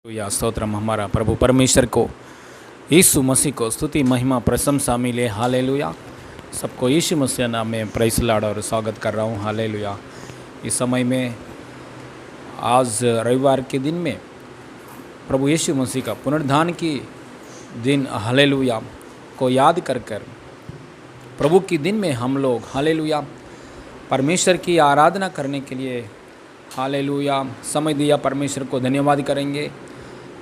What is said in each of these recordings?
या स्तोत्रम हमारा प्रभु परमेश्वर को, यीशु मसीह को स्तुति महिमा प्रशंसा मिले। हालेलुया। सबको यीशु मसीह नाम में प्रेज़ लॉर्ड और स्वागत कर रहा हूँ। हालेलुया। इस समय में आज रविवार के दिन में प्रभु यीशु मसीह का पुनरुत्थान की दिन हालेलुया को याद कर प्रभु की दिन में हम लोग हालेलुया परमेश्वर की आराधना करने के लिए हालेलुया समय दिया। परमेश्वर को धन्यवाद करेंगे।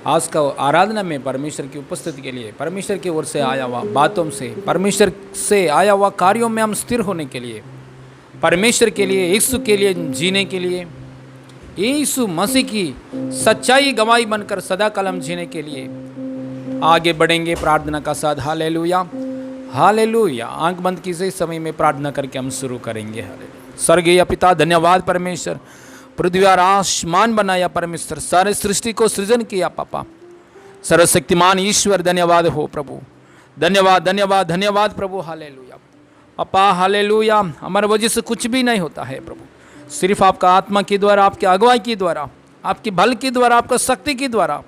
आज का आराधना में परमेश्वर की उपस्थिति के लिए, परमेश्वर की ओर से आया हुआ बातों से, परमेश्वर से आया हुआ कार्यों में हम स्थिर होने के लिए, परमेश्वर के लिए, यीशु के लिए जीने के लिए, यीशु मसीह की सच्चाई गवाही बनकर सदा काल हम जीने के लिए आगे बढ़ेंगे प्रार्थना का साथ। Hallelujah hallelujah. आंख बंद कीजिए, समय में प्रार्थना करके हम शुरू करेंगे। हालेलुया। स्वर्गीय पिता, धन्यवाद परमेश्वर, पृथ्वी और आसमान बनाया परमेश्वर, सारे सृष्टि को सृजन किया पापा, सर्वशक्तिमान ईश्वर धन्यवाद हो प्रभु। धन्यवाद धन्यवाद धन्यवाद प्रभु। हालेलुया पापा हालेलुया। हमारे वजह से कुछ भी नहीं होता है प्रभु, सिर्फ आपका आत्मा के द्वारा, आपके अगुवाई के द्वारा, आपकी बल के द्वारा, आपका शक्ति के द्वारा,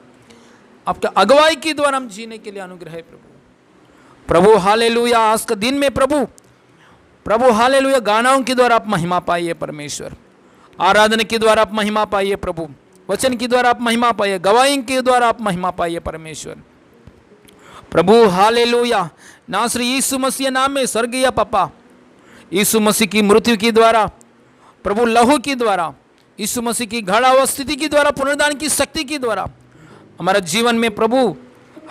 आपका अगुवाई के द्वारा हम जीने के लिए अनुग्रह है प्रभु। प्रभु हालेलुया। आज का दिन में प्रभु हालेलुया गानाओं के द्वारा आप महिमा पाइए परमेश्वर, आराधना के द्वारा आप महिमा पाइए प्रभु, वचन के द्वारा आप महिमा पाइए, गवाही के द्वारा आप महिमा पाइए परमेश्वर। प्रभु हालेलुया। नासरी यीशु मसीह नाम में स्वर्गीय पापा, यीशु मसीह की मृत्यु के द्वारा, प्रभु लहू के द्वारा, यीशु मसीह की घड़ा हुआ स्थिति के द्वारा, पुनरुद्धान की शक्ति के द्वारा हमारा जीवन में प्रभु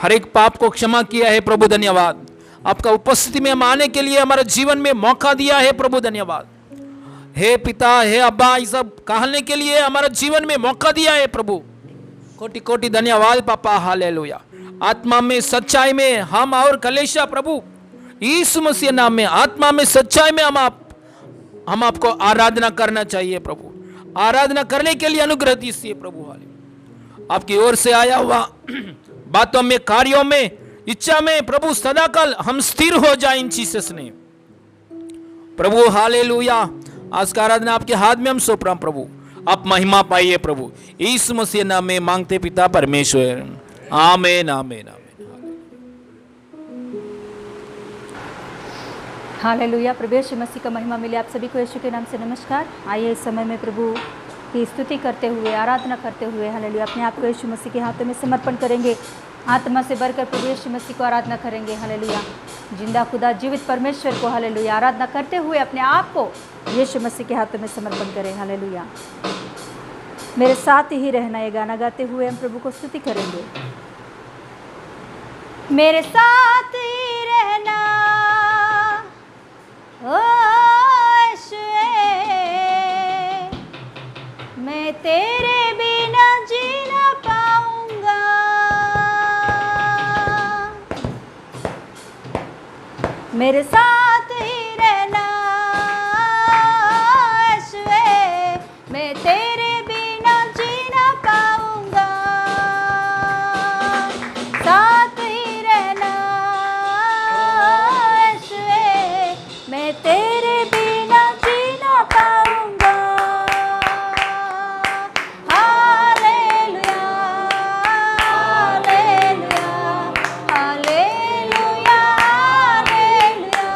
हर एक पाप को क्षमा किया है प्रभु। धन्यवाद। आपका उपस्थिति में हम आने के लिए हमारे जीवन में मौका दिया है प्रभु। धन्यवाद। हे पिता, हे अब्बा, ये सब कहने के लिए हमारे जीवन में मौका दिया है प्रभु। कोटि कोटि धन्यवाद पापा। हालेलुया। आत्मा में सच्चाई में हम और कलेशा प्रभु यीशु मसीह नाम में, आत्मा में सच्चाई में हम आपको आराधना करना चाहिए प्रभु। आराधना करने के लिए अनुग्रह दीजिए प्रभु। हालेलुया। आपकी ओर से आया हुआ बातों में, कार्यों में, इच्छा में प्रभु सदाकाल हम स्थिर हो जाए इन जीसस ने प्रभु। हालेलुया। आज का आराधना आपके हाथ में हम सौंप रहे हैं प्रभु, आप महिमा पाइए प्रभु। यीशु मसीह नाम में मांगते पिता परमेश्वर, आमीन आमीन आमीन। हालेलुया। प्रभु यीशु मसीह का महिमा मिले आप सभी को यीशु के नाम से नमस्कार। आइए इस समय में प्रभु की स्तुति करते हुए, आराधना करते हुए हालेलुया अपने आप को यीशु मसीह के हाथों में समर्पण करेंगे। आत्मा से भरकर प्रभु यीशु मसीह को आराधना करेंगे। हालेलुया। जिंदा खुदा जीवित परमेश्वर को हालेलुया आराधना करते हुए अपने आप को यीशु मसीह के हाथों में समर्पण करें। हालेलुया। मेरे साथ ही रहना, ये गाना गाते हुए हम प्रभु को स्तुति करेंगे। मेरे साथ ही रहना ओ यीशुए, मैं तेरे बिना जी ना पाऊंगा। मेरे साथ ही रहना यीशुए, मैं तेरे बिना जी ना पाऊंगा। साथ ही रहना यीशुए, मैं तेरे बिना जी ना पाऊंगा। हालेलुया हालेलुया हालेलुया हालेलुया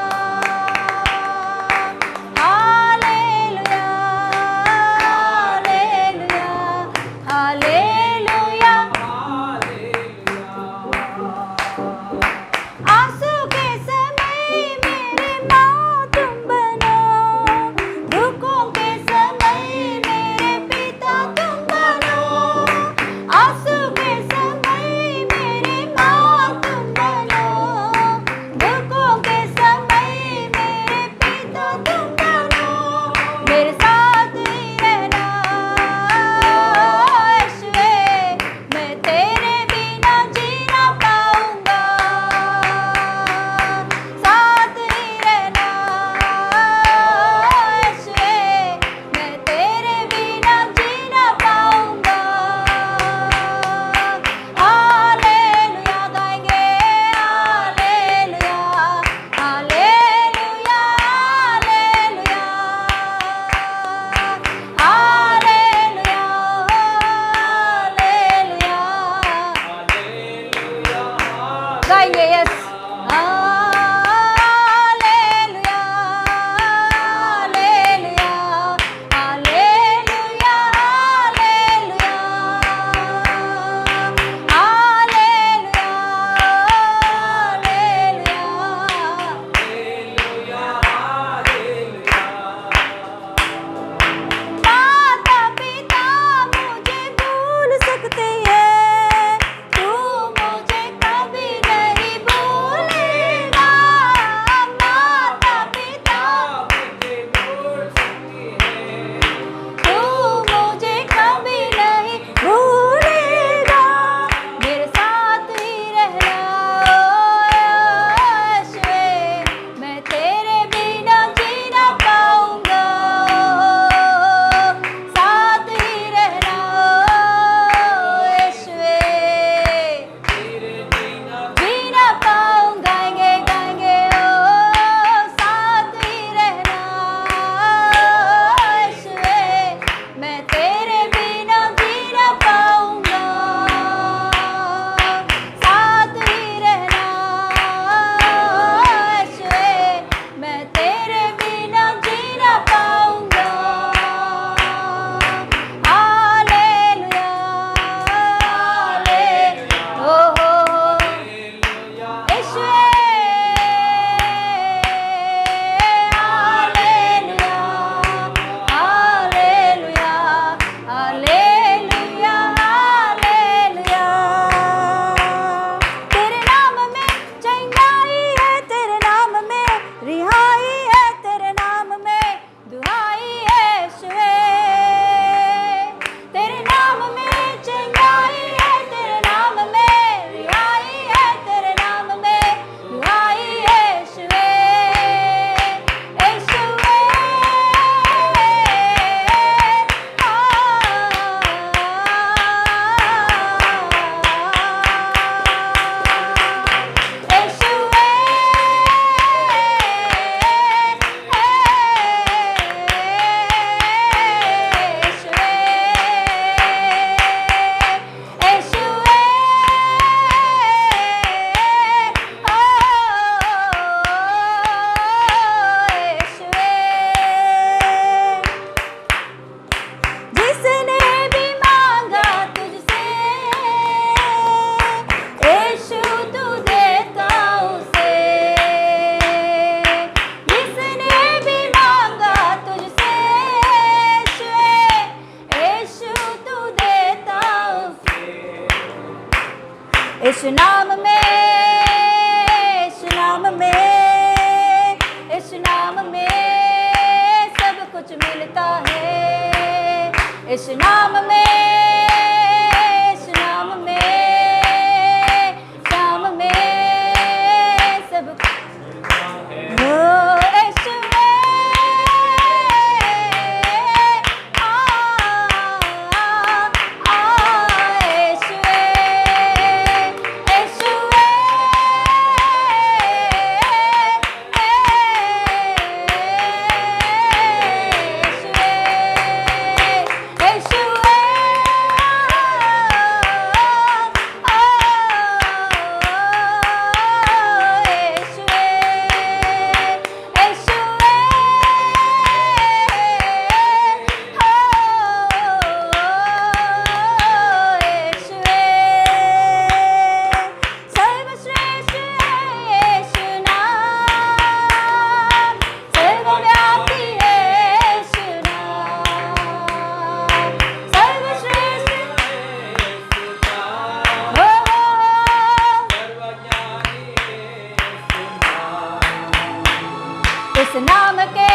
उस नाम के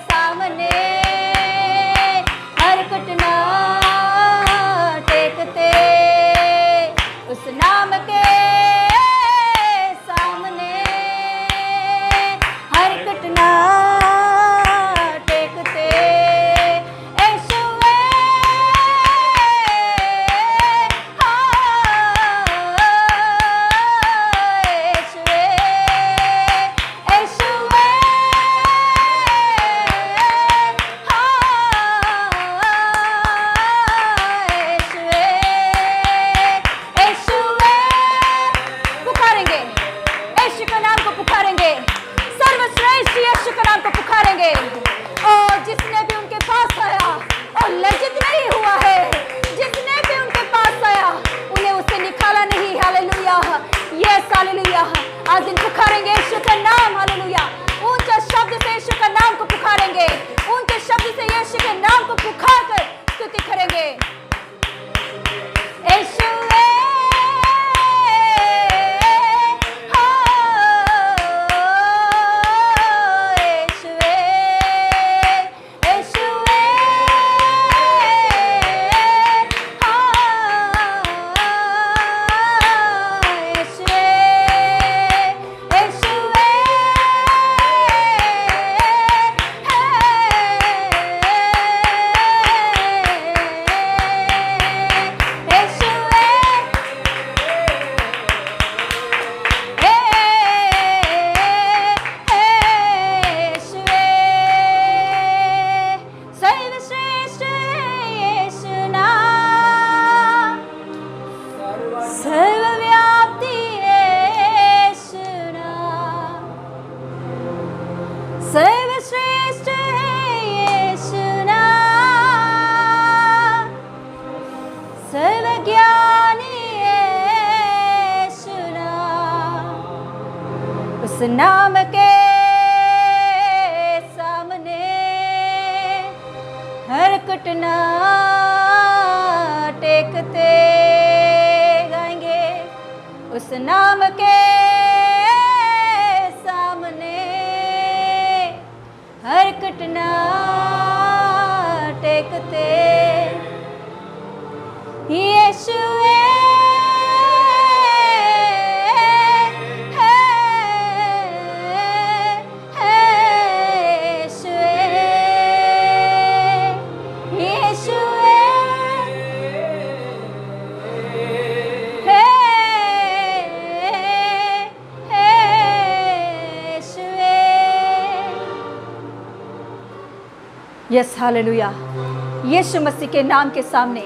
सामने हर घुटना टेकते, उस नाम के सामने हर घुटना टेकते। यीशुए पुकारेंगे, यीशु के नाम को पुकारेंगे, सर्वश्रेष्ठ यीशु के नाम को पुकारेंगे। और जिसने भी उनके पास आया और लज्जित नहीं हुआ है, जिसने भी उनके पास आया उन्हें उससे निकाला नहीं। Hallelujah, yes hallelujah. आज दिन पुकारेंगे यीशु का नाम, हालेलुया। ऊंचे शब्द से यीशु का नाम को पुकारेंगे, ऊंचे शब्द से यीशु के नाम को पुकार कर स्तुति करेंगे। यीशुए सर्वश्रेष्ठ है यीशु नाम, सर्वज्ञानी यीशु नाम। उस नाम के सामने हर घुटना टेकते, गाएंगे उस नाम के हर घुटना टेकते। यीशुए यस हालेलुया। यीशु मसीह के नाम के सामने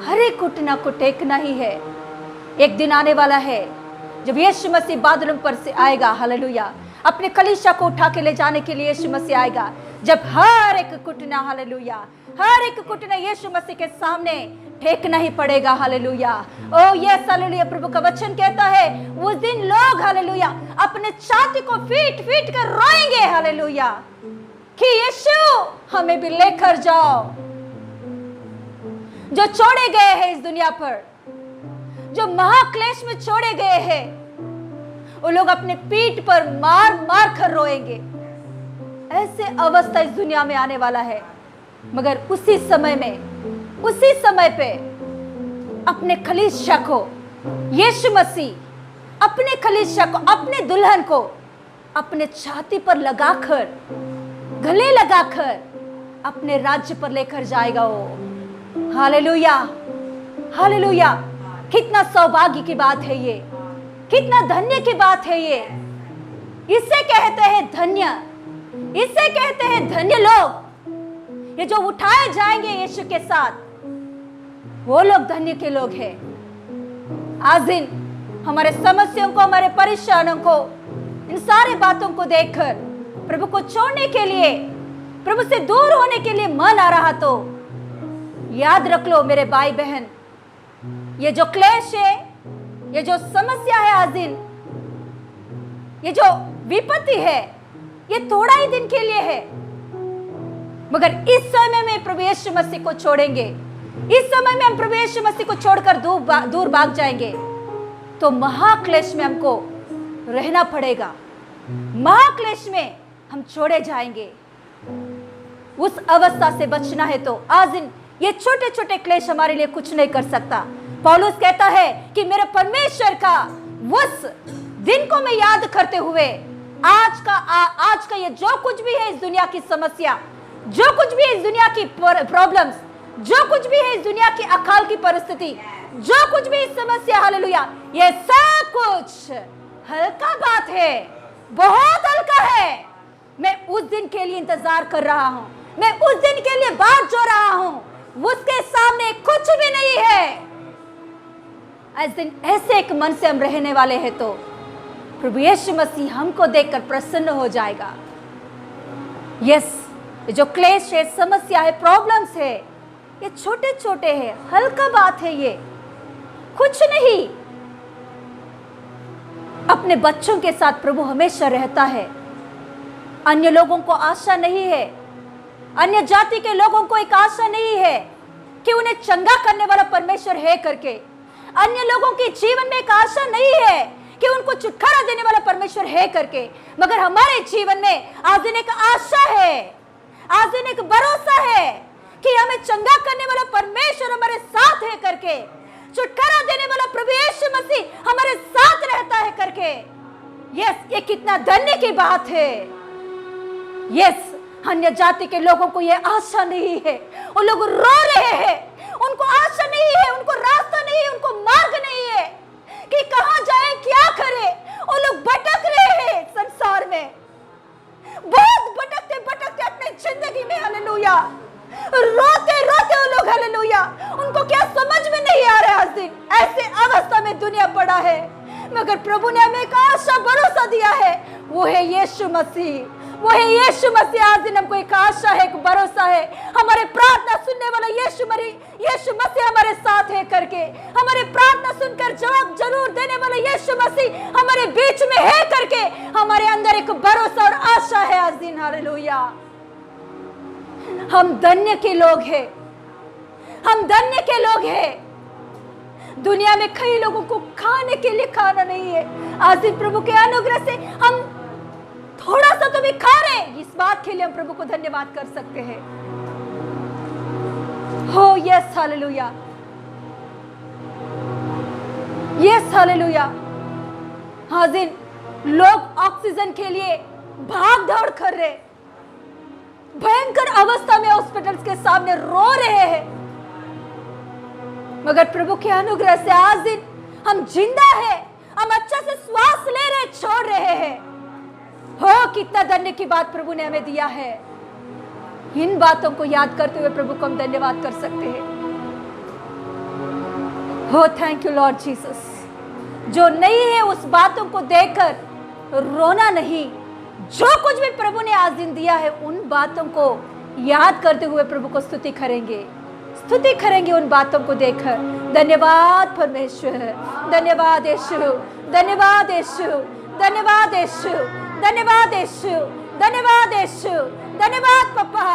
हर एक घुटना को टेकना ही है। एक दिन आने वाला है जब यीशु मसीह बादलों पर से आएगा, हालेलुया। अपने कलीसिया को उठा के ले जाने के लिए यीशु मसीह आएगा, जब हर एक घुटना, हालेलुया, हर एक घुटना यीशु मसीह के सामने टेकना ही पड़ेगा, हालेलुया। Oh yes hallelujah. प्रभु का वचन कहता है उस दिन लोग, हालेलुया, अपने छाती को पीट पीट कर रोएंगे, हालेलुया, कि यीशु हमें भी लेकर जाओ। जो छोड़े गए हैं इस दुनिया पर, जो महाक्लेश में छोड़े गए हैं, वो लोग अपने पीठ पर मार मार कर रोएंगे। ऐसे अवस्था इस दुनिया में आने वाला है। मगर उसी समय में, उसी समय पे अपने कलीसिया को यीशु मसीह अपने कलीसिया को, अपने दुल्हन को अपने छाती पर लगाकर, गले लगाकर अपने राज्य पर लेकर जाएगा वो। Hallelujah, hallelujah. कितना सौभाग्य की बात है ये, कितना धन्य की बात है ये। इसे कहते हैं धन्य, इसे कहते हैं धन्य लोग। ये जो उठाए जाएंगे यीशु के साथ, वो लोग धन्य के लोग हैं। आज दिन हमारे समस्याओं को, हमारे परेशानों को, इन सारी बातों को देखकर प्रभु को छोड़ने के लिए, प्रभु से दूर होने के लिए मन आ रहा, तो याद रख लो मेरे भाई बहन, ये जो क्लेश है, ये जो समस्या है आज दिन, ये जो विपत्ति है, ये थोड़ा ही दिन के लिए है। मगर इस समय में प्रभु यीशु मसीह को छोड़ेंगे, इस समय में हम प्रभु यीशु मसीह को छोड़कर दूर भाग जाएंगे, तो महाक्लेश में हमको रहना पड़ेगा। महाक्लेश में हम छोड़े जाएंगे। उस अवस्था से बचना है तो आज ये छोटे छोटे क्लेश हमारे लिए कुछ नहीं कर सकता। पौलुस कहता है कि मेरे परमेश्वर का उस दिन को मैं याद करते हुए आज का ये जो कुछ भी है इस दुनिया की समस्या, जो कुछ भी है इस दुनिया की प्रॉब्लम्स, जो कुछ भी है इस दुनिया की अकाल की परिस्थिति, जो कुछ भी इस समस्या, हालेलुया, ये सब कुछ हल्का बात है, बहुत हल्का है। मैं उस दिन के लिए इंतजार कर रहा हूं, मैं उस दिन के लिए बात जो रहा हूं, उसके सामने कुछ भी नहीं है। ऐसे एक मन से हम रहने वाले हैं तो प्रभु यीशु मसीह हमको देखकर प्रसन्न हो जाएगा। यस, जो क्लेश है, समस्या है, प्रॉब्लम्स है, ये छोटे छोटे हैं, हल्का बात है, ये कुछ नहीं। अपने बच्चों के साथ प्रभु हमेशा रहता है। अन्य लोगों को आशा नहीं है, अन्य जाति के लोगों को एक आशा नहीं है कि उन्हें चंगा करने वाला परमेश्वर है करके। अन्य लोगों के जीवन में एक आशा नहीं है कि उनको छुटकारा देने वाला परमेश्वर है करके। मगर हमारे जीवन में आज दिन एक आशा है, आज दिन एक भरोसा है कि हमें चंगा करने वाला परमेश्वर हमारे साथ है करके, छुटकारा देने वाला प्रभु यीशु मसीह हमारे साथ रहता है करके। यस, ये कितना धन्य की बात है। यस, अन्य जाति के लोगों को ये आशा नहीं है, वो लोग रो रहे हैं, उनको आशा नहीं है, उनको रास्ता नहीं है, उनको मार्ग नहीं है कि कहां जाए, क्या करे। वो लोग भटक रहे हैं संसार में, बहुत भटकते भटकते अपने जिंदगी में, हालेलुया, रोते रोते वो लोग, हालेलुया, उनको क्या समझ में नहीं आ रहा। आज दिन ऐसे अवस्था में दुनिया पड़ा है, मगर प्रभु ने हमें एक आशा भरोसा दिया है, वो है यीशु मसीह, वो है यीशु मसीह। आज दिन हमको एक आशा है, एक भरोसा है, हमारे प्रार्थना सुनने वाला यीशु मसीह हमारे साथ है करके, हमारे प्रार्थना सुनकर जवाब जरूर देने वाला यीशु मसीह हमारे बीच में है करके, हमारे अंदर एक भरोसा और आशा है। आज दिन, हालेलुया, हम धन्य के लोग हैं, हम धन्य के लोग हैं। दुनिया में कई लोगों को खाने के लिए खाना नहीं है, आज दिन प्रभु के अनुग्रह से हम थोड़ा सा तो भी खा रहे हैं। इस बात के लिए हम प्रभु को धन्यवाद कर सकते हैं। हो यस, हालेलुया, यस, हालेलुया। आज दिन लोग ऑक्सीजन के लिए भाग दौड़ कर रहे, भयंकर अवस्था में हॉस्पिटल्स के सामने रो रहे हैं, मगर प्रभु के अनुग्रह से आज दिन हम जिंदा है, हम अच्छा से श्वास ले रहे, छोड़ रहे हैं। हो, कितना धन्य की बात प्रभु ने हमें दिया है। इन बातों को याद करते हुए प्रभु को हम धन्यवाद कर सकते हैं। हो, थैंक यू लॉर्ड जीसस। जो नहीं है उस बातों को देखकर रोना नहीं, जो कुछ भी प्रभु ने आज दिन दिया है उन बातों को याद करते हुए प्रभु को स्तुति करेंगे उन बातों को देखकर। धन्यवाद परमेश्वर, धन्यवाद यीशु, धन्यवाद यीशु, धन्यवाद यीशु, धन्यवाद यीशु, धन्यवाद यीशु, धन्यवाद पापा,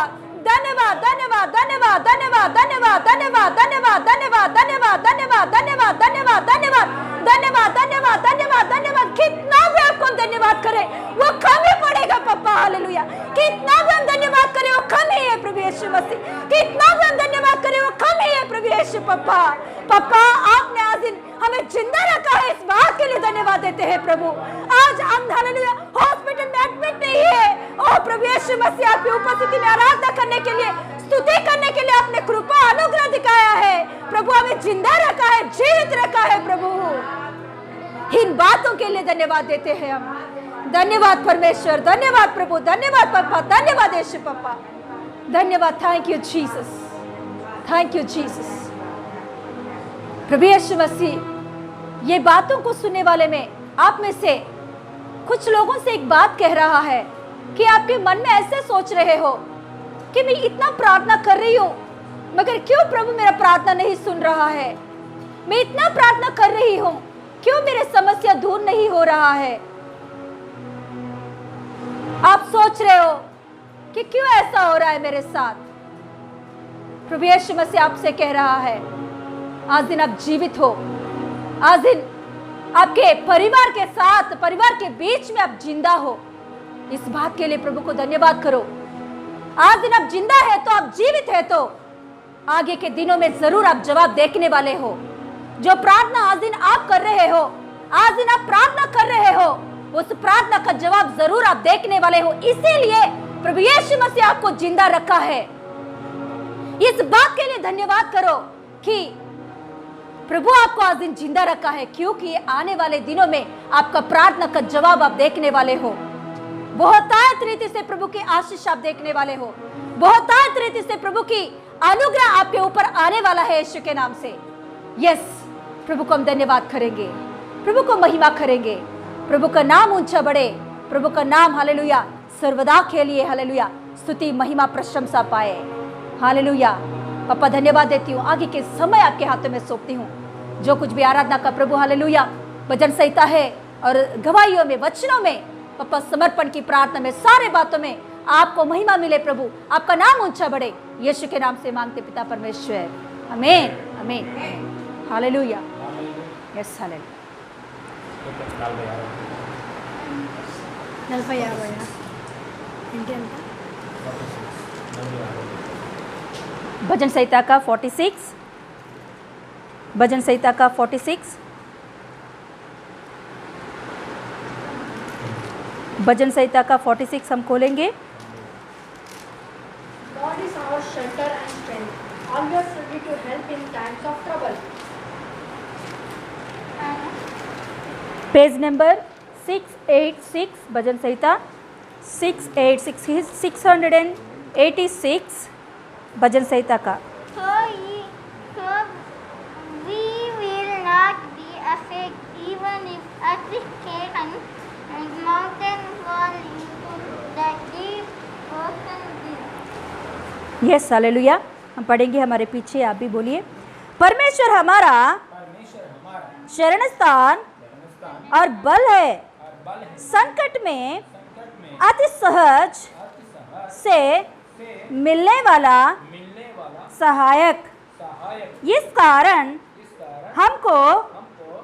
धन्यवाद, धन्यवाद, धन्यवाद, धन्यवाद, धन्यवाद, धन्यवाद, धन्यवाद, धन्यवाद, धन्यवाद, धन्यवाद, धन्यवाद, धन्यवाद, धन्यवाद, धन्यवाद, धन्यवाद, धन्यवाद, धन्यवाद। कितना भी आपको हम धन्यवाद करें वो कम ही पड़ेगा पापा, हालेलुया। कितना भी हम धन्यवाद करें वो कम ही है प्रभु यीशु मसीह, कितना भी हम धन्यवाद करें वो कम ही है प्रभु यीशु। पापा, आपने आज दिन हमें जिंदा रखा है, इस बात के लिए धन्यवाद देते हैं प्रभु। आज हम, हालेलुया, हॉस्पिटल में एडमिट नहीं है। ओ प्रभु यीशु मसीह, आपकी उपस्थिति में आराधना करने के लिए, स्तुति करने के लिए आपने कृपा अनुग्रह दिखाया है प्रभु, हमें जिंदा रखा है, जीवित रखा है प्रभु। इन बातों के लिए धन्यवाद देते हैं हम। धन्यवाद परमेश्वर, धन्यवाद प्रभु, धन्यवाद पापा, धन्यवाद यीशु पापा, धन्यवाद। Thank you Jesus, thank you Jesus. प्रभु यीशु मसीह, ये बातों को सुनने वाले में आप में से कुछ लोगों से एक बात कह रहा है कि आपके मन में ऐसे सोच रहे हो कि मैं इतना प्रार्थना कर रही हूं, मगर क्यों प्रभु मेरा प्रार्थना नहीं सुन रहा है। मैं इतना प्रार्थना कर रही हूं, क्यों मेरे समस्या दूर नहीं हो रहा है। आप सोच रहे हो कि क्यों ऐसा हो रहा है मेरे साथ। प्रभु यीशु मसीह आपसे कह रहा है, आज दिन आप जीवित हो, आज दिन आपके परिवार के साथ, परिवार के बीच में आप जिंदा हो। इस बात के लिए प्रभु को धन्यवाद करो। आज दिन आप जिंदा है तो, आप जीवित है तो आगे के दिनों में जरूर आप जवाब देखने वाले हो। जो प्रार्थना आज दिन आप कर रहे हो, आज दिन आप प्रार्थना कर रहे हो, उस प्रार्थना का जवाब जरूर आप देखने वाले हो। इसीलिए प्रभु यीशु मसीह आपको जिंदा रखा है। इस बात के लिए धन्यवाद करो कि प्रभु आपको आज दिन जिंदा रखा है, क्योंकि आने वाले दिनों में आपका प्रार्थना का जवाब आप देखने वाले हो। बहुतायत रीति से प्रभु की आशीष आप देखने वाले हो। बहुतायत रीति से प्रभु की अनुग्रह आपके ऊपर आने वाला है यीशु के नाम से। यस, प्रभु को हम धन्यवाद करेंगे, प्रभु को महिमा करेंगे, प्रभु का नाम ऊंचा बढ़े, प्रभु का नाम हालेलुया सर्वदा के लिए हालेलुया स्तुति महिमा प्रशंसा पाए। हालेलुया। पापा धन्यवाद देती हूँ, आगे के समय आपके हाथों में सौंपती हूँ। जो कुछ भी आराधना का प्रभु हालेलुया भजन संहिता है और गवाहियों में, वचनों में, पापा समर्पण की प्रार्थना में, सारे बातों में आपको महिमा मिले प्रभु, आपका नाम ऊंचा बढ़े। यीशु के नाम से मांगते पिता परमेश्वर, आमीन आमीन। हालेलुया। Yes hallelujah. भजन संहिता का 46, भजन संहिता का 46, भजन संहिता का 46 हम खोलेंगे। God is our shelter and strength, always ready to help in times of trouble. Page number 686, भजन संहिता 686, 686 भजन संहिता का। So we will not be afraid, even if earthquake and mountain fall into the deep ocean deep. Yes hallelujah. हम पढ़ेंगे, हमारे पीछे आप भी बोलिए। परमेश्वर हमारा शरण स्थान और बल है, संकट में अति सहज से मिलने वाला सहायक। इस कारण हमको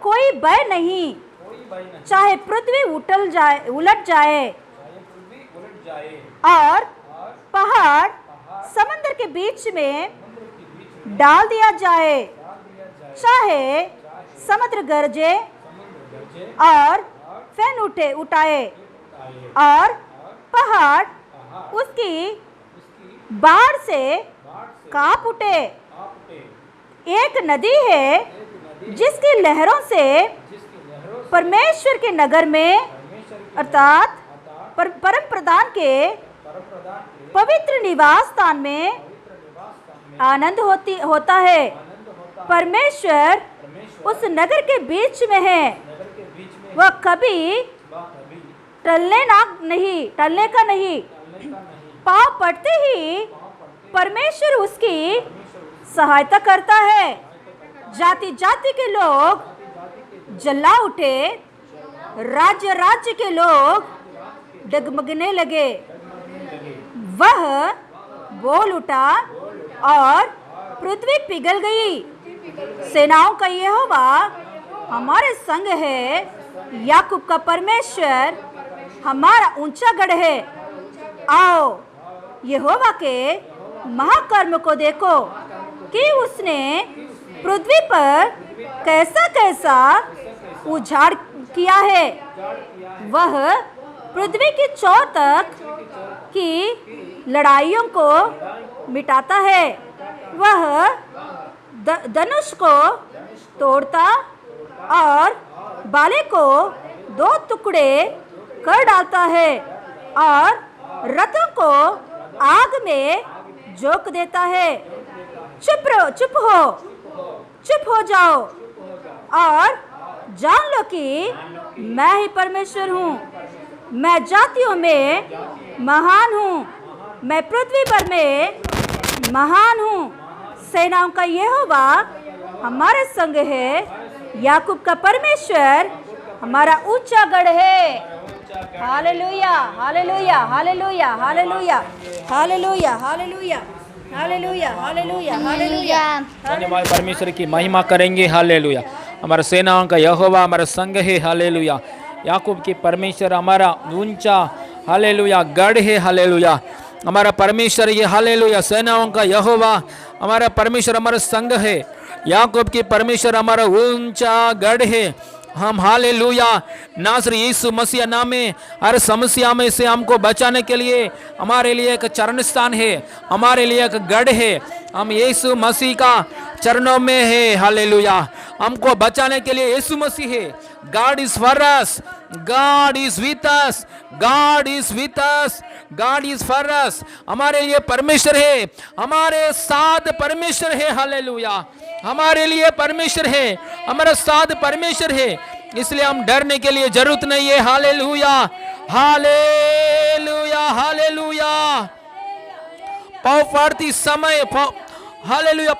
कोई भय नहीं, चाहे पृथ्वी उलट जाए और पहाड़ समुद्र के बीच में डाल दिया जाए, चाहे समुद्र गरजे और फैन उठाए और पहाड़ उसकी बाढ़ से कांप उठे। एक नदी है जिसकी लहरों से परमेश्वर के नगर में अर्थात परम प्रधान के पवित्र निवास स्थान में आनंद होता है। परमेश्वर उस नगर के बीच में है, वह कभी टलने का नहीं। पाँव पड़ते ही परमेश्वर उसकी सहायता करता है। जाति जाति के लोग जला उठे, राज्य राज्य के लोग डगमगने लगे। वह बोल उठा और पृथ्वी पिघल गई। सेनाओं का यहोवा हमारे संग है, याकूब का परमेश्वर हमारा ऊंचा गढ़ है। आओ यहोवा के महाकर्म को देखो कि उसने पृथ्वी पर कैसा कैसा उजाड़ किया है। वह पृथ्वी की चौर तक की लड़ाइयों को मिटाता है। वह धनुष को तोड़ता और बाले को दो टुकड़े कर डालता है और रथों को आग में झोंक देता है। चुप हो जाओ और जान लो कि मैं ही परमेश्वर हूँ। मैं जातियों में महान हूँ, मैं पृथ्वी पर में महान हूँ। सेनाओं का यहोवा हमारे संग है, याकूब का परमेश्वर हमारा ऊंचा गढ़ है। Hallelujah hallelujah hallelujah hallelujah hallelujah hallelujah hallelujah hallelujah hallelujah. धन्यवाद, परमेश्वर की महिमा करेंगे। हालेलुया। हमारा सेनाओं का यहोवा हमारा संग है, हालेलुया। याकूब के परमेश्वर हमारा ऊंचा हालेलुया गढ़ है, हालेलुया। हमारा परमेश्वर ये हालेलुया सेनाओं का यहोवा हमारा परमेश्वर हमारा संग है। याकूब के परमेश्वर हमारा ऊंचा गढ़ है। हम हालेलुया नासरी यीशु मसीह नाम में हर समस्या में से हमको बचाने के लिए हमारे लिए एक चरण स्थान है, हमारे लिए एक गढ़ है। हम यीशु मसीह का चरणों में है, हालेलुया। हमको बचाने के लिए यीशु मसीह है। God is for us, God is with us, God is with us, God is for us. हमारे लिए परमेश्वर है, हमारे साथ परमेश्वर है, हालेलुया। हमारे लिए परमेश्वर है, हमारा साथ परमेश्वर है, इसलिए हम डरने के लिए जरूरत नहीं है, हालेलुया हालेलुया हालेलुया। पाँव फड़ती समय हालेलुया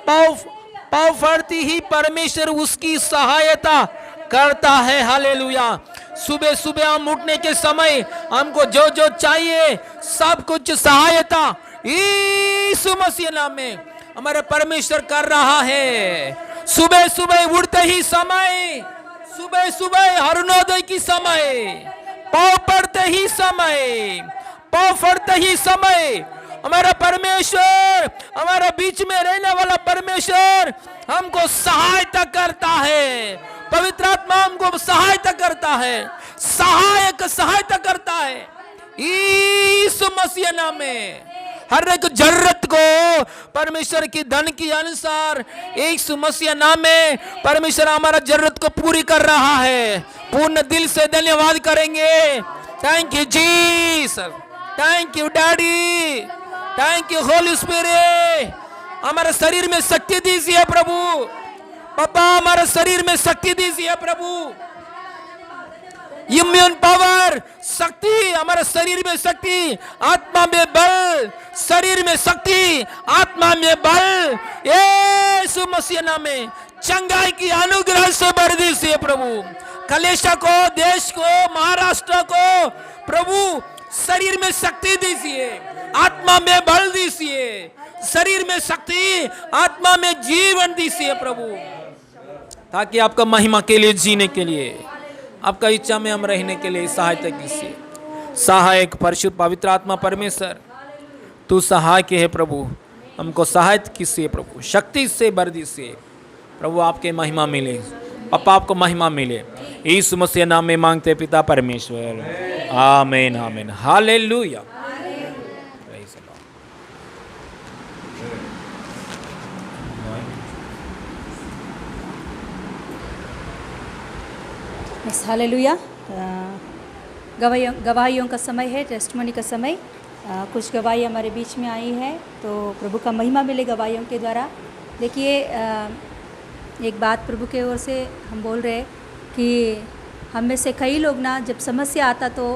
पाँव फड़ती ही परमेश्वर उसकी सहायता करता है, हालेलुया। सुबह सुबह हम उठने के समय हमको जो जो चाहिए सब कुछ सहायता यीशु मसीह नाम में हमारे परमेश्वर कर रहा है। सुबह सुबह उठते ही समय, सुबह सुबह अरुणोदय की समय, पाँव पड़ते ही समय, पाँव फड़ते ही समय हमारा परमेश्वर, हमारा बीच में रहने वाला परमेश्वर हमको सहायता करता है। पवित्र आत्मा हमको सहायता करता है, सहायक सहायता करता है यीशु मसीह नाम में। हर एक जरूरत को परमेश्वर की धन की अनुसार यीशु मसीह नाम में परमेश्वर हमारा जरूरत को पूरी कर रहा है। पूर्ण दिल से धन्यवाद करेंगे। Thank you Jesus, thank you daddy, thank you Holi spirit. हमारे शरीर में शक्ति दीजिए प्रभु, पापा हमारे शरीर में शक्ति दीजिए प्रभु। इम्यून पावर शक्ति, हमारे शरीर में शक्ति, आत्मा में बल, शरीर में शक्ति, आत्मा में बल, यीशु मसीह नाम में चंगाई की अनुग्रह से भर दीजिए प्रभु। कलेशा को, देश को, महाराष्ट्र को प्रभु शरीर में शक्ति दीजिए, आत्मा में बल दीजिए, शरीर में शक्ति, आत्मा में जीवन दीजिए प्रभु, ताकि आपका महिमा के लिए जीने के लिए, आपका इच्छा में हम रहने के लिए सहायता कीजिए। सहायक परिशुद्ध पवित्र आत्मा परमेश्वर तू सहायक है प्रभु, हमको सहायता कीजिए प्रभु, शक्ति से भर दीजिए प्रभु। आपके महिमा मिले, पापा आपको महिमा मिले, यीशु मसीह नाम में मांगते पिता परमेश्वर, आमीन आमीन हालेलुया। हालेलुया। गवाहियों का समय है, टेस्टमनी का समय। कुछ गवाही हमारे बीच में आई है, तो प्रभु का महिमा मिले गवाहियों के द्वारा। देखिए एक बात प्रभु के ओर से हम बोल रहे कि हम में से कई लोग ना जब समस्या आता तो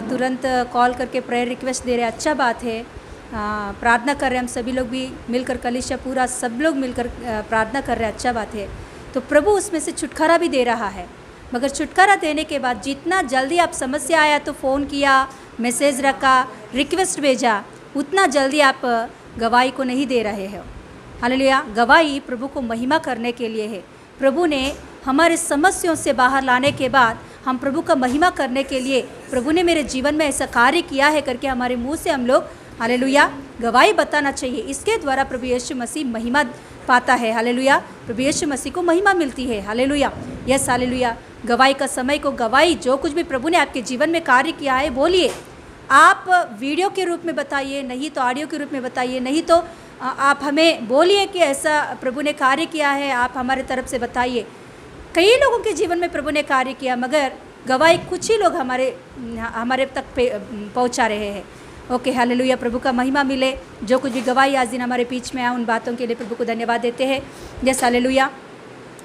तुरंत कॉल करके प्रेयर रिक्वेस्ट दे रहे, अच्छा बात है, प्रार्थना कर रहे हैं। हम सभी लोग भी मिलकर, कलीसिया पूरा सब लोग मिलकर प्रार्थना कर रहे हैं, अच्छा बात है। तो प्रभु उसमें से छुटकारा भी दे रहा है, मगर छुटकारा देने के बाद जितना जल्दी आप समस्या आया तो फ़ोन किया, मैसेज रखा, रिक्वेस्ट भेजा, उतना जल्दी आप गवाही को नहीं दे रहे हो। हालेलुया। गवाही प्रभु को महिमा करने के लिए है। प्रभु ने हमारे समस्याओं से बाहर लाने के बाद हम प्रभु का महिमा करने के लिए, प्रभु ने मेरे जीवन में ऐसा कार्य किया है करके हमारे मुंह से हम लोग हालेलुया गवाही बताना चाहिए। इसके द्वारा प्रभु यीशु मसीह महिमा पाता है। हालेलुया। प्रभु यीशु मसीह को महिमा मिलती है। हालेलुया। Yes hallelujah. गवाही का समय को, गवाही जो कुछ भी प्रभु ने आपके जीवन में कार्य किया है बोलिए। आप वीडियो के रूप में बताइए, नहीं तो ऑडियो के रूप में बताइए, नहीं तो आप हमें बोलिए कि ऐसा प्रभु ने कार्य किया है, आप हमारे तरफ से बताइए। कई लोगों के जीवन में प्रभु ने कार्य किया, मगर गवाही कुछ ही लोग हमारे तक पहुंचा रहे हैं। Okay hallelujah. प्रभु का महिमा मिले। जो कुछ भी गवाही आज दिन हमारे बीच में आया उन बातों के लिए प्रभु को धन्यवाद देते हैं। Yes hallelujah.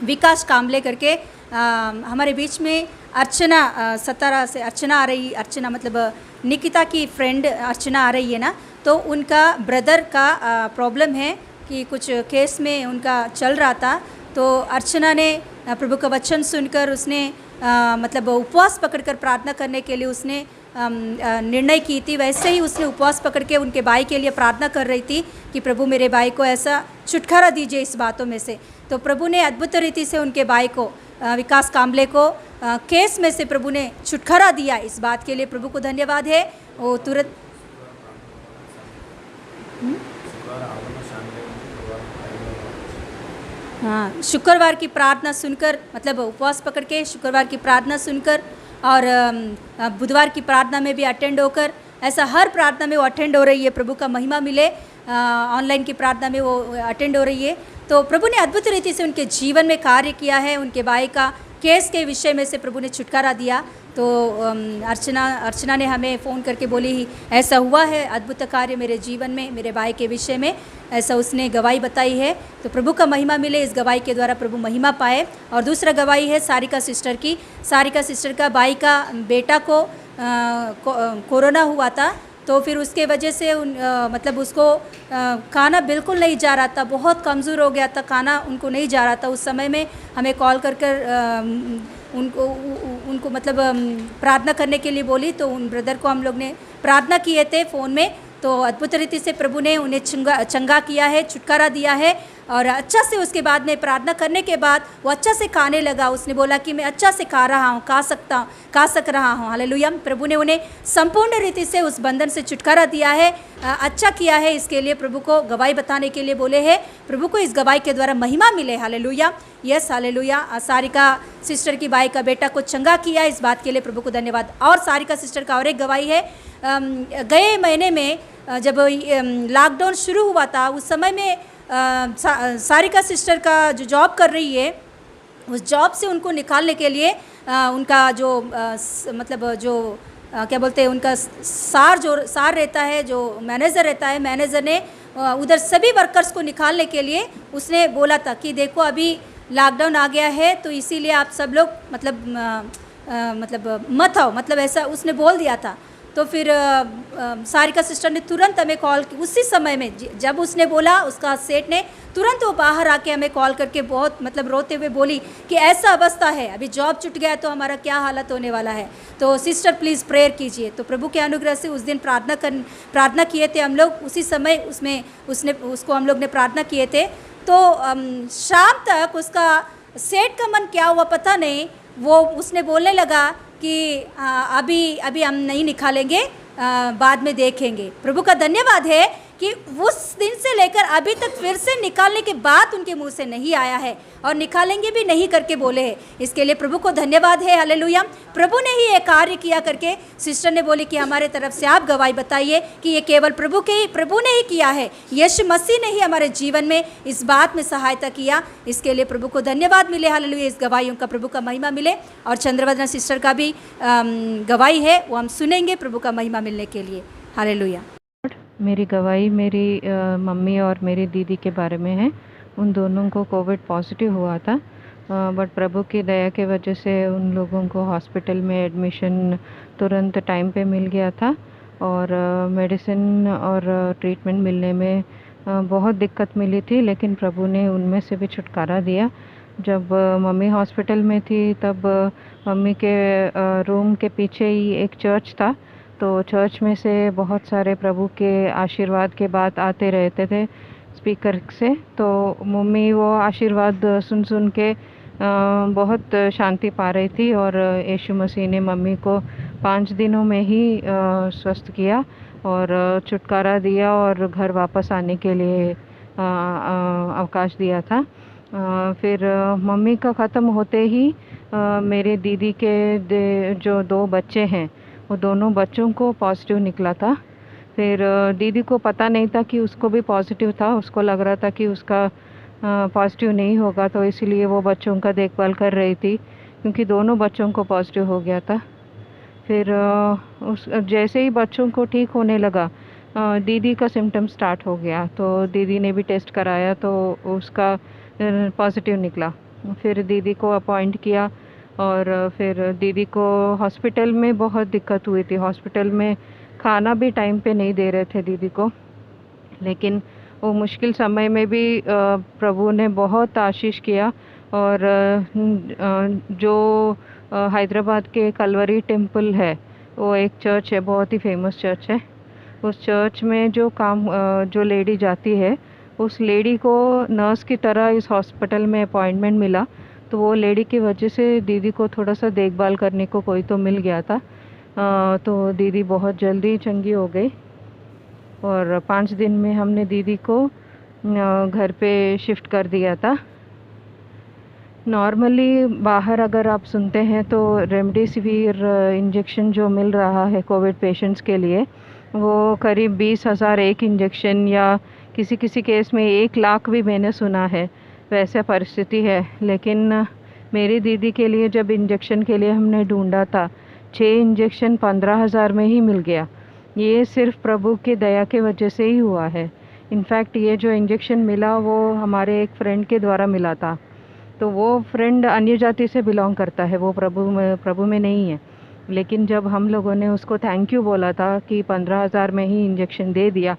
विकास कामले करके हमारे बीच में अर्चना सतारा से अर्चना आ रही, अर्चना मतलब निकिता की फ्रेंड अर्चना आ रही है ना, तो उनका ब्रदर का प्रॉब्लम है कि कुछ केस में उनका चल रहा था। तो अर्चना ने प्रभु का वचन सुनकर उसने मतलब उपवास पकड़कर प्रार्थना करने के लिए उसने निर्णय की थी। वैसे ही उसने उपवास पकड़ के उनके भाई के लिए प्रार्थना कर रही थी कि प्रभु मेरे भाई को ऐसा छुटकारा दीजिए इस बातों में से। तो प्रभु ने अद्भुत रीति से उनके भाई को विकास कांबले को केस में से प्रभु ने छुटकारा दिया, इस बात के लिए प्रभु को धन्यवाद है। वो तुरंत हाँ, शुक्रवार की प्रार्थना सुनकर, मतलब उपवास पकड़ के शुक्रवार की प्रार्थना सुनकर और बुधवार की प्रार्थना में भी अटेंड होकर, ऐसा हर प्रार्थना में वो अटेंड हो रही है। प्रभु का महिमा मिले। ऑनलाइन की प्रार्थना में वो अटेंड हो रही है। तो प्रभु ने अद्भुत रीति से उनके जीवन में कार्य किया है। उनके भाई का केस के विषय में से प्रभु ने छुटकारा दिया। तो अर्चना ने हमें फ़ोन करके बोली ऐसा हुआ है, अद्भुत कार्य मेरे जीवन में, मेरे भाई के विषय में, ऐसा उसने गवाही बताई है। तो प्रभु का महिमा मिले, इस गवाही के द्वारा प्रभु महिमा पाए। और दूसरा गवाही है सारिका सिस्टर की। सारिका सिस्टर का भाई का बेटा को कोरोना हुआ था, तो फिर उसके वजह से मतलब उसको खाना बिल्कुल नहीं जा रहा था, बहुत कमज़ोर हो गया था, खाना उनको नहीं जा रहा था। उस समय में हमें कॉल कर उनको मतलब प्रार्थना करने के लिए बोली। तो उन ब्रदर को हम लोग ने प्रार्थना किए थे फ़ोन में। तो अद्भुत रीति से प्रभु ने उन्हें चंगा किया है, छुटकारा दिया है। और अच्छा से उसके बाद में प्रार्थना करने के बाद वो अच्छा से खाने लगा। उसने बोला कि मैं अच्छा से खा रहा हूँ, खा सक रहा हूँ। हालेलुया। प्रभु ने उन्हें संपूर्ण रीति से उस बंधन से छुटकारा दिया है, अच्छा किया है। इसके लिए प्रभु को गवाही बताने के लिए बोले हैं। प्रभु को इस गवाही के द्वारा महिमा मिले। Hallelujah, yes hallelujah. Sarika sister की भाई का बेटा को चंगा किया, इस बात के लिए प्रभु को धन्यवाद। और सारिका सिस्टर का और एक गवाही है, गए महीने में जब लॉकडाउन शुरू हुआ था, उस समय में सारिका सिस्टर का जो जॉब कर रही है, उस जॉब से उनको निकालने के लिए उनका जो मतलब जो क्या बोलते हैं, उनका सार रहता है, जो मैनेजर रहता है, मैनेजर ने उधर सभी वर्कर्स को निकालने के लिए उसने बोला था कि देखो अभी लॉकडाउन आ गया है, तो इसीलिए आप सब लोग मतलब मत आओ, मतलब ऐसा उसने बोल दिया था। तो फिर सारिका सिस्टर ने तुरंत हमें कॉल की। उसी समय में जब उसने बोला, उसका सेठ ने तुरंत वो बाहर आके हमें कॉल करके बहुत मतलब रोते हुए बोली कि ऐसा अवस्था है, अभी जॉब छूट गया तो हमारा क्या हालत होने वाला है। तो सिस्टर प्लीज़ प्रेयर कीजिए। तो प्रभु के अनुग्रह से उस दिन प्रार्थना किए थे हम लोग। उसी समय उसको हम लोग ने प्रार्थना किए थे। तो शाम तक उसका सेठ का मन क्या हुआ पता नहीं, वो उसने बोलने लगा कि अभी हम नहीं निकालेंगे, बाद में देखेंगे। प्रभु का धन्यवाद है कि उस दिन से लेकर अभी तक फिर से निकालने के बाद उनके मुंह से नहीं आया है, और निकालेंगे भी नहीं करके बोले हैं। इसके लिए प्रभु को धन्यवाद है। हालेलुया। प्रभु ने ही ये कार्य किया करके सिस्टर ने बोली कि हमारे तरफ से आप गवाही बताइए कि ये केवल प्रभु ने ही किया है, यीशु मसीह ने ही हमारे जीवन में इस बात में सहायता किया। इसके लिए प्रभु को धन्यवाद मिले। हालेलुया। इस गवाहियों का प्रभु का महिमा मिले। और चंद्रवदना सिस्टर का भी गवाही है, वो हम सुनेंगे प्रभु का महिमा मिलने के लिए। हालेलुया। मेरी गवाही मेरी मम्मी और मेरी दीदी के बारे में है। उन दोनों को कोविड पॉजिटिव हुआ था, बट प्रभु की दया के वजह से उन लोगों को हॉस्पिटल में एडमिशन तुरंत टाइम पे मिल गया था, और मेडिसिन और ट्रीटमेंट मिलने में बहुत दिक्कत मिली थी, लेकिन प्रभु ने उनमें से भी छुटकारा दिया। जब मम्मी हॉस्पिटल में थी तब मम्मी के रूम के पीछे ही एक चर्च था, तो चर्च में से बहुत सारे प्रभु के आशीर्वाद के बात आते रहते थे स्पीकर से। तो मम्मी वो आशीर्वाद सुन के बहुत शांति पा रही थी, और यीशु मसीह ने मम्मी को 5 दिनों में ही स्वस्थ किया और छुटकारा दिया और घर वापस आने के लिए अवकाश दिया था। फिर मम्मी का ख़त्म होते ही मेरे दीदी के जो 2 बच्चे हैं, वो दोनों बच्चों को पॉजिटिव निकला था। फिर दीदी को पता नहीं था कि उसको भी पॉजिटिव था, उसको लग रहा था कि उसका पॉजिटिव नहीं होगा, तो इसीलिए वो बच्चों का देखभाल कर रही थी, क्योंकि दोनों बच्चों को पॉजिटिव हो गया था। फिर जैसे ही बच्चों को ठीक होने लगा, दीदी का सिम्टम स्टार्ट हो गया, तो दीदी ने भी टेस्ट कराया तो उसका पॉजिटिव निकला। फिर दीदी को अपॉइंट किया, और फिर दीदी को हॉस्पिटल में बहुत दिक्कत हुई थी। हॉस्पिटल में खाना भी टाइम पे नहीं दे रहे थे दीदी को, लेकिन वो मुश्किल समय में भी प्रभु ने बहुत आशीष किया। और जो हैदराबाद के कलवरी टेम्पल है, वो एक चर्च है, बहुत ही फेमस चर्च है। उस चर्च में जो लेडी जाती है, उस लेडी को नर्स की तरह इस हॉस्पिटल में अपॉइंटमेंट मिला, तो वो लेडी की वजह से दीदी को थोड़ा सा देखभाल करने को कोई तो मिल गया था। तो दीदी बहुत जल्दी चंगी हो गई और 5 दिन में हमने दीदी को घर पे शिफ्ट कर दिया था। नॉर्मली बाहर अगर आप सुनते हैं तो रेमडेसिविर इंजेक्शन जो मिल रहा है कोविड पेशेंट्स के लिए वो करीब 20,000 एक इंजेक्शन, या किसी किसी केस में 1 लाख भी मैंने सुना है, वैसा परिस्थिति है। लेकिन मेरी दीदी के लिए जब इंजेक्शन के लिए हमने ढूंढा था 6 इंजेक्शन 15,000 में ही मिल गया। ये सिर्फ प्रभु की दया के वजह से ही हुआ है। इनफैक्ट ये जो इंजेक्शन मिला वो हमारे एक फ्रेंड के द्वारा मिला था। तो वो फ्रेंड अन्य जाति से बिलोंग करता है, वो प्रभु में नहीं है। लेकिन जब हम लोगों ने उसको थैंक यू बोला था कि 15,000 में ही इंजेक्शन दे दिया,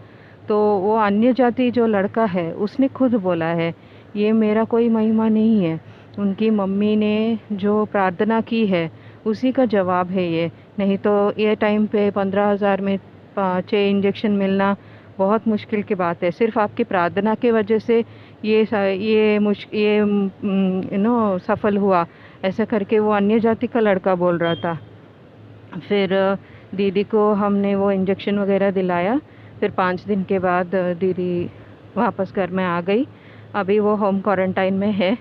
तो वो अन्य जाति जो लड़का है उसने खुद बोला है ये मेरा कोई महिमा नहीं है, उनकी मम्मी ने जो प्रार्थना की है उसी का जवाब है ये। नहीं तो ये टाइम पे 15,000 में 6 इंजेक्शन मिलना बहुत मुश्किल की बात है। सिर्फ आपकी प्रार्थना के वजह से ये सफल हुआ, ऐसा करके वो अन्य जाति का लड़का बोल रहा था। फिर दीदी को हमने वो इंजेक्शन वगैरह दिलाया। फिर 5 दिन के बाद दीदी वापस घर में आ गई। अभी वो होम क्वारंटाइन में है,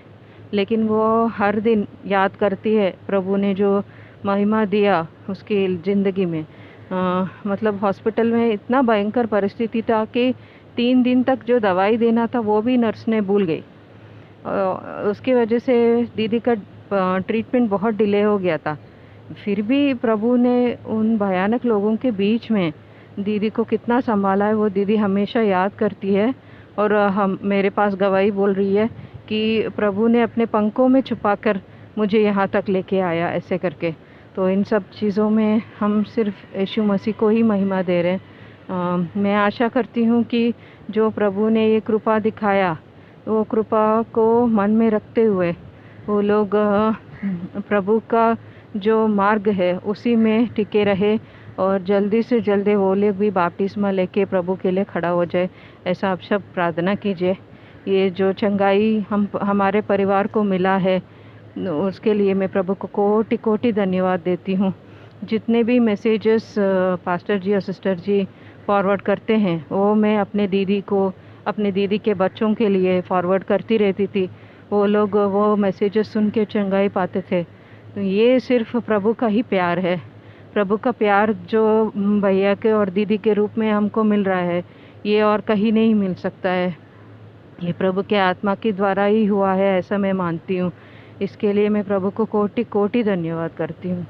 लेकिन वो हर दिन याद करती है प्रभु ने जो महिमा दिया उसकी ज़िंदगी में। मतलब हॉस्पिटल में इतना भयंकर परिस्थिति था कि 3 दिन तक जो दवाई देना था वो भी नर्स ने भूल गई। उसकी वजह से दीदी का ट्रीटमेंट बहुत डिले हो गया था। फिर भी प्रभु ने उन भयानक लोगों के बीच में दीदी को कितना संभाला है, वो दीदी हमेशा याद करती है। और मेरे पास गवाही बोल रही है कि प्रभु ने अपने पंखों में छुपाकर मुझे यहाँ तक लेके आया, ऐसे करके। तो इन सब चीज़ों में हम सिर्फ यीशु मसीह को ही महिमा दे रहे हैं। मैं आशा करती हूँ कि जो प्रभु ने ये कृपा दिखाया, वो कृपा को मन में रखते हुए वो लोग प्रभु का जो मार्ग है उसी में टिके रहे और जल्दी से जल्दी वो लोग भी बपतिस्मा लेके प्रभु के लिए खड़ा हो जाए, ऐसा आप सब प्रार्थना कीजिए। ये जो चंगाई हमारे परिवार को मिला है उसके लिए मैं प्रभु को कोटि कोटि धन्यवाद देती हूँ। जितने भी मैसेजेस पास्टर जी और सिस्टर जी फॉरवर्ड करते हैं वो मैं अपने दीदी के बच्चों के लिए फॉरवर्ड करती रहती थी। वो लोग वो मैसेजेस सुन के चंगाई पाते थे। तो ये सिर्फ प्रभु का ही प्यार है। प्रभु का प्यार जो भैया के और दीदी के रूप में हमको मिल रहा है ये और कहीं नहीं मिल सकता है। ये प्रभु के आत्मा के द्वारा ही हुआ है, ऐसा मैं मानती हूँ। इसके लिए मैं प्रभु को कोटि कोटि धन्यवाद करती हूँ।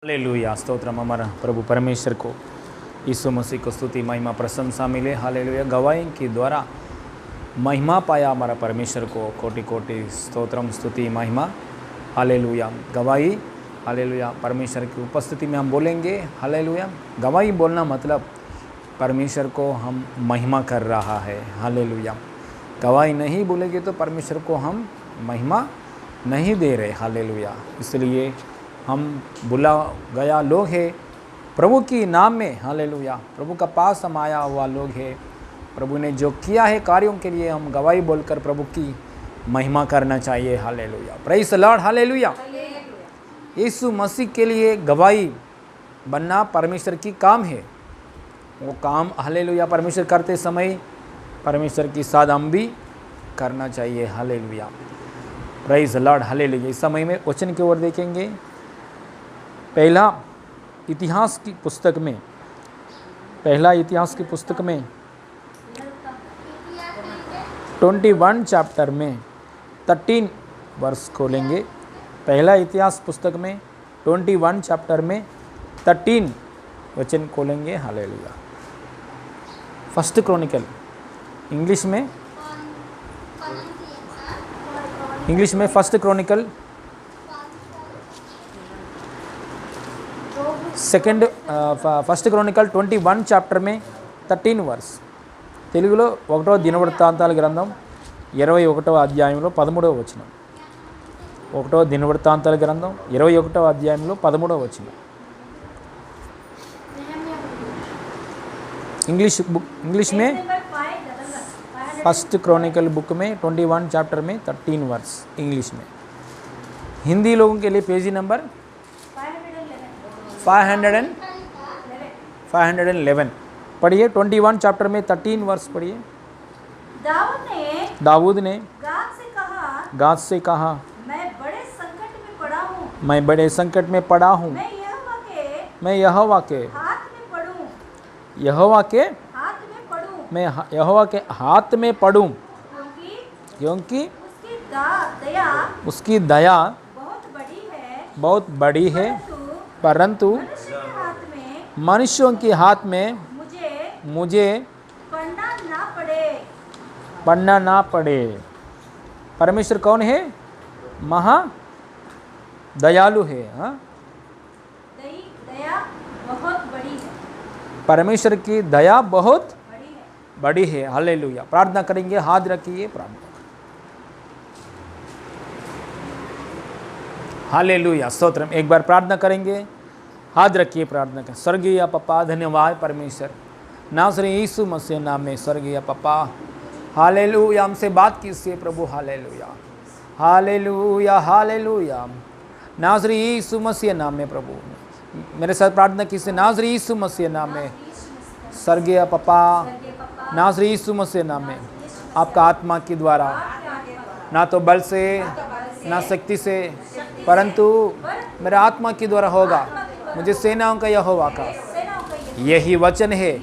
हालेलुया, स्तोत्रम हमारा प्रभु परमेश्वर को, यीशु मसीह को स्तुति महिमा प्रशंसा मिले। हालेलुया, गवाही के द्वारा महिमा पाया हमारा परमेश्वर को, कोटि कोटि स्तोत्रम स्तुति महिमा। हालेलुया, गवाही, हालेलुया, परमेश्वर की उपस्थिति में हम बोलेंगे हालेलुया। गवाही बोलना मतलब परमेश्वर को हम महिमा कर रहा है। हालेलुया, गवाही नहीं बोलेंगे तो परमेश्वर को हम महिमा नहीं दे रहे। हालेलुया, इसलिए हम बुला गया लोग हैं प्रभु की नाम में। हालेलुया, प्रभु का पास हम आया हुआ लोग हैं। प्रभु ने जो किया है कार्यों के लिए हम गवाही बोलकर प्रभु की महिमा करना चाहिए। Hallelujah, praise the lord. Hallelujah, Yeshu Masih के लिए गवाही बनना परमेश्वर की काम है। वो काम हालेलुया परमेश्वर करते समय परमेश्वर की साथ हम भी करना चाहिए। Hallelujah, praise the lord. Hallelujah, इस समय में वचन की ओर देखेंगे। पहला इतिहास की पुस्तक में 21 चैप्टर में 13 वर्ष खोलेंगे। पहला इतिहास पुस्तक में 21 चैप्टर में 13 वचन खोलेंगे। हालेलुया, फर्स्ट क्रॉनिकल इंग्लिश में first Chronicle first Chronicle 21 chapter में 13 వర్స్, తెలుగులో 1వ దినవృత్తాంతాల గ్రంథం 21వ అధ్యాయంలో 13వ వచనం. 1వ దినవృత్తాంతాల గ్రంథం 21వ అధ్యాయంలో 13వ వచనం. इंग्लिश में फर्स्ट क्रॉनिकल बुक में 21 चैप्टर में 13 वर्स इंग्लिश में। हिंदी लोगों के लिए पेजी नंबर 511 पढ़िए। 21 चैप्टर में 13 वर्स पढ़िए। दाऊद ने गाद से कहा, मैं बड़े संकट में पड़ा हूँ, मैं बड़े संकट में पड़ा हूँ, मैं मैं यहोवा के हाथ में पड़ूं, यहोवा के हाथ में पड़ूं, मैं यहोवा के हाथ में पड़ूं, क्योंकि क्योंकि दया उसकी दया बहुत बड़ी है, परंतु मनुष्यों के हाथ में मुझे पढ़ना ना पड़े। परमेश्वर कौन है? महा दयालु है। हाँ, दया बहुत बड़ी है, परमेश्वर की दया बहुत बड़ी है। बड़ी है। हालेलुया। प्रार्थना करेंगे, हाथ रखिए, प्रार्थना। हालेलुया, स्तोत्रम। एक बार प्रार्थना करेंगे, हाथ रखिए, प्रार्थना करें। स्वर्गीय पप्पा, धन्यवाद परमेश्वर, नासरी यीशु मसीह नाम में। स्वर्गीय पप्पा, हालेलुया, हमसे बात कीजिए प्रभु। हालेलुया, हालेलुया, हालेलुया, नासरी यीशु मसीह नाम में प्रभु। मेरे साथ प्रार्थना कीजिए, नासरी यीशु मसीह नाम में। स्वर्गीय पप्पा, नासरी यीशु मसीह नाम में आपका आत्मा के द्वारा, ना तो बल से ना शक्ति से, परंतु मेरे आत्मा के द्वारा होगा। मुझे सेनाओं का यहोवा का यही वचन है।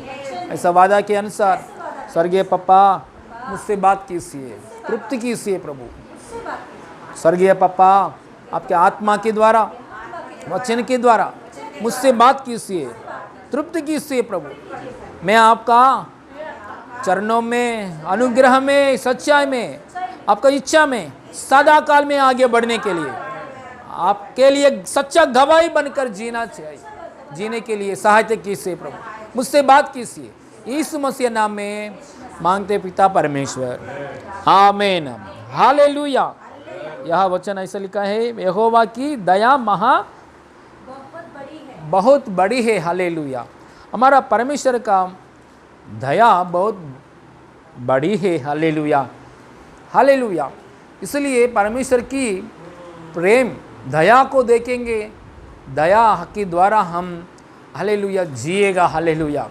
ऐसा वादा के अनुसार स्वर्गीय पप्पा मुझसे बात कीजिए, तृप्ति कीजिए प्रभु। स्वर्गीय पप्पा, आपके आत्मा के द्वारा, वचन के द्वारा मुझसे बात कीजिए, तृप्ति कीजिए प्रभु। मैं आपका चरणों में, अनुग्रह में, सच्चाई में, आपका इच्छा में सदा काल में आगे बढ़ने के लिए, आपके लिए सच्चा गवाही बनकर जीना चाहिए, जीने के लिए सहायता कीजिए प्रभु। मुझसे बात कीजिए, यीशु मसीह नाम में मांगते पिता परमेश्वर, आमीन। हालेलुया। यह वचन ऐसा लिखा है, यहोवा की दया बहुत बड़ी है। हालेलुया। हमारा परमेश्वर का दया बहुत बड़ी है। Hallelujah, hallelujah. इसलिए परमेश्वर की प्रेम दया को देखेंगे, दया के द्वारा हम हालेलुया जिएगा। हालेलुया।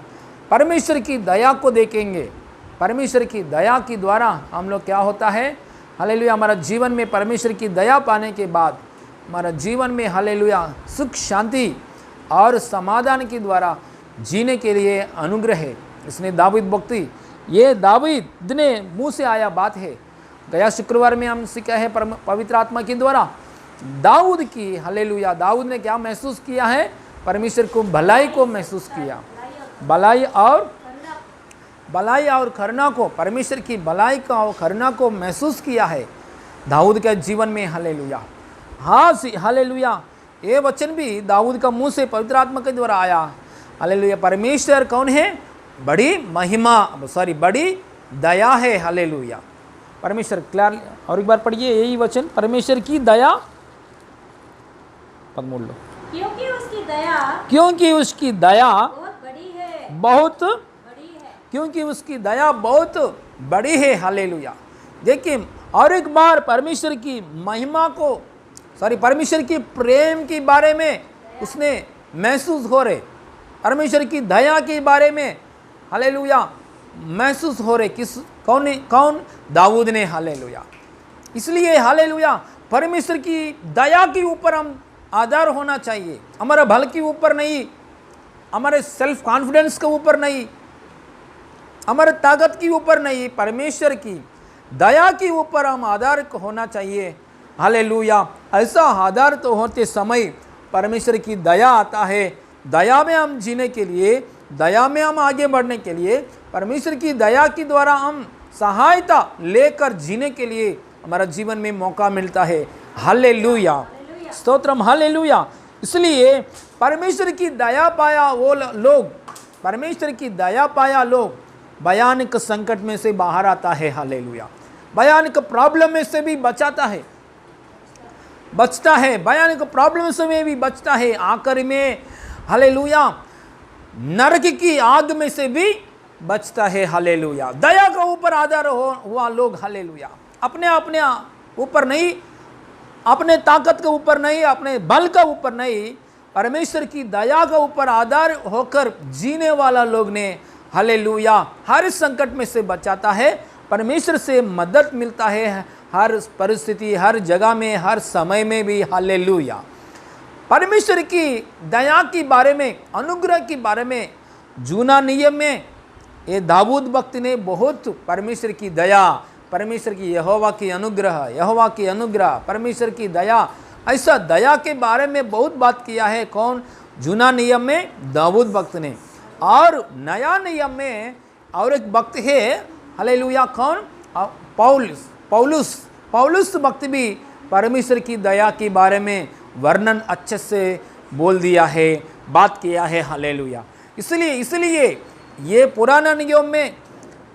परमेश्वर की दया को देखेंगे, परमेश्वर की दया के द्वारा हम लोग क्या होता है, हालेलुया, हमारा जीवन में परमेश्वर की दया पाने के बाद हमारा जीवन में हालेलुया सुख, शांति और समाधान के द्वारा जीने के लिए अनुग्रह है। इसने दाऊद भक्ति, ये दाऊद ने मुँह से आया बात है। गया शुक्रवार में हम सीखा है पवित्र आत्मा के द्वारा दाऊद की, हालेलुया, दाऊद ने क्या महसूस किया है? परमेश्वर को भलाई को महसूस किया, भलाई और करुणा को, परमेश्वर की भलाई का और करुणा को महसूस किया है दाऊद के जीवन में। हालेलुया। हाँ, हालेलुया। ये वचन भी दाऊद का मुंह से पवित्र आत्मा के द्वारा आया। हालेलुया। परमेश्वर कौन है? बड़ी बड़ी दया है। हालेलुया। परमेश्वर क्लियर, और एक बार पढ़िए यही वचन, परमेश्वर की दया, पद मोड़ लो, क्योंकि उसकी दया बहुत क्योंकि उसकी दया बहुत बड़ी है। हालेलुया। देखिए, और एक बार परमेश्वर की महिमा को, परमेश्वर की प्रेम के बारे में उसने महसूस हो रहे, परमेश्वर की दया के बारे में हालेलुया महसूस हो रहे। कौन? दाऊद ने। हालेलुया। इसलिए हालेलुया, परमेश्वर की दया के ऊपर हम आधार होना चाहिए, हमारे बल के ऊपर नहीं, हमारे सेल्फ कॉन्फिडेंस के ऊपर नहीं, हमारे ताकत के ऊपर नहीं, परमेश्वर की दया के ऊपर हम आधार होना चाहिए। हालेलुया। ऐसा आधार तो होते समय परमेश्वर की दया आता है। दया में हम जीने के लिए, दया में हम आगे बढ़ने के लिए, परमेश्वर की दया के द्वारा हम सहायता लेकर जीने के लिए हमारा जीवन में मौका मिलता है। हालेलुया, स्तोत्रम, हालेलुया। इसलिए परमेश्वर की दया पाया वो लोग, परमेश्वर की दया पाया लोग भयानक संकट में से बाहर आता है। हालेलुया। भयानक प्रॉब्लम में से भी बचता है, भयानक प्रॉब्लम से भी बचता है। आखिर में हालेलुया नरक की आग में से भी बचता है। हालेलुया। दया का ऊपर आधार हुआ लोग, हालेलुया, अपने अपने ऊपर नहीं, अपने ताकत के ऊपर नहीं, अपने बल का ऊपर नहीं, परमेश्वर की दया का ऊपर आधार होकर जीने वाला लोग ने, हालेलुया, हर संकट में से बचाता है। परमेश्वर से मदद मिलता है हर परिस्थिति, हर जगह में, हर समय में भी। हालेलुया। परमेश्वर की दया के बारे में, अनुग्रह के बारे में जूना नियम में ये दाऊद भक्त ने बहुत परमेश्वर की दया, परमेश्वर की यहोवा की अनुग्रह, यहोवा की अनुग्रह, परमेश्वर की दया, ऐसा दया के बारे में बहुत बात किया है। कौन? जूना नियम में दाऊद भक्त ने। और नया नियम में और एक भक्त है, हालेलुया, कौन? पौलुस भक्त भी परमेश्वर की दया के बारे में वर्णन अच्छे से बोल दिया है, बात किया है। हालेलुया। इसलिए ये पुराना नियम में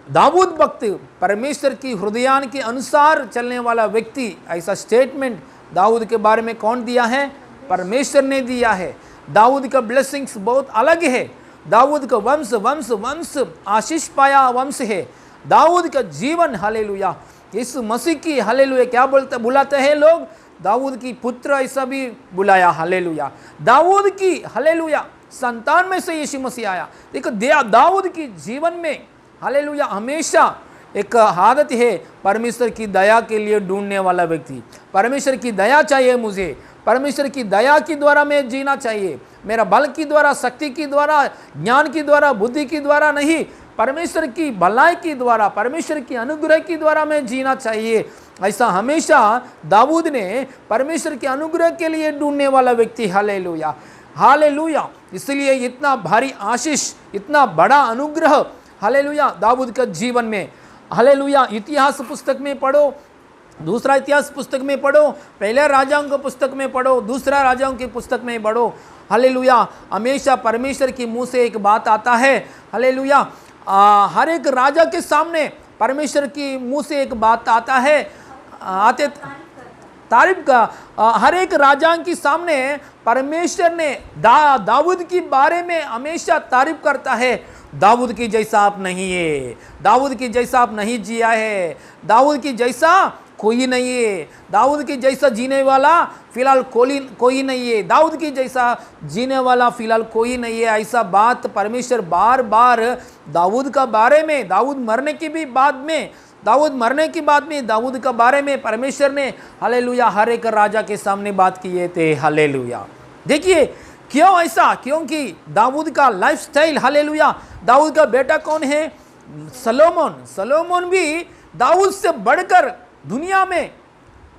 दाऊद भक्त परमेश्वर की हृदयान के अनुसार चलने वाला व्यक्ति, ऐसा स्टेटमेंट दाऊद के बारे में कौन दिया है? परमेश्वर ने दिया है। दाऊद का ब्लेसिंग्स बहुत अलग है। दाऊद का वंश आशीष पाया वंश है। दाऊद का जीवन, हालेलुया, यीशु मसीह की, हालेलुया, क्या बुलाते हैं लोग? दाऊद की पुत्र ऐसा भी बुलाया। हालेलुया। दाऊद की, हालेलुया, संतान में से यीशु मसीह आया। देखो दाऊद की जीवन में, हालेलुया, हमेशा एक आदत है परमेश्वर की दया के लिए ढूंढने वाला व्यक्ति। परमेश्वर की दया चाहिए मुझे, परमेश्वर की दया के द्वारा मैं जीना चाहिए। मेरा बल की द्वारा, शक्ति की द्वारा, ज्ञान की द्वारा, बुद्धि की द्वारा नहीं, परमेश्वर की भलाई की द्वारा, परमेश्वर की अनुग्रह की द्वारा मैं जीना चाहिए। ऐसा हमेशा दाऊद ने परमेश्वर के अनुग्रह के लिए ढूंढने वाला व्यक्ति। Hallelujah, hallelujah. इसलिए इतना भारी आशीष, इतना बड़ा अनुग्रह, हालेलुया, दाऊद का जीवन में। हालेलुया। इतिहास पुस्तक में पढ़ो, दूसरा इतिहास पुस्तक में पढ़ो, पहले राजाओं की पुस्तक में पढ़ो, दूसरा राजाओं की पुस्तक में पढ़ो। हालेलुया। हमेशा परमेश्वर के मुंह से एक बात आता है, हालेलुया, हर एक राजा के सामने परमेश्वर की मुंह से एक बात आता है, तारीफ का, हर एक राजा के सामने परमेश्वर ने दाऊद के बारे में हमेशा तारीफ करता है। दाऊद की जैसा आप नहीं है, दाऊद की जैसा आप नहीं जिया है, दाऊद की जैसा कोई नहीं है, दाऊद की जैसा जीने वाला फिलहाल कोई नहीं है, दाऊद की जैसा जीने वाला फिलहाल कोई नहीं है। ऐसा बात परमेश्वर बार बार दाऊद का बारे में, दाऊद मरने के बाद में दाऊद का बारे में परमेश्वर ने, हालेलुया, हर एक राजा के सामने बात किए थे। हालेलुया। देखिए क्यों ऐसा? क्योंकि दाऊद का लाइफस्टाइल, हालेलुया, दाऊद का बेटा कौन है? सलोमन भी दाऊद से बढ़कर दुनिया में,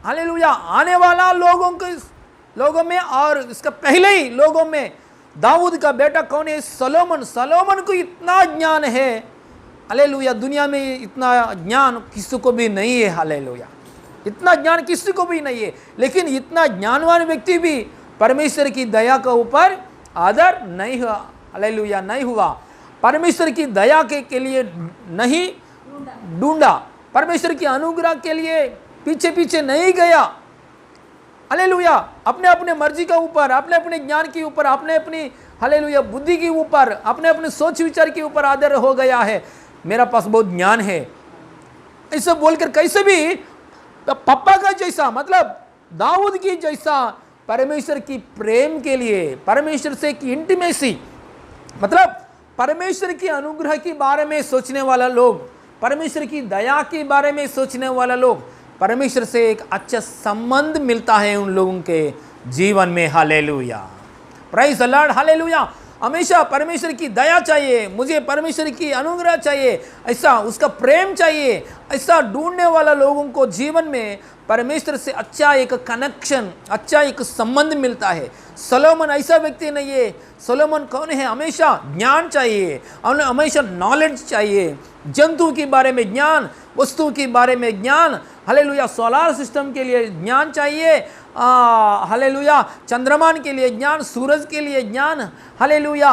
हालेलुया, आने वाला लोगों में और इसका पहले ही लोगों में दाऊद का बेटा कौन है? सलोमन को इतना ज्ञान है, हालेलुया, दुनिया में इतना ज्ञान किसी को भी नहीं है। हालेलुया। इतना ज्ञान किसी को भी नहीं है, लेकिन इतना ज्ञानवान व्यक्ति भी परमेश्वर की दया के ऊपर आदर नहीं हुआ। हालेलुया, नहीं हुआ। परमेश्वर की दया के लिए नहीं ढूंढा, परमेश्वर की अनुग्रह के लिए पीछे नहीं गया। हालेलुया। अपने अपने मर्जी के ऊपर, अपने अपने ज्ञान के ऊपर, अपने अपनी, हालेलुया, बुद्धि के ऊपर, अपने अपने सोच विचार के ऊपर आदर हो गया है। मेरा पास बहुत ज्ञान है, ऐसा बोलकर कैसे भी पापा का जैसा, मतलब दाऊद की जैसा परमेश्वर की प्रेम के लिए, परमेश्वर से की इंटीमेसी, मतलब परमेश्वर की अनुग्रह के बारे में सोचने वाला लोग, परमेश्वर की दया के बारे में सोचने वाला लोग, परमेश्वर से एक अच्छा संबंध मिलता है उन लोगों के जीवन में। Hallelujah, praise the lord. Hallelujah. हमेशा परमेश्वर की दया चाहिए, मुझे परमेश्वर की अनुग्रह चाहिए, ऐसा उसका प्रेम चाहिए। ऐसा ढूंढने वाला लोगों को जीवन में परमेश्वर से अच्छा एक कनेक्शन, अच्छा एक संबंध मिलता है। सोलोमन ऐसा व्यक्ति नहीं है। सोलोमन कौन है? हमेशा ज्ञान चाहिए, हमेशा नॉलेज चाहिए, जंतु के बारे में ज्ञान, वस्तु के बारे में ज्ञान, हालेलुया, सोलार सिस्टम के लिए ज्ञान चाहिए, हालेलुया, चंद्रमान के लिए ज्ञान, सूरज के लिए ज्ञान, हालेलुया,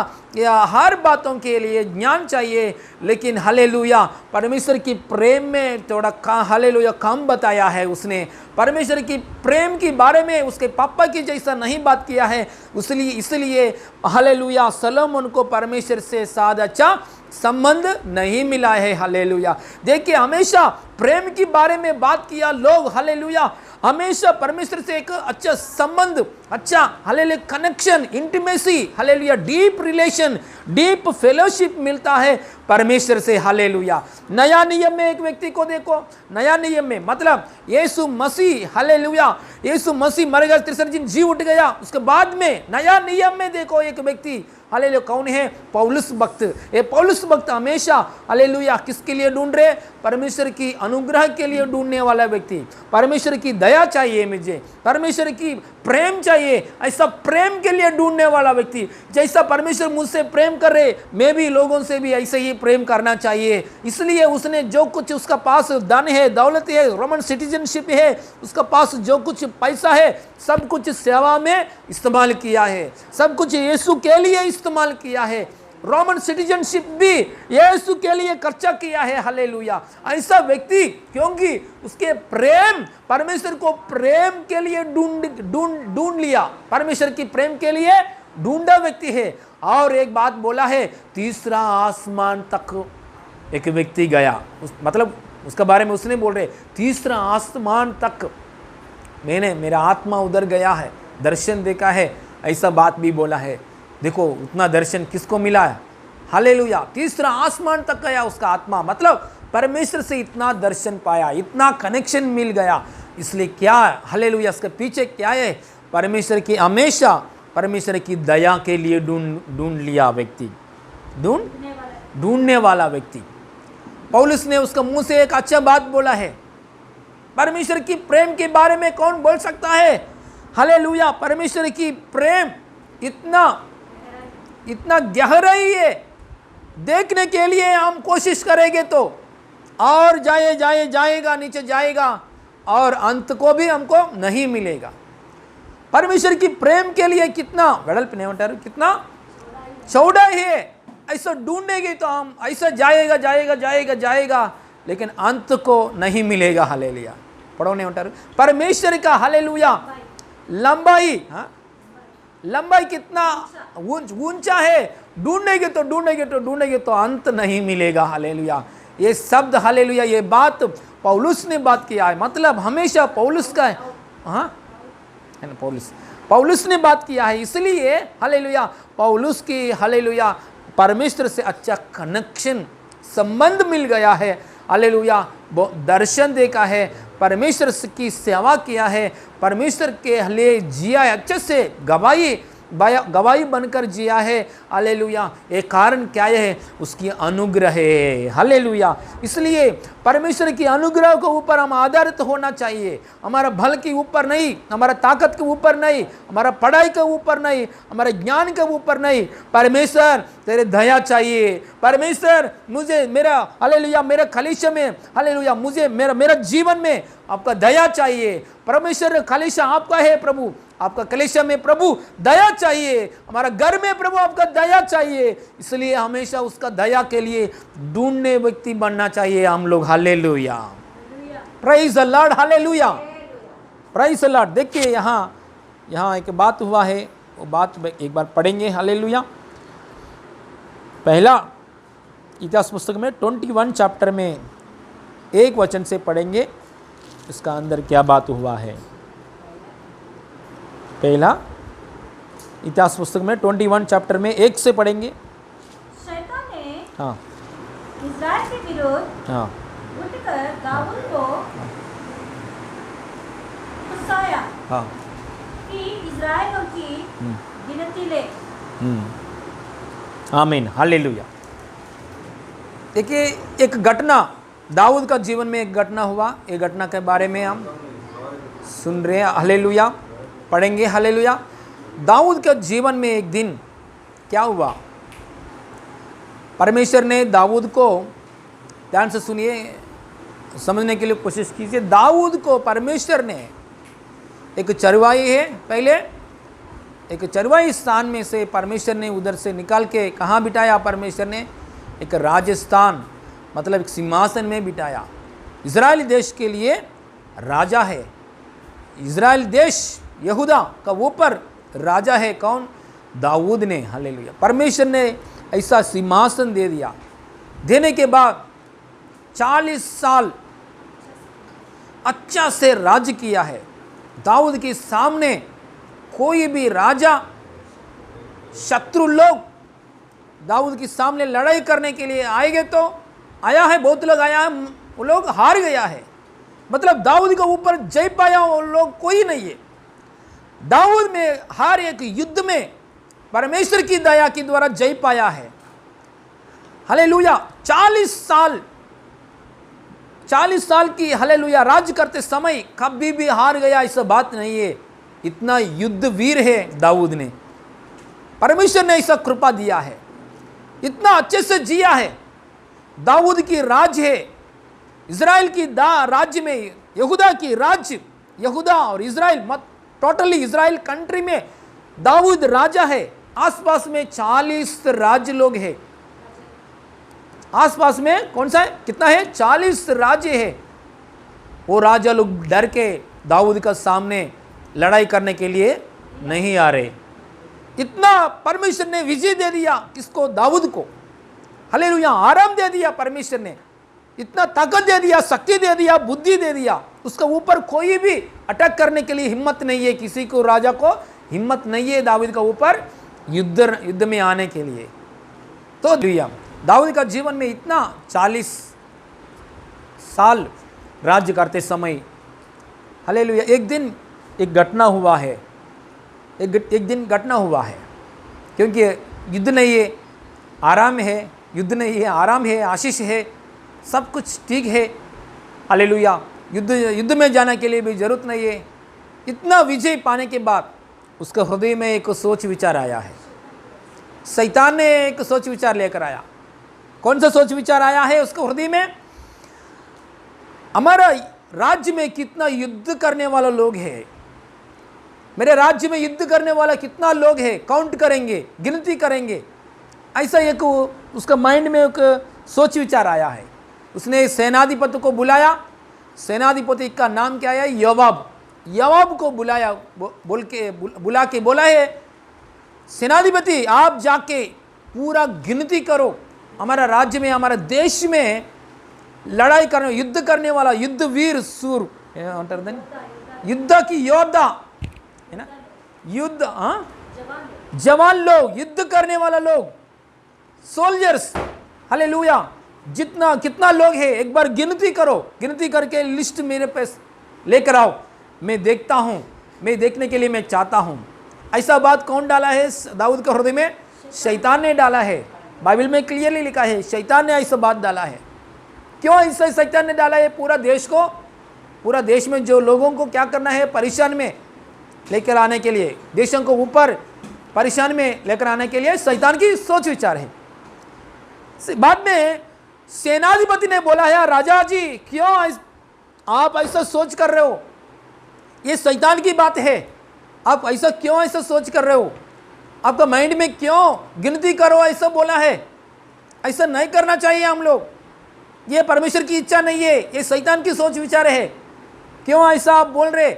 हर बातों के लिए ज्ञान चाहिए। लेकिन हालेलुया, परमेश्वर की प्रेम में थोड़ा हालेलुया कम बताया है उसने। परमेश्वर की प्रेम के बारे में उसके पापा की जैसा नहीं बात किया है। इसलिए हालेलुया, सोलोमन को परमेश्वर से शायद अच्छा संबंध नहीं मिला है। हालेलुया। देखिए हमेशा प्रेम के बारे में बात किया लोग, हालेलुया, हमेशा परमेश्वर से एक अच्छा संबंध, अच्छा hallelujah connection, intimacy, hallelujah deep relation, deep fellowship मिलता है परमेश्वर से। हालेलुया। नया नियम में एक व्यक्ति को देखो, नया नियम में मतलब यीशु मसीह, हालेलुया, यीशु मसीह मर गया, तीसरे दिन जी उठ गया, उसके बाद में नया नियम में देखो एक व्यक्ति, हालेलुया, कौन है? पौलुस भक्त। ये पौलुस भक्त हमेशा हालेलुया किसके लिए ढूंढ रहे? परमेश्वर की अनुग्रह के लिए ढूंढने वाला व्यक्ति। परमेश्वर की दया चाहिए मुझे, परमेश्वर की प्रेम चाहिए, ऐसा प्रेम के लिए ढूंढने वाला व्यक्ति। जैसा परमेश्वर मुझसे प्रेम कर रहे, मैं भी लोगों से भी ऐसे ही प्रेम करना चाहिए। इसलिए उसने जो कुछ उसका पास धन है, दौलत है, रोमन सिटीजनशिप है, उसका पास जो कुछ पैसा है, सब कुछ सेवा में इस्तेमाल किया है, सब कुछ यीशु के लिए इस्तेमाल किया है। रोमन सिटीजनशिप भी यीशु के लिए खर्चा किया है। हालेलुया। ऐसा व्यक्ति, क्योंकि उसके प्रेम, परमेश्वर को प्रेम के लिए ढूंढ लिया, परमेश्वर की प्रेम के लिए ढूंढा व्यक्ति है। और एक बात बोला है, तीसरा आसमान तक एक व्यक्ति गया, मतलब उसके बारे में उसने बोल रहे, तीसरा आसमान तक मैंने, मेरा आत्मा उधर गया है, दर्शन देखा है, ऐसा बात भी बोला है। देखो उतना दर्शन किसको मिला है? हालेलुया। तीसरा आसमान तक गया उसका आत्मा, मतलब परमेश्वर से इतना दर्शन पाया, इतना कनेक्शन मिल गया। इसलिए क्या, हालेलुया, इसके पीछे क्या है? परमेश्वर की, हमेशा परमेश्वर की दया के लिए ढूंढ लिया व्यक्ति, ढूंढने वाला व्यक्ति। पौलुस ने उसका मुंह से एक अच्छा बात बोला है। परमेश्वर की प्रेम के बारे में कौन बोल सकता है? हालेलुया। परमेश्वर की प्रेम इतना गहराई है, देखने के लिए हम कोशिश करेंगे तो और जाएगा, नीचे जाएगा, और अंत को भी हमको नहीं मिलेगा। परमेश्वर की प्रेम के लिए कितना वेडल्प नहीं होता, कितना चौड़ा है, ऐसा ढूंढेंगे तो हम ऐसा जाएगा, लेकिन अंत को नहीं मिलेगा। हालेलुया। पढ़ो नहीं होता, परमेश्वर का हालेलुया लंबाई, हाँ, लंबाई कितना ऊंचा है, ढूंढेंगे तो अंत नहीं मिलेगा। हालेलुया। ये शब्द, हालेलुया, ये बात पौलुस ने बात किया है, मतलब हमेशा पौलुस का, हाँ है ना, पौलुस ने बात किया है। इसलिए हालेलुया पौलुस की, हालेलुया, परमेश्वर से अच्छा कनेक्शन, संबंध मिल गया है। हालेलुया। दर्शन देखा है, परमेश्वर की सेवा किया है, परमेश्वर के लिए जिया है, अच्छे से गवाही बनकर जिया है। हालेलुया। एक कारण क्या है? उसकी अनुग्रह है। हालेलुया। इसलिए परमेश्वर की अनुग्रह के ऊपर हम आधारित होना चाहिए, हमारा बल के ऊपर नहीं, हमारा ताकत के ऊपर नहीं, हमारा पढ़ाई के ऊपर नहीं, हमारे ज्ञान के ऊपर नहीं। परमेश्वर तेरे दया चाहिए, परमेश्वर मुझे, मेरा हालेलुया, मेरे कलीसिया में, हालेलुया, मुझे मेरा जीवन में आपका दया चाहिए। परमेश्वर कलीसिया आपका है प्रभु, आपका कलीसिया में प्रभु दया चाहिए, हमारा घर में प्रभु आपका दया चाहिए। इसलिए हमेशा उसका दया के लिए ढूंढने व्यक्ति बनना चाहिए हम लोग। Hallelujah. Praise the lord. Hallelujah. Praise the Lord. देखिए यहाँ एक बात हुआ है, वो बात एक बार पढ़ेंगे। हालेलुया। पहला इतिहास पुस्तक में 21 चैप्टर में एक वचन से पढ़ेंगे, इसका अंदर क्या बात हुआ है। पहला इतिहास पुस्तक में 21 चैप्टर में 1 से पढ़ेंगे। शैतान ने हाँ इस्राएल के विरोध हाँ उठकर दाऊद को उकसाया हाँ कि इस्राएलियों की गिनती ले। आमीन। हालेलुया। देखिए एक घटना, दाऊद का जीवन में एक घटना हुआ, एक घटना के बारे में हम सुन रहे हैं। हालेलुया। पढ़ेंगे। हालेलुया। दाऊद के जीवन में एक दिन क्या हुआ? परमेश्वर ने दाऊद को, ध्यान से सुनिए, समझने के लिए कोशिश कीजिए। दाऊद को परमेश्वर ने, एक चरवाही है, पहले एक चरवाही स्थान में से परमेश्वर ने उधर से निकाल के कहाँ बिठाया? परमेश्वर ने एक राजस्थान, मतलब एक सिंहासन में बिठाया। इजराइल देश के लिए राजा है, इजराइल देश यहूदा का ऊपर राजा है। कौन? दाऊद ने। हालेलुया। परमेश्वर ने ऐसा सिंहासन दे दिया, देने के बाद 40 साल अच्छा से राज किया है। दाऊद के सामने कोई भी राजा, शत्रु लोग दाऊद के सामने लड़ाई करने के लिए आएंगे तो आया है, बहुत लोग आया है, वो लोग हार गया है। मतलब दाऊद के ऊपर जय पाया वो लोग कोई नहीं है। दाऊद में हर एक युद्ध में परमेश्वर की दया के द्वारा जय पाया है। हालेलुया। 40 साल की हालेलुया राज करते समय कभी भी हार गया ऐसा बात नहीं है। इतना युद्ध वीर है दाऊद ने, परमेश्वर ने ऐसा कृपा दिया है, इतना अच्छे से जिया है। दाऊद की राज है इज़राइल की राज्य में, यहूदा की राज्य, यहूदा और इज़राइल मत टोटली इज़राइल कंट्री में दाऊद राजा है। आसपास में 40 राज्य लोग हैं। आसपास में कौन सा है, कितना है, 40 राज्य है। वो राजा लोग डर के दाऊद का सामने लड़ाई करने के लिए नहीं आ रहे। इतना परमेश्वर ने विजय दे दिया किसको, दाऊद को। हालेलुया। आराम दे दिया परमेश्वर ने, इतना ताकत दे दिया, शक्ति दे दिया, बुद्धि दे दिया। उसके ऊपर कोई भी अटैक करने के लिए हिम्मत नहीं है, किसी को राजा को हिम्मत नहीं है दाऊद का ऊपर युद्ध में आने के लिए। तो दाऊद का जीवन में इतना 40 साल राज्य करते समय हालेलुया एक दिन एक घटना हुआ है, एक दिन घटना हुआ है। क्योंकि युद्ध नहीं है, आराम है, युद्ध नहीं है, आराम है, आशीष है, सब कुछ ठीक है। हालेलुया। युद्ध में जाने के लिए भी जरूरत नहीं है। इतना विजय पाने के बाद उसके हृदय में एक सोच विचार आया है। शैतान ने एक सोच विचार लेकर आया। कौन सा सोच विचार आया है उसके हृदय में, हमारा राज्य में कितना युद्ध करने वाला लोग हैं, मेरे राज्य में युद्ध करने वाला कितना लोग हैं, काउंट करेंगे, गिनती करेंगे। ऐसा एक उसका माइंड में एक सोच विचार आया है। उसने सेनाधिपति को बुलाया। सेनाधिपति का नाम क्या है, योवाब को बुलाया, बुला के बोला है, सेनाधिपति आप जाके पूरा गिनती करो, हमारा राज्य में, हमारा देश में लड़ाई करने, युद्ध करने वाला, युद्ध वीर सूर, युद्ध की योद्धा है ना, युद्ध, जवान लोग, युद्ध करने वाला लोग, सोल्जर्स। हालेलुया। कितना लोग हैं एक बार गिनती करो, गिनती करके लिस्ट मेरे पास लेकर आओ, मैं देखता हूँ, मैं देखने के लिए मैं चाहता हूँ। ऐसा बात कौन डाला है दाऊद के हृदय में, शैतान ने डाला है। बाइबल में क्लियरली लिखा है शैतान ने ऐसा बात डाला है। क्यों ऐसा शैतान ने डाला है, पूरा देश में जो लोगों को क्या करना है, परेशान में लेकर आने के लिए, देशों को ऊपर परेशान में लेकर आने के लिए शैतान की सोच विचार है। बाद में सेनाधिपति ने बोला है, राजा जी क्यों आप ऐसा सोच कर रहे हो, ये शैतान की बात है, आप ऐसा क्यों ऐसा सोच कर रहे हो, आपका माइंड में क्यों गिनती करो ऐसा बोला है, ऐसा नहीं करना चाहिए हम लोग, ये परमेश्वर की इच्छा नहीं है, ये शैतान की सोच विचार है, क्यों ऐसा आप बोल रहे।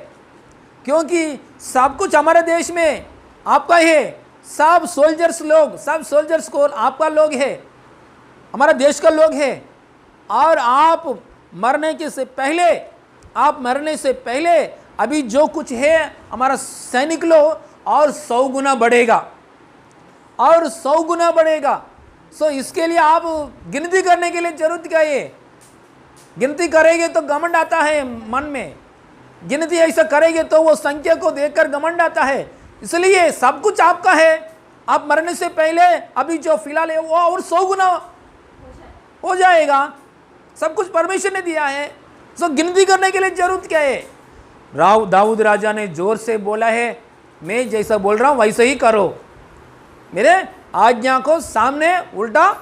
क्योंकि सब कुछ हमारे देश में आपका है, सब सोल्जर्स को आपका लोग है, हमारा देश का लोग है। और आप मरने से पहले अभी जो कुछ है हमारा सैनिक लोग और 100 गुना बढ़ेगा, सो इसके लिए आप गिनती करने के लिए जरूरत क्या है। गिनती करेंगे तो घमंड आता है मन में, गिनती ऐसा करेंगे तो वो संख्या को देखकर घमंड आता है। इसलिए सब कुछ आपका है, आप मरने से पहले अभी जो फिलहाल है वो और 100 गुना हो जाएगा। सब कुछ परमेश्वर ने दिया है, सो गिनती करने के लिए जरूरत क्या है। दाऊद राजा ने जोर से बोला है, मैं जैसा बोल रहा हूँ वैसे ही करो, मेरे आज्ञा को सामने उल्टा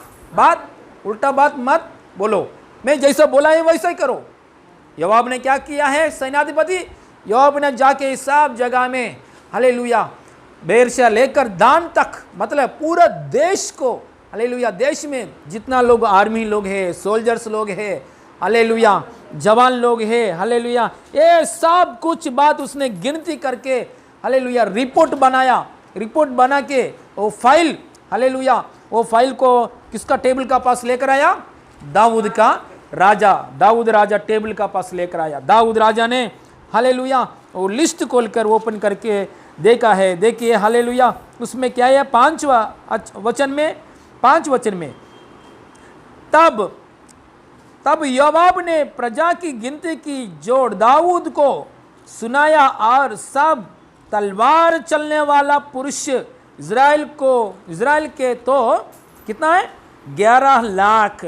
बात मत बोलो, मैं जैसा बोला है वैसा ही करो। योवाब ने क्या किया है, सेनाधिपति योवाब ने जाके सब जगह में हालेलुया बेरशा लेकर दान तक, मतलब पूरा देश को, हालेलुया देश में जितना लोग आर्मी लोग हैं, सोल्जर्स लोग हैं, हालेलुया जवान लोग हैं, हालेलुया ये सब कुछ बात उसने गिनती करके हालेलुया रिपोर्ट बना के वो फाइल हालेलुया वो फाइल को किसका टेबल का पास लेकर आया? दाऊद का राजा, दाऊद राजा टेबल का पास लेकर आया। दाऊद राजा ने हालेलुया वो लिस्ट खोलकर ओपन करके देखा है। देखिए हालेलुया उसमें क्या है? 5 वचन में तब योआब ने प्रजा की गिनती की जोड़ दाऊद को सुनाया और सब तलवार चलने वाला पुरुष इज़राइल के तो कितना है? 11 लाख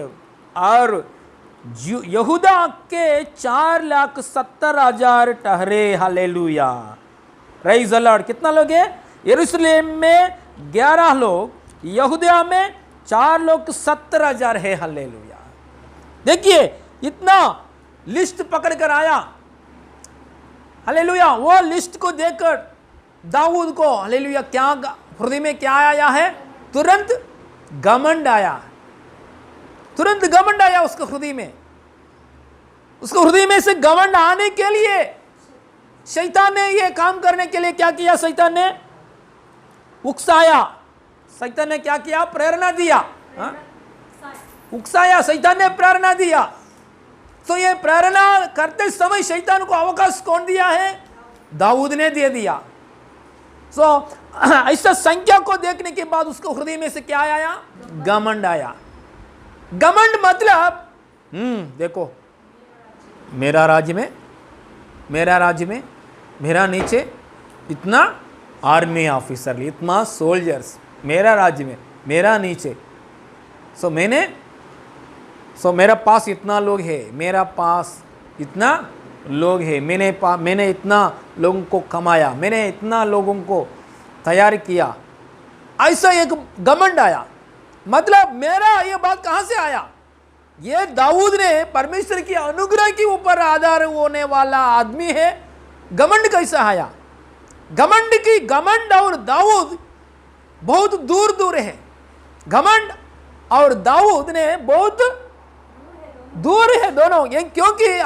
और यहूदा के 4,70,000 ठहरे। Hallelujah praise the Lord. कितना लोग है? यरूशलेम में 11 लोग, यहूदा में 4,70,000 है। हालेलुया। देखिए इतना लिस्ट पकड़ कर आया। हालेलुया वो लिस्ट को देखकर दाऊद को हालेलुया क्या हृदय में क्या आया है? तुरंत घमंड आया, तुरंत घमंड आया उसके हृदय में। उसको हृदय में से घमंड आने के लिए शैतान ने ये काम करने के लिए क्या किया? शैतान ने उकसाया, शैतान ने क्या किया? प्रेरणा दिया। उकसाया, शैतान ने प्रेरणा दिया। तो ये प्रेरणा करते समय शैतान को अवकाश कौन दिया है? दाऊद ने दे दिया। सो ऐसा संख्या को देखने के बाद उसको हृदय में से क्या आया? घमंड आया। घमंड मतलब देखो मेरा राज्य में मेरा नीचे इतना आर्मी ऑफिसर, इतना सोल्जर्स, मेरा राज्य में मेरा नीचे, सो मेरा पास इतना लोग है, मेरा पास इतना लोग है, मैंने इतना लोगों को कमाया, मैंने इतना लोगों को तैयार किया। ऐसा एक घमंड आया। मतलब मेरा ये बात कहां से आया? ये दाऊद ने परमेश्वर की अनुग्रह के ऊपर आधार होने वाला आदमी है। घमंड कैसा आया? घमंड और दाऊद बहुत दूर दूर है। घमंड और दाऊद ने बहुत दूर है दोनों। ये क्योंकि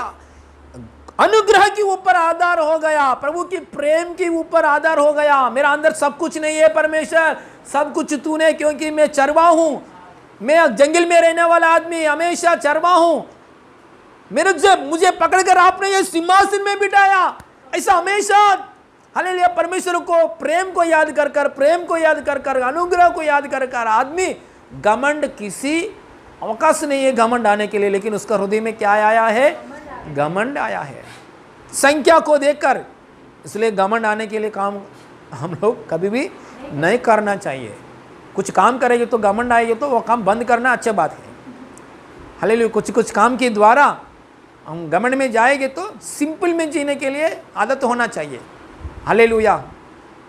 अनुग्रह के ऊपर आधार हो गया, प्रभु की प्रेम के ऊपर आधार हो गया। मेरा अंदर सब कुछ नहीं है परमेश्वर, सब कुछ तूने, क्योंकि मैं चरवा हूं, मैं जंगल में रहने वाला आदमी, हमेशा चरवा हूं। मुझे पकड़कर आपने ये सिंहासन में बिठाया। ऐसा हमेशा हालेलुया परमेश्वर को प्रेम को याद कर अनुग्रह को याद कर आदमी घमंड किसी अवकाश नहीं है घमंड आने के लिए। लेकिन उसका हृदय में क्या आया है? घमंड आया है संख्या को देखकर। इसलिए घमंड आने के लिए काम हम लोग कभी भी नहीं करना चाहिए। कुछ काम करेंगे तो घमंड आएगी तो वो काम बंद करना अच्छा बात है। हालेलुया कुछ काम के द्वारा हम घमंड में जाएंगे तो सिंपल में जीने के लिए आदत होना चाहिए। Hallelujah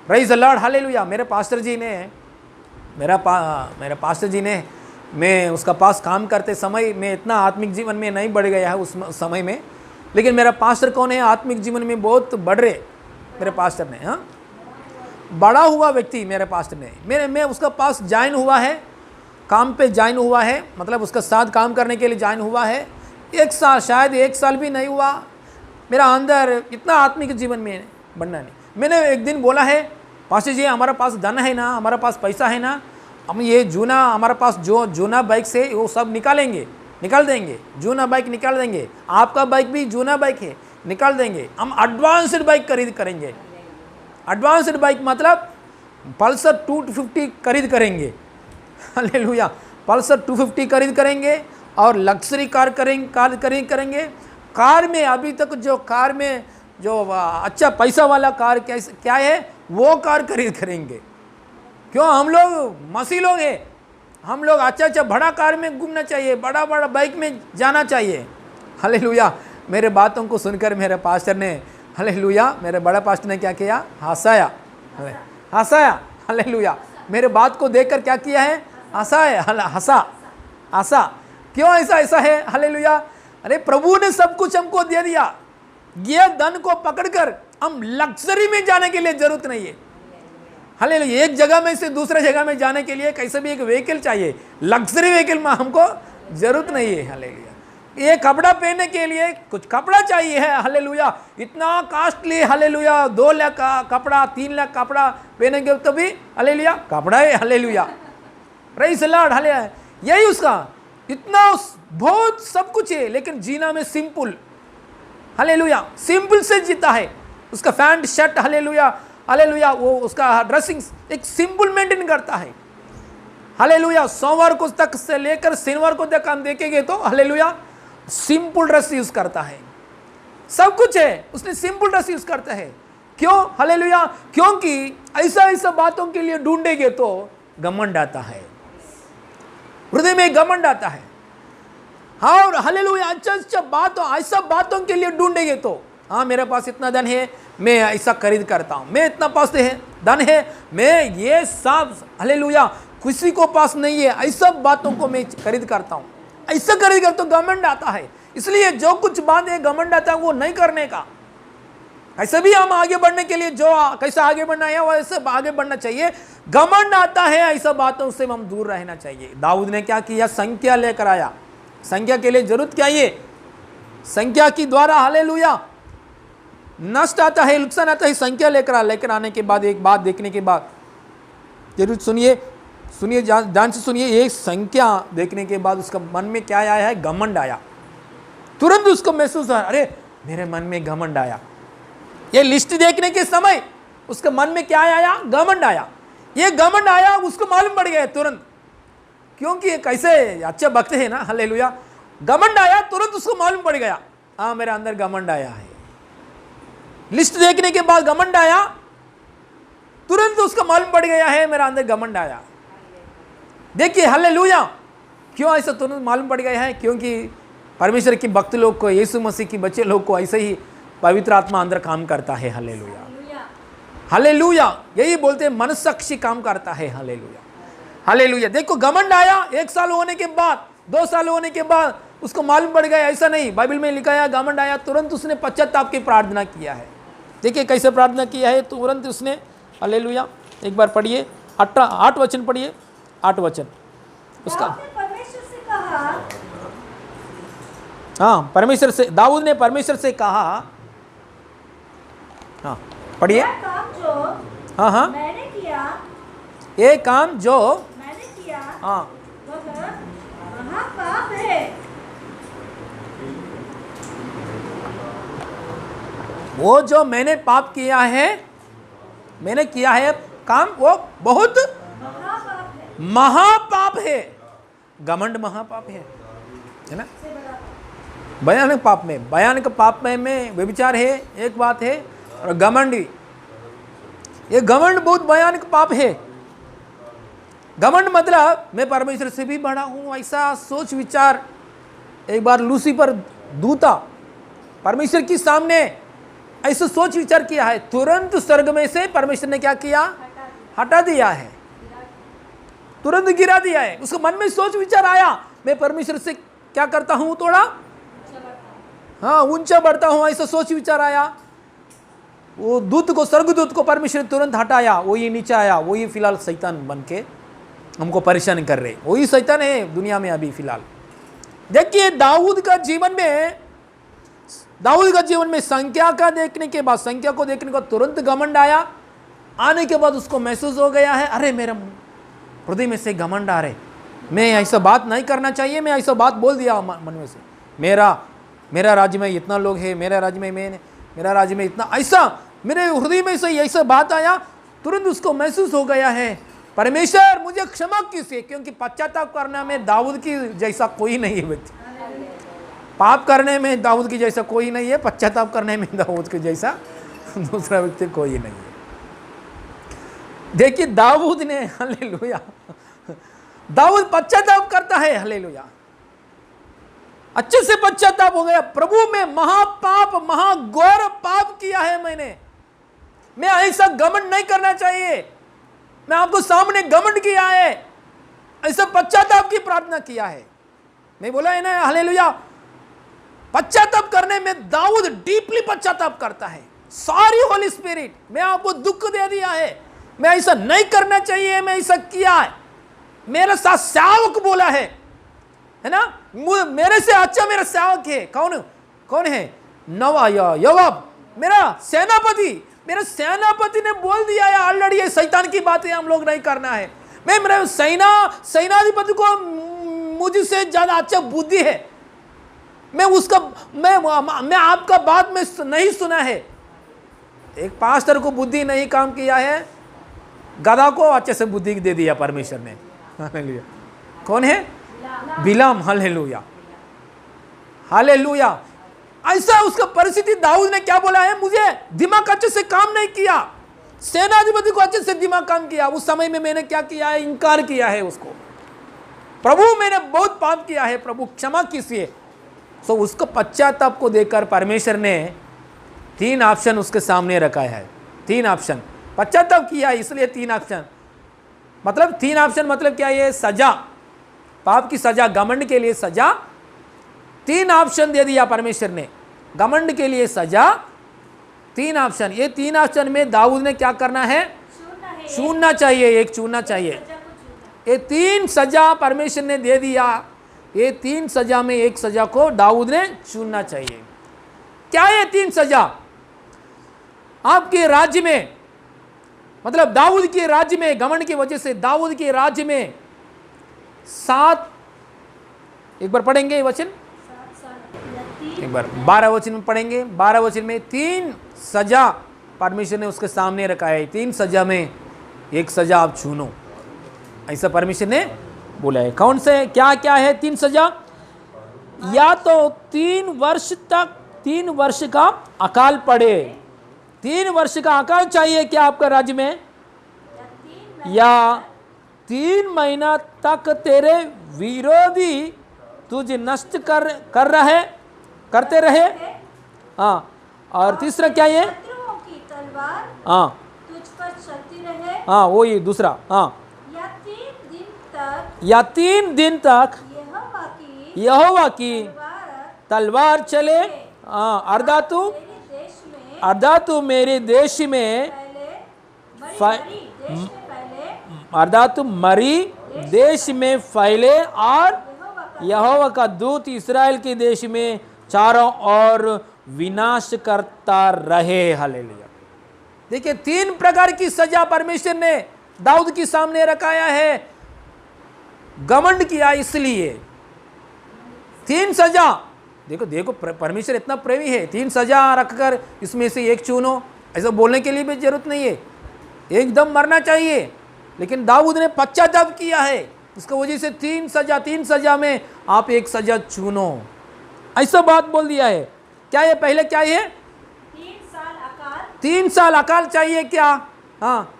praise the lord. Hallelujah मेरे पास्टर जी ने मैं उसका पास काम करते समय मैं इतना आत्मिक जीवन में नहीं बढ़ गया है उस समय में, लेकिन मेरा पास्टर कौन है? आत्मिक जीवन में बहुत बढ़ रहे मेरे पास्टर ने। हाँ बड़ा हुआ व्यक्ति मेरे पास्टर ने। मैं उसका पास ज्वाइन हुआ है, काम पे ज्वाइन हुआ है, मतलब उसका साथ काम करने के लिए ज्वाइन हुआ है। 1 साल, शायद 1 साल भी नहीं हुआ, मेरा अंदर इतना आत्मिक जीवन में बढ़ना नहीं। मैंने एक दिन बोला है, पास्टर जी हमारा पास धन है ना, हमारा पास पैसा है ना, हम ये जूना हमारे पास जो जूना बाइक से वो सब निकाल देंगे, जूना बाइक निकाल देंगे। आपका बाइक भी जूना बाइक है, निकाल देंगे। हम एडवांस्ड बाइक करेंगे। एडवांस्ड बाइक मतलब पल्सर 250 खरीद करेंगे। हालेलुया पल्सर 250 खरीद करेंगे और लग्जरी कार करेंगे। कार में अभी तक जो कार में जो अच्छा पैसा वाला कार क्या है वो कार करेंगे। क्यों? हम लोग मसीह लोग हैं, हम लोग अच्छा बड़ा कार में घूमना चाहिए, बड़ा बाइक में जाना चाहिए। हालेलुया मेरे बातों को सुनकर मेरे पास्टर ने हालेलुया मेरे बड़ा पास्टर ने क्या किया? हंसाया। हालेलुया मेरे बात को देखकर क्या किया है? हंसा। क्यों ऐसा है? हालेलुया अरे प्रभु ने सब कुछ हमको दे दिया। ये धन को पकड़कर हम लग्जरी में जाने के लिए जरूरत नहीं है। हालेलुया एक जगह में से दूसरे जगह में जाने के लिए कैसे भी एक व्हीकल चाहिए, लग्जरी व्हीकल में हमको जरूरत नहीं है। हालेलुया ये कपड़ा पहनने के लिए कुछ कपड़ा चाहिए है। हालेलुया इतना कॉस्टली, हालेलुया 2 लाख का कपड़ा, 3 लाख कपड़ा पहनेंगे तो भी हालेलुया कपड़ा है। Hallelujah praise the lord, hallelujah. यही उसका इतना बहुत सब कुछ है, लेकिन जीना में सिंपल, हालेलुया, सिंपल से जीता है। उसका पैंट शर्ट, हालेलुया हालेलुया, वो उसका ड्रेसिंग एक सिंपल मेंटेन करता है, हालेलुया। सोमवार को तक से लेकर शनिवार को तक हम देखेंगे तो हालेलुया सिंपल ड्रेस यूज करता है, सब कुछ है उसने सिंपल ड्रेस यूज करता है। क्यों? हालेलुया, क्योंकि ऐसा बातों के लिए ढूंढेंगे तो घमंड आता है, हृदय में घमंड आता है। हाँ, और हालेलुया अच्छा बातों, ऐसा बातों के लिए ढूंढेंगे तो, हाँ मेरे पास इतना धन है, मैं ऐसा खरीद करता हूं, मैं इतना पास है, धन है, मैं ये सब, हालेलुया किसी को पास नहीं है, ऐसा बातों को मैं खरीद करता हूं, ऐसा खरीद कर तो घमंड आता है। इसलिए जो कुछ बात है घमंड आता है वो नहीं करने का। ऐसे भी हम आगे बढ़ने के लिए जो कैसा आगे बढ़ना है वैसे आगे बढ़ना चाहिए। घमंड आता है ऐसा बातों से हम दूर रहना चाहिए। दाऊद ने क्या किया? संख्या लेकर आया। संख्या के लिए जरूरत क्या है? संख्या की द्वारा हालेलुया नष्ट आता है, नुकसान आता है। संख्या लेकर आने के बाद एक बात देखने के बाद जरूर सुनिए ध्यान से सुनिए। एक संख्या देखने के बाद उसका मन में क्या आया है? घमंड आया। तुरंत उसको महसूस हुआ, अरे मेरे मन में घमंड आया। ये लिस्ट देखने के समय उसके मन में क्या आया? घमंड आया। ये घमंड आया, उसको मालूम पड़ गया तुरंत, क्योंकि ये कैसे अच्छे भक्त है ना, हालेलुया। घमंड आया, तुरंत उसको मालूम पड़ गया, हाँ मेरे अंदर घमंड आया है। लिस्ट देखने के बाद घमंड आया, तुरंत उसको मालूम पड़ गया है मेरा अंदर घमंड आया। देखिए हालेलुया, क्यों ऐसा तुरंत मालूम पड़ गया है? क्योंकि परमेश्वर के भक्त लोग को, यीशु मसीह के बच्चे लोग को ऐसे ही पवित्र आत्मा अंदर काम करता है। हालेलुया हालेलुया, यही बोलते हैं मनसाक्षी काम करता है। Hallelujah hallelujah. देखो घमंड आया, 1 साल होने के बाद, 2 साल होने के बाद उसको मालूम पड़ गया, ऐसा नहीं। बाइबल में लिखा है घमंड आया, तुरंत उसने पश्चाताप की प्रार्थना किया है। देखिए कैसे प्रार्थना किया है, तुरंत उसने, हालेलुया। एक बार पढ़िए, 8 वचन पढ़िए, 8 वचन उसका। परमेश्वर से कहा, हाँ परमेश्वर से, दाऊद ने परमेश्वर से कहा, हाँ पढ़िए। यह काम जो हाँ मैंने किया, ये काम जो हाँ वह महापाप है। वो जो मैंने पाप किया है, मैंने किया है काम, वो बहुत महापाप है। घमंड महापाप है ना, भयानक पाप में, भयानक पाप में व्यभिचार है एक बात है, और घमंड, ये घमंड बहुत भयानक पाप है। घमंड मतलब मैं परमेश्वर से भी बड़ा हूं, ऐसा सोच विचार। एक बार लूसीफर दूता परमेश्वर के सामने ऐसा सोच विचार किया है, तुरंत स्वर्ग में से परमेश्वर ने क्या किया? हटा दिया है, तुरंत गिरा दिया है। उसको मन में सोच विचार आया, मैं परमेश्वर से क्या करता हूं? थोड़ा हाँ ऊंचा बढ़ता हूं, ऐसा सोच विचार आया। वो दूत को, स्वर्गदूत को परमेश्वर ने तुरंत हटाया, वो ये नीचे आया। वो ये फिलहाल शैतान बन के हमको परेशान कर रहे, वही शैतान है दुनिया में अभी फिलहाल। देखिए दाऊद का जीवन में संख्या को देखने के बाद तुरंत घमंड आया। आने के बाद उसको महसूस हो गया है, अरे मेरा हृदय में से घमंड आ रहे, मैं ऐसा बात नहीं करना चाहिए, मैं ऐसा बात बोल दिया मन में से। मेरा राज्य में इतना लोग है, मेरा राज्य में इतना, ऐसा मेरे हृदय में से ऐसा बात आया। तुरंत उसको महसूस हो गया है, परमेश्वर मुझे क्षमा कीजिए, क्योंकि पश्चाताप करने में दाऊद की जैसा कोई नहीं है व्यक्ति। पाप करने में दाऊद की जैसा कोई नहीं है, पश्चाताप करने में दाऊद के जैसा दूसरा व्यक्ति कोई नहीं है। देखिए दाऊद ने, हालेलुया, दाऊद पश्चाताप करता है, हालेलुया, अच्छे से पश्चाताप हो गया। प्रभु में महापाप, महाघोर पाप किया है मैं ऐसा घमंड नहीं करना चाहिए, मैं आपको सामने घमंड किया है, ऐसा पश्चाताप की प्रार्थना किया है। मैं बोला है ना, हालेलुया, पश्चाताप करने में दाऊद डीपली पश्चाताप करता है। सॉरी होली स्पिरिट, मैं आपको दुख दे दिया है, मैं ऐसा नहीं करना चाहिए, मैं ऐसा किया है। मेरे साथ सेवक बोला है ना, मेरे से अच्छा मेरा सेवक है। कौन है? योआब, मेरा सेनापति ने बोल दिया है ऑलरेडी, ये शैतान की बातें हम लोग नहीं करना है। मैं मेरे सेनाधिपति को मुझसे ज्यादा अच्छा बुद्धि है, मैं आपका बात में नहीं सुना है। एक पास्टर को बुद्धि नहीं काम किया है, गधा को अच्छे से बुद्धि दे दिया परमेश्वर ने। हालेलुया। कौन है? बिलाम। Hallelujah, hallelujah. ऐसा उसका परिस्थिति, दाऊद ने क्या बोला है, मुझे दिमाग अच्छे से काम नहीं किया, सेनाधिपति को अच्छे से दिमाग काम किया। उस समय में मैंने क्या किया है, इनकार किया है उसको। प्रभु मैंने बहुत पाप किया है, प्रभु क्षमा कीजिए। तो उसको पश्चाताप को देखकर परमेश्वर ने 3 ऑप्शन उसके सामने रखा है। 3 ऑप्शन, पश्चाताप किया इसलिए 3 ऑप्शन। मतलब 3 ऑप्शन मतलब क्या है, सजा, पाप की सजा, घमंड के लिए सजा। 3 ऑप्शन दे दिया परमेश्वर ने, घमंड के लिए सजा, 3 ऑप्शन। ये 3 ऑप्शन में दाऊद ने क्या करना है, चुनना चाहिए, एक चुनना चाहिए। ये 3 सजा परमेश्वर ने दे दिया, ये 3 सजा में एक सजा को दाऊद ने चुनना चाहिए। क्या ये 3 सजा? आपके राज्य में, मतलब दाऊद के राज्य में घमंड की वजह से दाऊद के राज्य में 7, एक बार पढ़ेंगे वचन, एक बार 12 वचन में पढ़ेंगे। 12 वचन में 3 सजा परमेश्वर ने उसके सामने रखा है। 3 सजा में एक सजा आप चुनो, ऐसा परमेश्वर ने बोला है। कौन से, क्या क्या है 3 सजा? या तो 3 वर्ष तक, 3 वर्ष का अकाल पड़े, 3 वर्ष का अकाल चाहिए क्या आपका राज्य में, या 3 महीना तक तेरे विरोधी तुझे नष्ट करते रहे। हाँ, और तीसरा क्या है, शत्रुओं की तलवार हाँ तुझ पर चलती रहे। हाँ, वो ये दूसरा, हाँ, या 3 दिन तक यहोवा की तलवार चले। हाँ, अर्धा तू मेरे देश में, अर्धा तू मरी देश में फैले, और यहोवा का दूत इस्राएल के देश में चारों ओर विनाश करता रहे। हालेलुया। देखिए 3 प्रकार की सजा परमेश्वर ने दाऊद के सामने रखाया है। घमंड किया इसलिए 3 सजा। देखो परमेश्वर इतना प्रेमी है, 3 सजा रखकर इसमें से एक चुनो, ऐसा बोलने के लिए भी जरूरत नहीं है, एकदम मरना चाहिए। लेकिन दाऊद ने पश्चाताप किया है, उसकी वजह से 3 सजा में आप एक सजा चुनो, ऐसा बात बोल दिया है। क्या ये पहले क्या है, 3 साल अकाल चाहिए क्या? हाँ,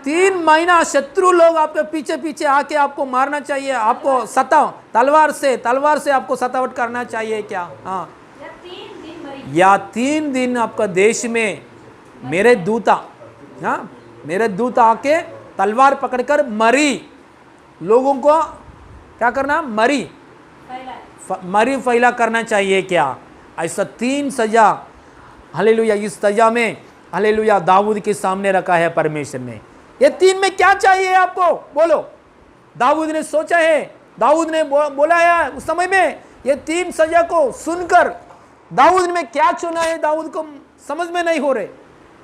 3 महीना शत्रु लोग आपके पीछे पीछे आके आपको मारना चाहिए, आपको तलवार से आपको सतावट करना चाहिए क्या? हाँ, या 3 दिन आपका देश में मेरे दूत आके तलवार पकड़कर मरी, लोगों को क्या करना, मरी फैला करना चाहिए क्या? ऐसा 3 सजा, हालेलुया, इस सजा में हालेलुया दाऊद के सामने रखा है परमेश्वर ने। ये 3 में क्या चाहिए आपको, बोलो। दाऊद ने सोचा है, दाऊद ने बोला है उस समय में, ये 3 सजा को सुनकर दाऊद ने क्या चुना है, दाऊद को समझ में नहीं हो रहे।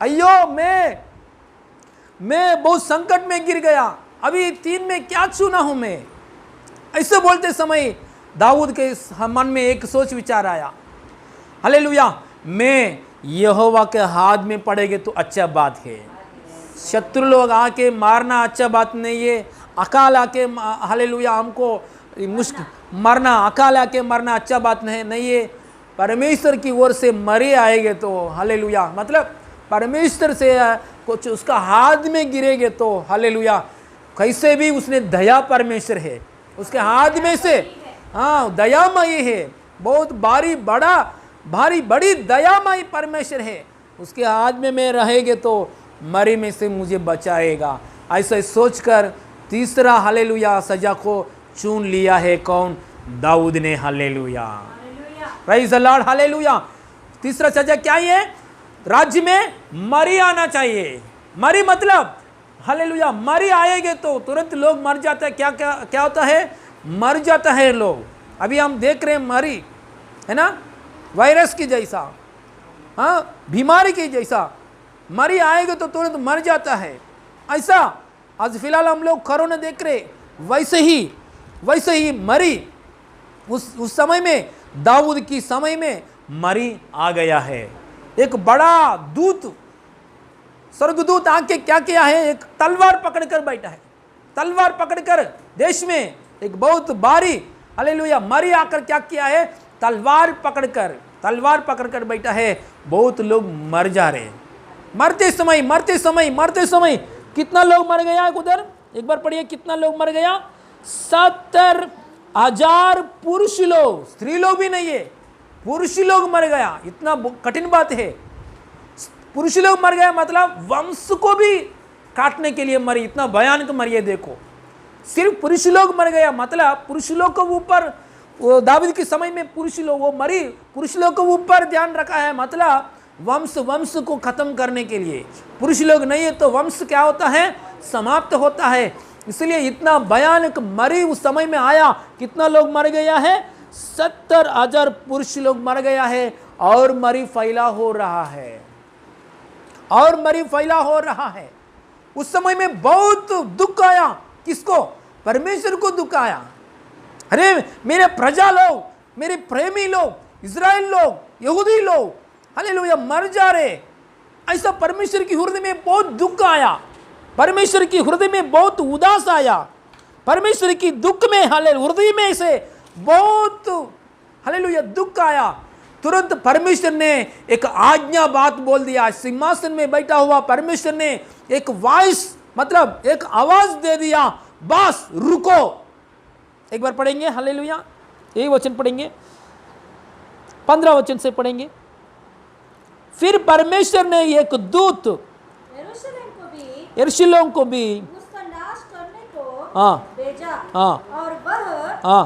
अयो मैं बहुत संकट में गिर गया, अभी 3 में क्या चुना हूं मैं। ऐसे बोलते समय दाऊद के मन में एक सोच विचार आया, हालेलुया, मैं यहोवा के हाथ में पड़ेंगे तो अच्छा बात है, शत्रु लोग आके मारना अच्छा बात नहीं है, अकाल आके हालेलुया हमको मुश्किल मरना, अकाल आके मरना अच्छा बात नहीं है। परमेश्वर की ओर से मरे आएंगे तो हालेलुया, मतलब परमेश्वर से कुछ उसका हाथ में गिरेंगे तो हालेलुया, कैसे भी उसने दया, परमेश्वर है उसके हाथ में से, हाँ दयामय है, बहुत भारी बड़ी दयामय परमेश्वर है, उसके हाथ में मैं रहेंगे तो मरी में से मुझे बचाएगा। ऐसा सोचकर तीसरा हालेलुया सजा को चुन लिया है कौन, दाऊद ने। Hallelujah, praise the lord, hallelujah. तीसरा सजा क्या है, राज्य में मरी आना चाहिए। मरी मतलब हालेलुया, मरी आएंगे तो तुरंत लोग मर जाते हैं। क्या होता है, मर जाता है लोग। अभी हम देख रहे हैं मरी, है ना, वायरस की जैसा, हाँ बीमारी की जैसा, मरी आएगा तो तुरंत मर जाता है। ऐसा आज फिलहाल हम लोग कोरोना देख रहे, वैसे ही मरी उस समय में, दाऊद की समय में मरी आ गया है। एक बड़ा दूत, स्वर्गदूत आके क्या किया है, एक तलवार पकड़कर बैठा है। तलवार पकड़कर देश में एक बहुत भारी, हालेलुया, मरी आकर क्या किया है, तलवार पकड़कर बैठा है। बहुत लोग मर जा रहे हैं। मरते समय कितना लोग मर गया है उधर, एक बार पढ़िए, कितना लोग मर गया, 70,000 पुरुष लोग, स्त्री लोग भी नहीं है, पुरुष लोग मर गया। इतना कठिन बात है, पुरुष लोग मर गया मतलब वंश को भी काटने के लिए मरी। इतना भयानक मरी है, देखो, सिर्फ पुरुष लोग मर गया मतलब पुरुष लोग को ऊपर, दाऊद के समय में पुरुष लोग वो मरी, पुरुष लोग को ऊपर ध्यान रखा है, मतलब वंश को खत्म करने के लिए। पुरुष लोग नहीं है तो वंश क्या होता है, समाप्त होता है। इसलिए इतना भयानक मरी उस समय में आया। कितना लोग मर गया है, 70,000 पुरुष लोग मर गया है। और मरी फैला हो रहा है, उस समय में बहुत दुख आया। किसको, परमेश्वर को दुख आया। अरे मेरे प्रजा लोग, मेरे प्रेमी लोग, इज़राइल लोग, यहूदी लोग, हालेलुया, मर जा रहे। ऐसा परमेश्वर की हृदय में बहुत दुख आया, परमेश्वर की हृदय में बहुत उदास आया, परमेश्वर की दुख में, हालेलुया, हृदय में से बहुत, हालेलुया, दुख आया। तुरंत परमेश्वर ने एक आज्ञा बात बोल दिया। सिंहासन में बैठा हुआ परमेश्वर ने एक वॉइस, मतलब एक आवाज दे दिया, बस रुको। एक बार पढ़ेंगे, हालेलुया, यही वचन पढ़ेंगे, 15 वचन से पढ़ेंगे। फिर परमेश्वर ने एक दूत यरूशलेम को भी उसका नाश करने को भेजा, और वह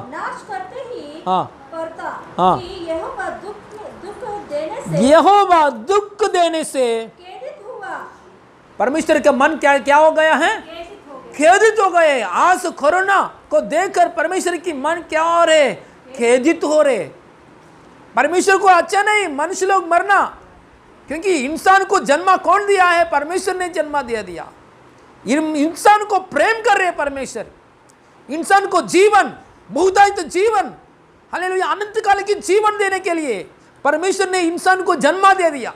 नाश करते ही करता कि यहोवा दुख देने से खेदित हुआ। परमेश्वर का मन क्या हो गया है, खेदित हो गए। आज कोरोना को देखकर परमेश्वर की मन क्या हो रहे, खेदित हो रहे। परमेश्वर को अच्छा नहीं मनुष्य लोग मरना, क्योंकि इंसान को जन्मा कौन दिया है, परमेश्वर ने जन्मा दिया। इंसान को प्रेम कर रहे परमेश्वर, इंसान को जीवन, बहुतायत जीवन, हालेलुया, अनंत काल की जीवन देने के लिए परमेश्वर ने इंसान को जन्मा दे दिया।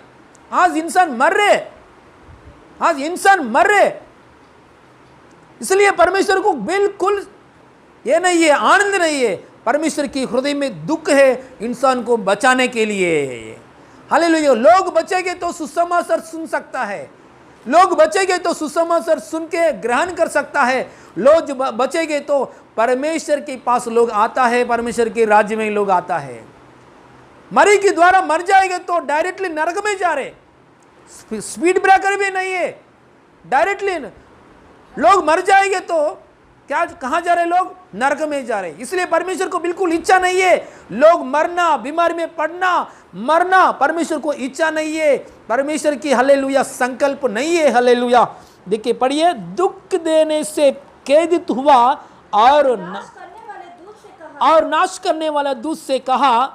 आज इंसान मर रहे, इसलिए परमेश्वर को बिल्कुल ये नहीं है, आनंद नहीं है। परमेश्वर की हृदय में दुख है इंसान को बचाने के लिए। हालेलुया, लोग बचेंगे तो सुसमाचार सुन सकता है, लोग बचेंगे तो सुसमाचार सुन के ग्रहण कर सकता है, लोग बचेंगे तो परमेश्वर के पास लोग आता है, परमेश्वर के राज्य में लोग आता है। मरी के द्वारा मर जाएंगे तो डायरेक्टली नरक में जा रहे, स्पीड ब्रेकर भी नहीं है, डायरेक्टली लोग मर जाएंगे तो क्या, कहां जा रहे लोग, नरक में जा रहे। इसलिए परमेश्वर को बिल्कुल इच्छा नहीं है लोग मरना, बीमारी में पड़ना, मरना, परमेश्वर को इच्छा नहीं है, परमेश्वर की हालेलुया संकल्प नहीं है। हालेलुया, देखिए पढ़िए, दुख देने से खेदित हुआ और नाश करने वाला दूत से कहा,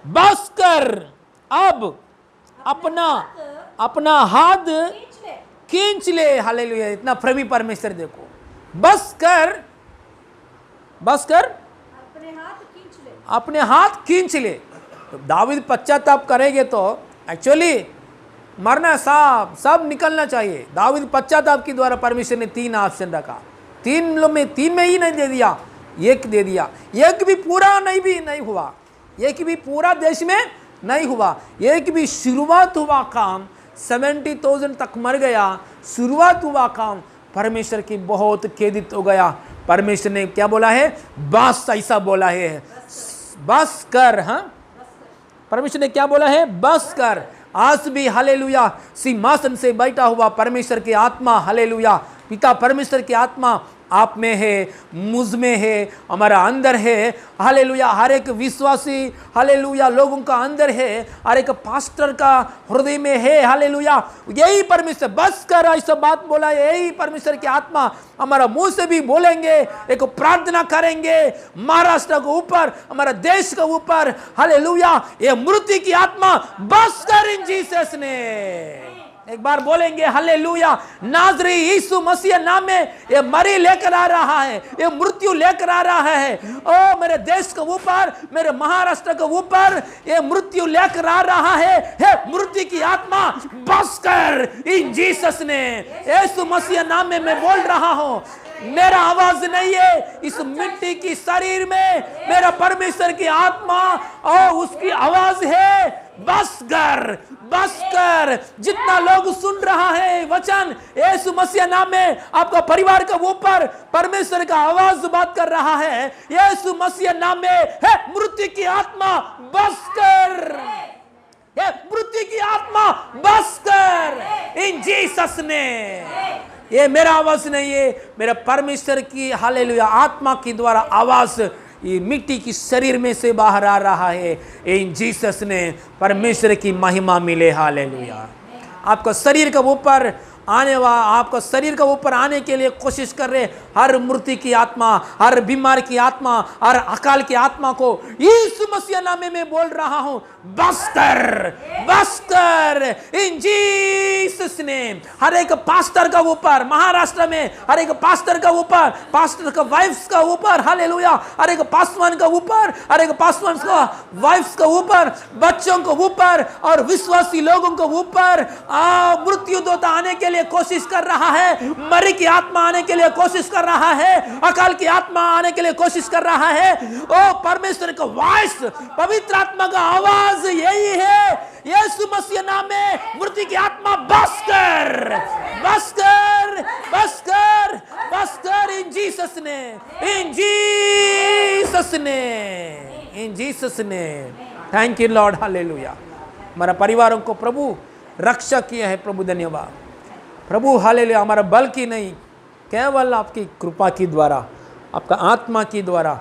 बस कर, अब अपना हाथ खींच ले। हालेलुया, इतना प्रेमी परमेश्वर, देखो, बस कर, अपने हाथ खींच ले। तो दाऊद पश्चाताप करेंगे तो एक्चुअली मरना सब निकलना चाहिए। दाऊद पश्चाताप के द्वारा परमेश्वर ने 3 ऑप्शन रखा, 3 में ही नहीं दे दिया, 1 दे दिया। 1 भी पूरा नहीं हुआ, 1 भी पूरा देश में नहीं हुआ, 1 भी शुरुआत हुआ काम, 70,000 तक मर गया, शुरुआत हुआ काम। परमेश्वर की बहुत खेदित हो गया। परमेश्वर ने क्या बोला है, बस, ऐसा बोला है, बस कर। हाँ, परमेश्वर ने क्या बोला है, बस कर। आज भी हालेलुया सिंहासन से बैठा हुआ परमेश्वर की आत्मा, हालेलुया, पिता परमेश्वर की आत्मा आप में है, मुझ में है, हमारा अंदर है। हालेलुया, हर एक विश्वासी हालेलुया लोगों का अंदर है, हर एक पास्टर का हृदय में है। हालेलुया, यही परमेश्वर बस कर ऐसा बात बोला, यही परमेश्वर की आत्मा हमारा मुंह से भी बोलेंगे, एक प्रार्थना करेंगे महाराष्ट्र के ऊपर, हमारा देश के ऊपर। हालेलुया, ये मृत्यु की आत्मा बस कर इन जीसस ने, एक बार बोलेंगे हालेलुया। नाज़री यीशु मसीह नाम में ये मरी लेकर आ रहा है, ये मृत्यु लेकर आ रहा है। ओ मेरे देश के ऊपर, मेरे महाराष्ट्र के ऊपर ये मृत्यु लेकर आ रहा है। हे मृत्यु की आत्मा बस कर इन जीसस ने, यीशु मसीह नाम में मैं बोल रहा हूं। मेरा आवाज नहीं है इस मिट्टी की शरीर में, मेरा परमेश्वर की आत्मा और उसकी आवाज है। बस कर, बस कर। जितना लोग सुन रहा है वचन यीशु मसीह नाम में, आपका परिवार के ऊपर परमेश्वर का आवाज बात कर रहा है। यीशु मसीह नाम में है मृत्यु की आत्मा बस कर, मृत्यु की आत्मा बस कर इन जीसस ने। ये मेरा आवाज नहीं है, मेरा परमेश्वर की हालेलुया आत्मा के द्वारा आवाज ये मिट्टी की शरीर में से बाहर आ रहा है। इन जीसस ने परमेश्वर की महिमा मिले। हालेलुया। आपका शरीर के ऊपर आने वाला, आपका शरीर के ऊपर आने के लिए कोशिश कर रहे हर मृत्यु की आत्मा, हर बीमार की आत्मा, हर अकाल की आत्मा को यीशु मसीह नाम में मैं बोल रहा हूं, बस कर, बस कर इन जीसस नेम। हर एक पास्टर का ऊपर, महाराष्ट्र में हर एक पास्टर का ऊपर, पास्टर का वाइफ्स का ऊपर, हालेलुया, हर एक पासवान का ऊपर, हर एक पासवान का वाइफ्स का ऊपर, बच्चों को ऊपर और विश्वासी लोगों को ऊपर मृत्यु दूत आने के लिए कोशिश कर रहा है, मरी की आत्मा आने के लिए कोशिश कर रहा है, अकाल की आत्मा आने के लिए कोशिश कर रहा है। ओ परमेश्वर का वॉइस, पवित्र आत्मा का आवाज यही है, यीशु मसीह नाम में मृत्यु की आत्मा बस कर, बस कर, बस कर, बस कर इन जीसस ने, इन जीसस ने, इन जीसस ने। Thank you Lord, hallelujah. हमारा परिवारों को प्रभु रक्षा किया है, प्रभु धन्यवाद प्रभु, हालेलुया। हमारा बल की नहीं, केवल आपकी कृपा की द्वारा, आपका आत्मा की द्वारा।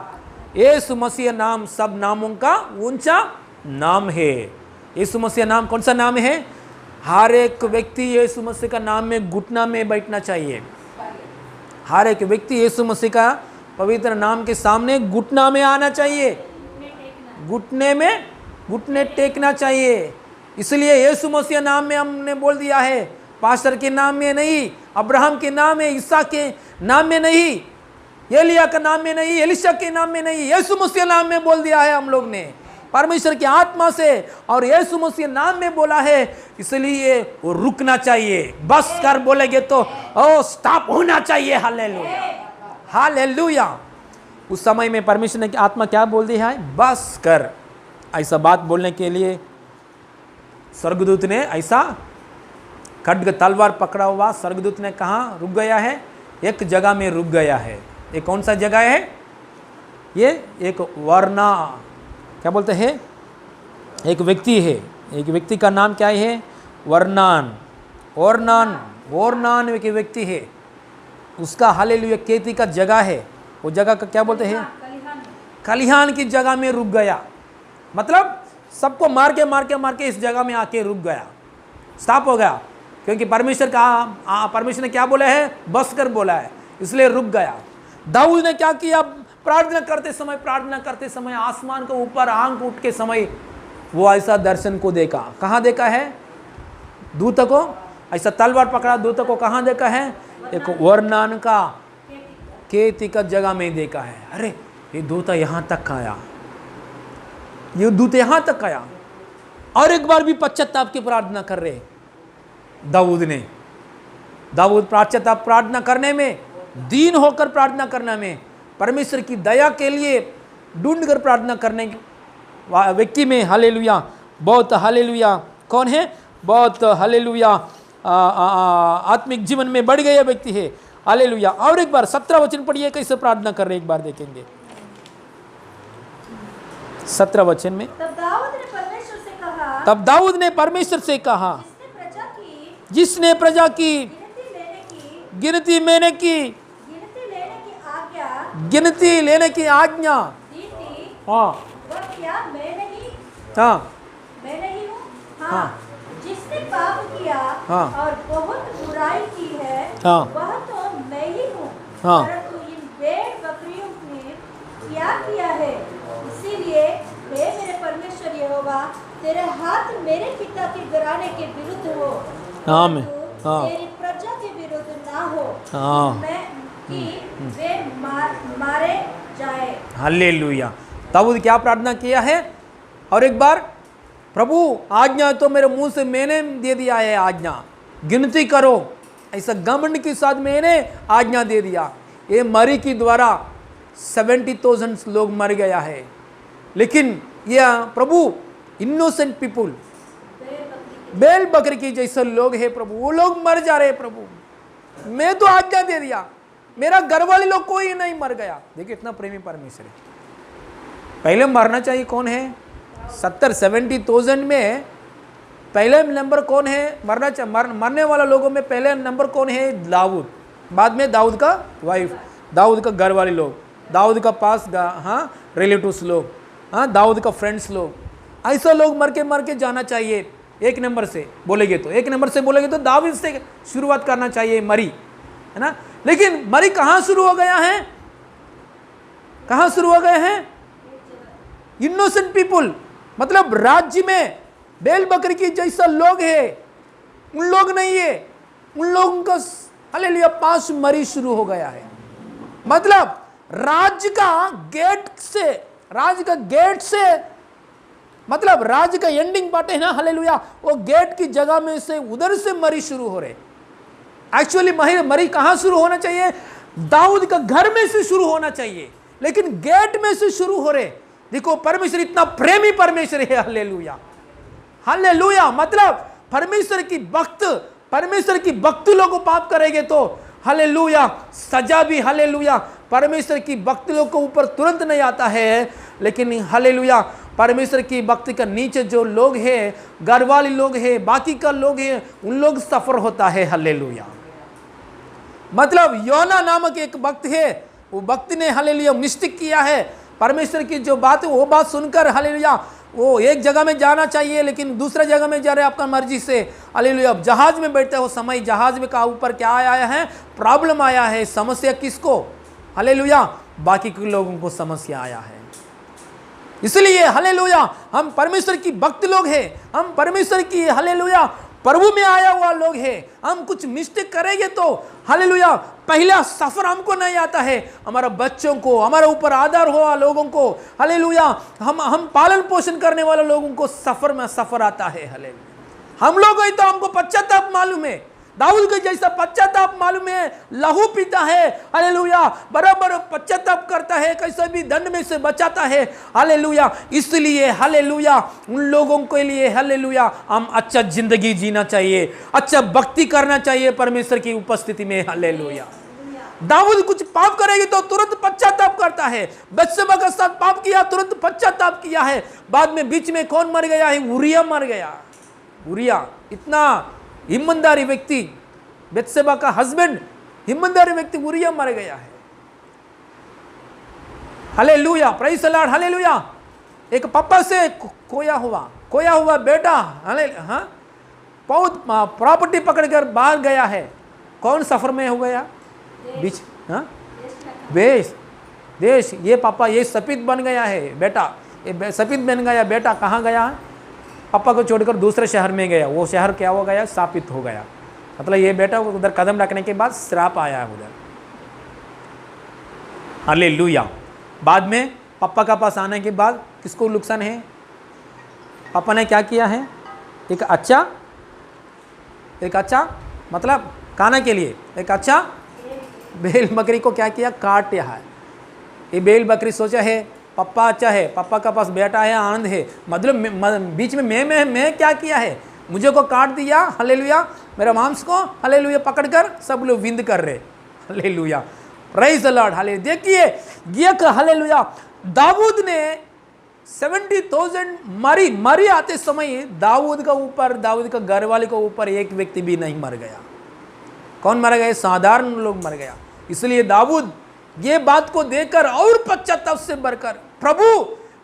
यीशु मसीह नाम सब नामों का ऊंचा नाम है। यीशु मसीह नाम कौन सा नाम है? हर एक व्यक्ति यीशु मसीह का नाम में घुटना में बैठना चाहिए। हर एक व्यक्ति यीशु मसीह का पवित्र नाम के सामने घुटना में आना चाहिए, घुटने में घुटने टेकना चाहिए। इसलिए यीशु मसीह नाम में हमने बोल दिया है, पास्टर के नाम में नहीं, अब्राहम के नाम में, ईसा के नाम में नहीं, एलिया के नाम में नहीं, एलिशा के नाम में नहीं, यीशु मसीह नाम में बोल दिया है हम लोग ने, परमेश्वर की आत्मा से और यीशु मसीह नाम में बोला है। इसलिए वो रुकना चाहिए, बस कर बोलेंगे तो ओ स्टॉप होना चाहिए। Hallelujah, hallelujah. उस समय में परमेश्वर की आत्मा क्या बोल दी है? बस कर। ऐसा बात बोलने के लिए स्वर्गदूत ने ऐसा खड्ग तलवार पकड़ा हुआ स्वर्गदूत ने कहाँ रुक गया है? एक जगह में रुक गया है। ये कौन सा जगह है? ये एक वर्णा, क्या बोलते हैं, एक व्यक्ति है। एक व्यक्ति का नाम क्या है? वर्णान। ओरनान, ओरनान एक व्यक्ति है, उसका हालेलुया खेती का जगह है। वो जगह का क्या बोलते हैं? खलिहान की जगह में रुक गया। मतलब सबको मार के इस जगह में आके रुक गया, स्टॉप हो गया। क्योंकि परमेश्वर ने क्या बोला है? बस कर बोला है, इसलिए रुक गया। दाऊद ने क्या किया? प्रार्थना करते समय आसमान के ऊपर आंख उठ के समय वो ऐसा दर्शन को देखा। कहाँ देखा है? दूत को ऐसा तलवार पकड़ा, दूत को कहाँ देखा है? एक वर्णान का खेती का जगह में देखा है। अरे ये दूत यहाँ तक आया, ये दूत यहाँ तक आया। और एक बार भी पश्चाताप की प्रार्थना कर रहे दाऊद पश्चाताप प्रार्थना करने में, दीन होकर प्रार्थना करने में, परमेश्वर की दया के लिए ढूंढ कर प्रार्थना करने व्यक्ति में हालेलुया, बहुत हालेलुया कौन है? बहुत हालेलुया आत्मिक जीवन में बढ़ गया व्यक्ति है। हालेलुया। और एक बार 17 वचन पढ़िए, कैसे प्रार्थना कर रहे एक बार देखेंगे। 17 वचन में, तब दाऊद ने परमेश्वर से कहा, जिसने प्रजा की गिनती मैंने की, गिनती लेने की आज्ञा, हाँ हाँ, मैं नहीं हूँ, हाँ, जिसने पाप किया हाँ, और बहुत बुराई की है, हाँ, वह तो मैं ही हूँ, हाँ, परंतु इन भेड़ बकरियों ने क्या किया है, इसीलिए हे मेरे परमेश्वर यहोवा, तेरे हाथ मेरे पिता के घराने के विरुद्ध हो आमीन। परंतु हाँ। तेरी प्रजा के विरुद्ध ना हो हाँ। मैं कि वे मारे जाए। हालेलुया। दाऊद क्या प्रार्थना किया है? और एक बार, प्रभु आज्ञा तो मेरे मुंह से मैंने दे दिया है आज्ञा, गिनती करो, ऐसा घमंड के साथ मैंने आज्ञा दे दिया। ये मरी के द्वारा 70,000 लोग मर गया है, लेकिन यह प्रभु इनोसेंट पीपुल, बैल बकरी की जैसे लोग हैं प्रभु, वो लोग मर जा रहे हैं प्रभु। मैं तो आज्ञा दे दिया, मेरा घर वाले लोग कोई नहीं मर गया। देखिए इतना प्रेमी परमेश्वर है। पहले मरना चाहिए कौन है? 70,000 में पहले नंबर कौन है? मरने वाला लोगों में पहले नंबर कौन है? दाऊद। बाद में दाऊद का वाइफ, दाऊद का घर वाले लोग, दाऊद का पास रिलेटिव्स लोग, दाऊद का फ्रेंड्स लोग, ऐसा लोग मर के जाना चाहिए। एक नंबर से बोलेंगे तो दाऊद से शुरुआत करना चाहिए मरी, है ना। लेकिन मरी कहाँ शुरू हो गया है? कहाँ शुरू हो गए हैं? इनोसेंट पीपुल, मतलब राज्य में बैल बकरी की जैसा लोग है, उन लोग नहीं है, उन लोगों का हालेलुया पास मरी शुरू हो गया है। मतलब राज्य का गेट से मतलब राज्य का एंडिंग पार्ट है ना, हालेलुया, वो गेट की जगह में से उधर से मरी शुरू हो रहे। एक्चुअली मरी कहां शुरू होना चाहिए? दाऊद का घर में से शुरू होना चाहिए, लेकिन गेट में से शुरू हो रहे। देखो परमेश्वर इतना प्रेमी परमेश्वर है, हालेलुया हालेलुया। मतलब परमेश्वर की भक्त लोग पाप करेंगे तो हालेलुया सजा भी, हालेलुया परमेश्वर की भक्त लोग को ऊपर तुरंत नहीं आता है, लेकिन हालेलुया परमेश्वर की भक्ति का नीचे जो लोग हैं, घर वाले लोग हैं, बाकी का लोग हैं, उन लोग सफर होता है, हालेलुया। मतलब योना नामक एक भक्त है, वो भक्त ने हालेलुया मिस्टेक किया है। परमेश्वर की जो बात है वो बात सुनकर हालेलुया वो एक जगह में जाना चाहिए, लेकिन दूसरा जगह में जा रहे आपका मर्जी से, हालेलुया। अब जहाज में बैठते हो समय, जहाज में का ऊपर क्या आया है? प्रॉब्लम आया है। समस्या किसको? हालेलुया बाकी के लोगों को समस्या आया है। इसलिए हालेलुया हम परमेश्वर की भक्त लोग हैं, हम परमेश्वर की हालेलुया प्रभु में आया हुआ लोग हैं। हम कुछ मिस्टेक करेंगे तो हालेलुया पहला सफर हमको नहीं आता है, हमारा बच्चों को, हमारे ऊपर आधार हुआ लोगों को, हालेलुया हम पालन पोषण करने वाले लोगों को सफर आता है, हालेलुया। हम लोग तो हमको पश्चाताप मालूम है, दाऊद के जैसा पश्चाताप मालूम है, लहू पीता है, हालेलुया बराबर पश्चाताप करता है, कैसे भी दंड में से बचाता है, हालेलुया। इसलिए हालेलुया उन लोगों के लिए हालेलुया हम अच्छा जिंदगी जीना चाहिए, अच्छा भक्ति करना चाहिए परमेश्वर की उपस्थिति में, हालेलुया। दाऊद कुछ पाप करेगी तो तुरंत पश्चाताप करता है। बत्शेबा के साथ पाप किया, तुरंत पश्चाताप किया है। बाद में बीच में कौन मर गया है? उरिया मर गया। उरिया इतना ईमानदारी व्यक्ति, बत्शेबा का हस्बैंड ईमानदारी व्यक्ति उरिया मर गया है, hallelujah praise the lord, hallelujah. एक पापा से खोया हुआ बेटा, हालेलुया बहुत प्रॉपर्टी पकड़कर बाहर गया है। कौन सफर में हो गया? बीच देश ये पापा ये सफेद बन गया है बेटा, ये सफेद बन गया बेटा। कहाँ गया? पापा को छोड़कर दूसरे शहर में गया। वो शहर क्या हो गया? शापित हो गया। मतलब ये बेटा उधर कदम रखने के बाद श्राप आया है उधर, हालेलुया। बाद में पापा का पास आने के बाद किसको नुकसान है? पापा ने क्या किया है? एक अच्छा मतलब खाने के लिए एक अच्छा बैल बकरी को क्या किया? काट दिया है। ये बैल बकरी सोचा है पापा अच्छा है, पापा का पास बेटा है, आनंद है, मतलब बीच में मैं क्या किया है? मुझे को काट दिया, हालेलुया। मेरा मांस को हालेलुया पकड़कर सब लोग विंद कर रहे, hallelujah praise the lord, hallelujah. देखिए ये हालेलुया दाऊद ने 70,000 मरी आते समय दाऊद का ऊपर, दाऊद का घर वाले के ऊपर एक व्यक्ति भी नहीं मर गया। कौन मर गए? साधारण लोग मर गया। इसलिए दाऊद ये बात को देखकर और पश्चाताप से भरकर, प्रभु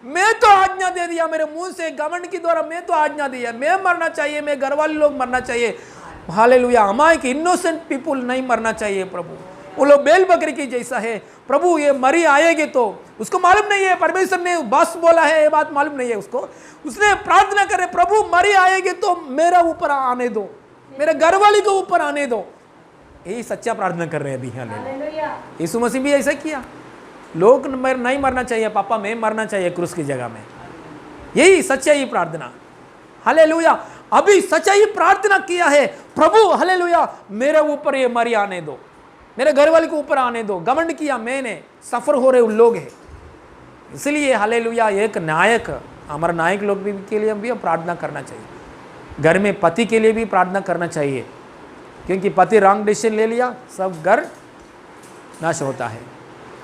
मैं तो आज्ञा दे दिया, मेरे मुंह से घमंड के द्वारा मैं तो आज्ञा दिया, मैं मरना चाहिए, मैं घर वाले लोग मरना चाहिए, हालेलुया। हमारे इनोसेंट पीपुल नहीं मरना चाहिए प्रभु, वो लोग बैल बकरी की जैसा है प्रभु। ये मरी आएगी तो उसको मालूम नहीं है, परमेश्वर ने बस बोला है, ये बात मालूम नहीं है उसको। उसने प्रार्थना करे प्रभु मरी आएगी तो मेरा ऊपर आने दो, मेरे घर वाली को ऊपर आने दो। यही सच्चा प्रार्थना कर रहे हैं अभी। हालेलुया। यीशु मसीह भी ऐसा किया। लोग नहीं मरना चाहिए पापा, मैं मरना चाहिए क्रूस की जगह में। यही सच्चाई प्रार्थना। हालेलुया। अभी सच्चाई प्रार्थना किया है, प्रभु हालेलुया मेरे ऊपर ये मरी आने दो, मेरे घर वाले को ऊपर आने दो। घमंड किया मैंने, सफर हो रहे उन लोग हैं। इसलिए हालेलुया एक नायक, हमारा नायक लोग भी के लिए भी प्रार्थना करना चाहिए। घर में पति के लिए भी प्रार्थना करना चाहिए, क्योंकि पति रॉन्ग डिसीजन ले लिया सब घर नाश होता है।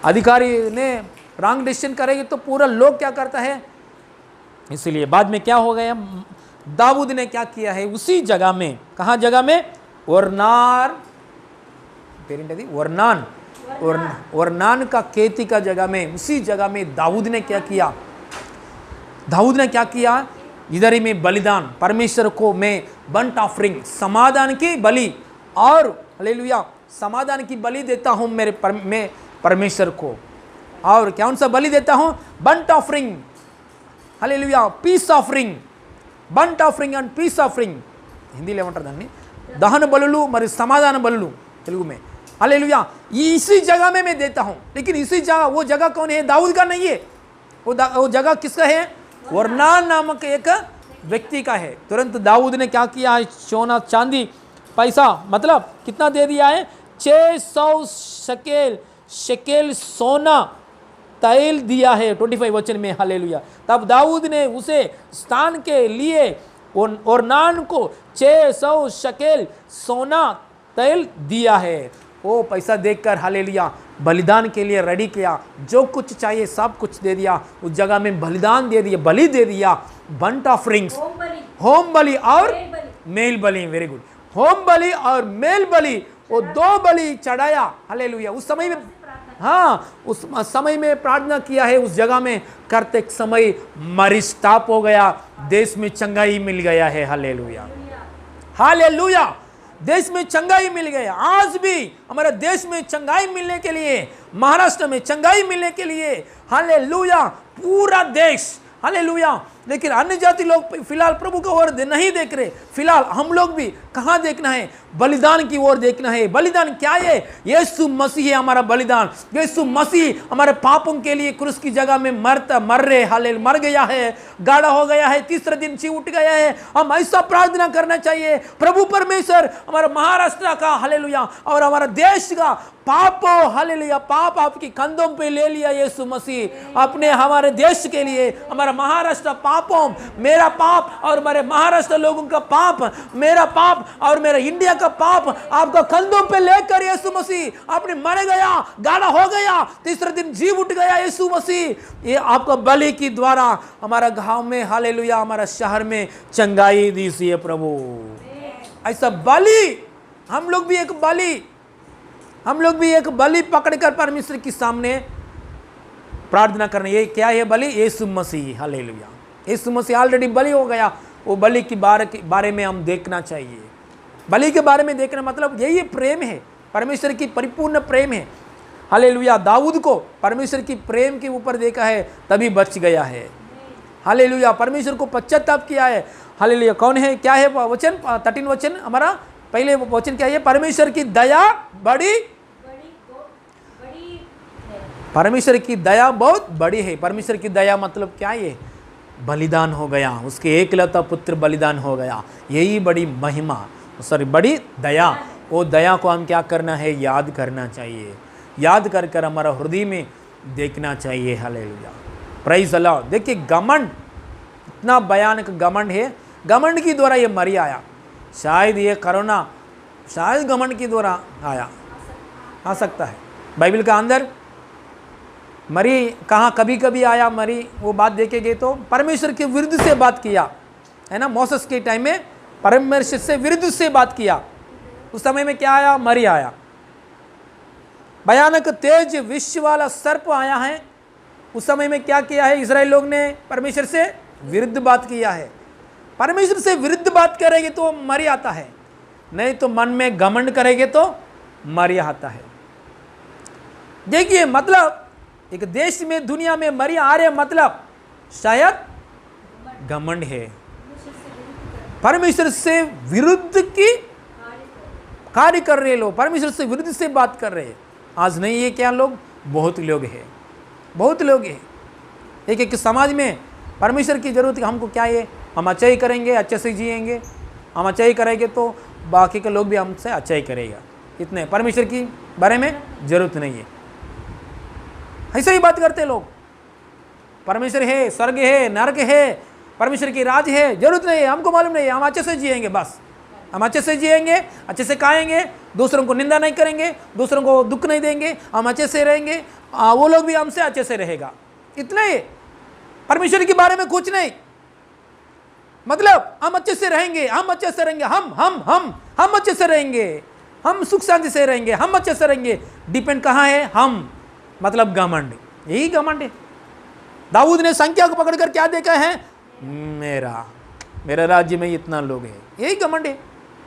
अधिकारी ने रॉन्ग डिसीजन करेंगे तो पूरा लोग क्या करता है। इसलिए बाद में क्या हो गया, दाऊद ने क्या किया है उसी जगह में, कहाँ जगह में, वर्नान का खेती का जगह में, उसी जगह में दाऊद ने क्या किया, दाऊद ने क्या किया, इधर ही में बलिदान, परमेश्वर को मैं बंट ऑफरिंग, समाधान की बलि, और हालेलुया समाधान की बलि देता हूं मैं परमेश्वर को। और कौन सा बलि देता हूं, burnt offering, hallelujah peace offering, burnt offering and peace offering, Hindi ఏమంటారు దాన్ని, దహన బలులు మరియు సమాధాన బలులు తెలుగు में, हालेलुया इसी जगह में मैं देता हूं। लेकिन इसी जगह, वो जगह कौन है, दाऊद का नहीं है, वो जगह किसका है, वर्नान नामक एक व्यक्ति का है। तुरंत दाऊद ने क्या किया है, सोना चांदी पैसा, मतलब कितना दे दिया है, 600 शकेल सोना तैल दिया है 25 वचन में। हालेलुया। तब दाऊद ने उसे स्थान के लिए ओरनान को 600 शकेल सोना तैल दिया है। वो पैसा देकर हालेलुया बलिदान के लिए रेडी किया, जो कुछ चाहिए सब कुछ दे दिया, उस जगह में बलिदान दे दिया, बलि दे दिया, बंट ऑफरिंग्स, होम बलि और मेल बलि, वेरी गुड, होम बलि और मेल बलि, वो दो बलि चढ़ाया। हालेलुया। उस समय में, हाँ उस समय में प्रार्थना किया है, उस जगह में करते समय मरिस्ताप हो गया, देश में चंगाई मिल गया है। हालेलुया, हालेलुया, देश में चंगाई मिल गया। आज भी हमारे देश में चंगाई मिलने के लिए, महाराष्ट्र में चंगाई मिलने के लिए, हालेलुया पूरा देश, हालेलुया। लेकिन अन्य जाति लोग फिलहाल प्रभु की ओर नहीं देख रहे। फिलहाल हम लोग भी कहाँ देखना है, बलिदान की ओर देखना है। बलिदान क्या है, यीशु मसीह है हमारा बलिदान। यीशु मसीह हमारे पापों के लिए क्रूस की जगह में मर गया है, गाड़ा हो गया है, तीसरे दिन जी उठ गया है। हम ऐसा प्रार्थना करना चाहिए, प्रभु परमेश्वर हमारा महाराष्ट्र का हालेलुया और हमारा देश का पापों, हालेलुया पाप आपकी कंधों पे ले लिया यीशु मसीह अपने, हमारे देश के लिए, हमारा महाराष्ट्र पापों, मेरा पाप और मेरे महाराष्ट्र लोगों का पाप, मेरा पाप और मेरे इंडिया का पाप आपका कंधों पे लेकर यीशु मसीह आपने मर गया, गाड़ा हो गया, तीसरे दिन जी उठ गया यीशु मसीह। ये आपका बलि की द्वारा हमारा गांव में, हालेलुया हमारा शहर में चंगाई दी सी है प्रभु। ऐसा बलि हम लोग भी एक बलि पकड़कर परमेश्वर के सामने प्रार्थना करना। ये क्या है बलि, यीशु मसीह, हालेलुया। यीशु मसीह ऑलरेडी बलि हो गया, वो बलि के बारे में हम देखना चाहिए। बलि के बारे में देखना मतलब यही प्रेम है, परमेश्वर की परिपूर्ण प्रेम है। हालेलुया। दाऊद को परमेश्वर की प्रेम के ऊपर देखा है तभी बच गया है। हालेलुया। परमेश्वर को पश्चाताप किया है। हालेलुया। कौन है, क्या है वचन, 13 वचन हमारा पहले वचन क्या है, परमेश्वर की दया बड़ी, परमेश्वर की दया बहुत बड़ी है। परमेश्वर की दया मतलब क्या है, बलिदान हो गया, उसके एकलौता पुत्र बलिदान हो गया, यही बड़ी महिमा, सॉरी बड़ी दया। वो दया को हम क्या करना है, याद करना चाहिए, याद कर कर हमारा हृदय में देखना चाहिए। Hallelujah, praise the Lord. देखिए घमंड, इतना भयानक घमंड है, घमंड की द्वारा ये मरी आया। शायद ये कोरोना शायद घमंड की द्वारा आया, आ सकता है। बाइबल का अंदर मरी कहाँ कभी कभी आया, मरी वो बात देखेंगे तो परमेश्वर के विरुद्ध से बात किया है ना। मोसेस के टाइम में परमेश्वर से विरुद्ध से बात किया, उस समय में क्या आया, मरी आया। भयानक तेज विश्व वाला सर्प आया है, उस समय में क्या किया है, इजराइल लोग ने परमेश्वर से विरुद्ध बात किया है। परमेश्वर से विरुद्ध बात करेंगे तो मरी आता है, नहीं तो मन में घमंड करेंगे तो मरी आता है। देखिए मतलब एक देश में, दुनिया में मरी आ रहे मतलब शायद घमंड है, परमेश्वर से विरुद्ध की कार्य कर रहे लोग, परमेश्वर से विरुद्ध से बात कर रहे हैं। आज नहीं है क्या लोग? बहुत लोग हैं, बहुत लोग हैं। एक एक समाज में परमेश्वर की जरूरत है। हमको क्या है? हम अच्छा ही करेंगे, अच्छे से जिएंगे। हम अच्छा ही करेंगे तो बाकी के लोग भी हमसे अच्छा ही करेगा। इतने परमेश्वर की बारे में जरूरत नहीं है। ऐसे ही बात करते लोग। परमेश्वर है, स्वर्ग है, नरक है, परमेश्वर की राज है, जरूरत नहीं है, हमको मालूम नहीं है, हम अच्छे से जिएंगे बस। हम अच्छे से जिएंगे, अच्छे से खाएंगे, दूसरों को निंदा नहीं करेंगे, दूसरों को दुख नहीं देंगे, हम अच्छे से रहेंगे, वो लोग भी हमसे अच्छे से रहेगा। इतना ही, परमेश्वर के बारे में कुछ नहीं। मतलब हम अच्छे से रहेंगे, हम अच्छे से रहेंगे, हम अच्छे से रहेंगे, हम सुख शांति से रहेंगे, हम अच्छे से रहेंगे। डिपेंड कहाँ है? हम, मतलब घमंड। यही घमंड है। दाऊद ने संख्या को पकड़कर क्या देखा है? मेरा राज्य में इतना लोग है। यही घमंड है।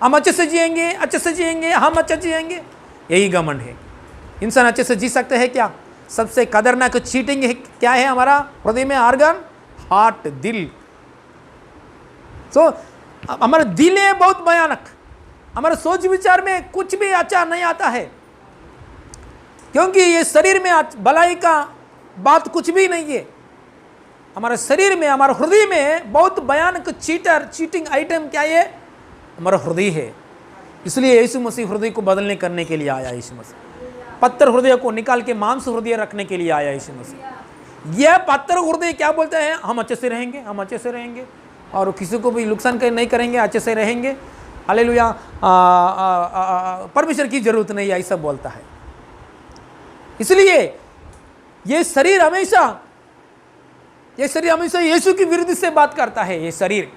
हम अच्छे से जिएंगे, अच्छे से जिएंगे, हम अच्छे जिएंगे, यही घमंड है। इंसान अच्छे से जी सकते हैं क्या? सबसे खतरनाक चीटिंग है क्या है? हमारा हृदय में ऑर्गन, हार्ट, दिल। हमारा दिल है बहुत भयानक। हमारे सोच विचार में कुछ भी अच्छा नहीं आता है, क्योंकि ये शरीर में भलाई का बात कुछ भी नहीं है। हमारे शरीर में, हमारे हृदय में बहुत भयानक चीटिंग आइटम क्या है? हमारा हृदय है। इसलिए यीशु मसीह हृदय को बदलने करने के लिए आया। यीशु मसीह पत्थर हृदय को निकाल के मांस हृदय रखने के लिए आया। यीशु मसीह यह पत्थर हृदय क्या बोलते हैं? हम अच्छे से रहेंगे, हम अच्छे से रहेंगे और किसी को भी नुकसान नहीं करेंगे, अच्छे से रहेंगे। हालेलुया। परमेश्वर की जरूरत नहीं है, ऐसा बोलता है। इसलिए ये शरीर हमेशा यीशु की विरुद्ध से बात करता है। ये शरीर,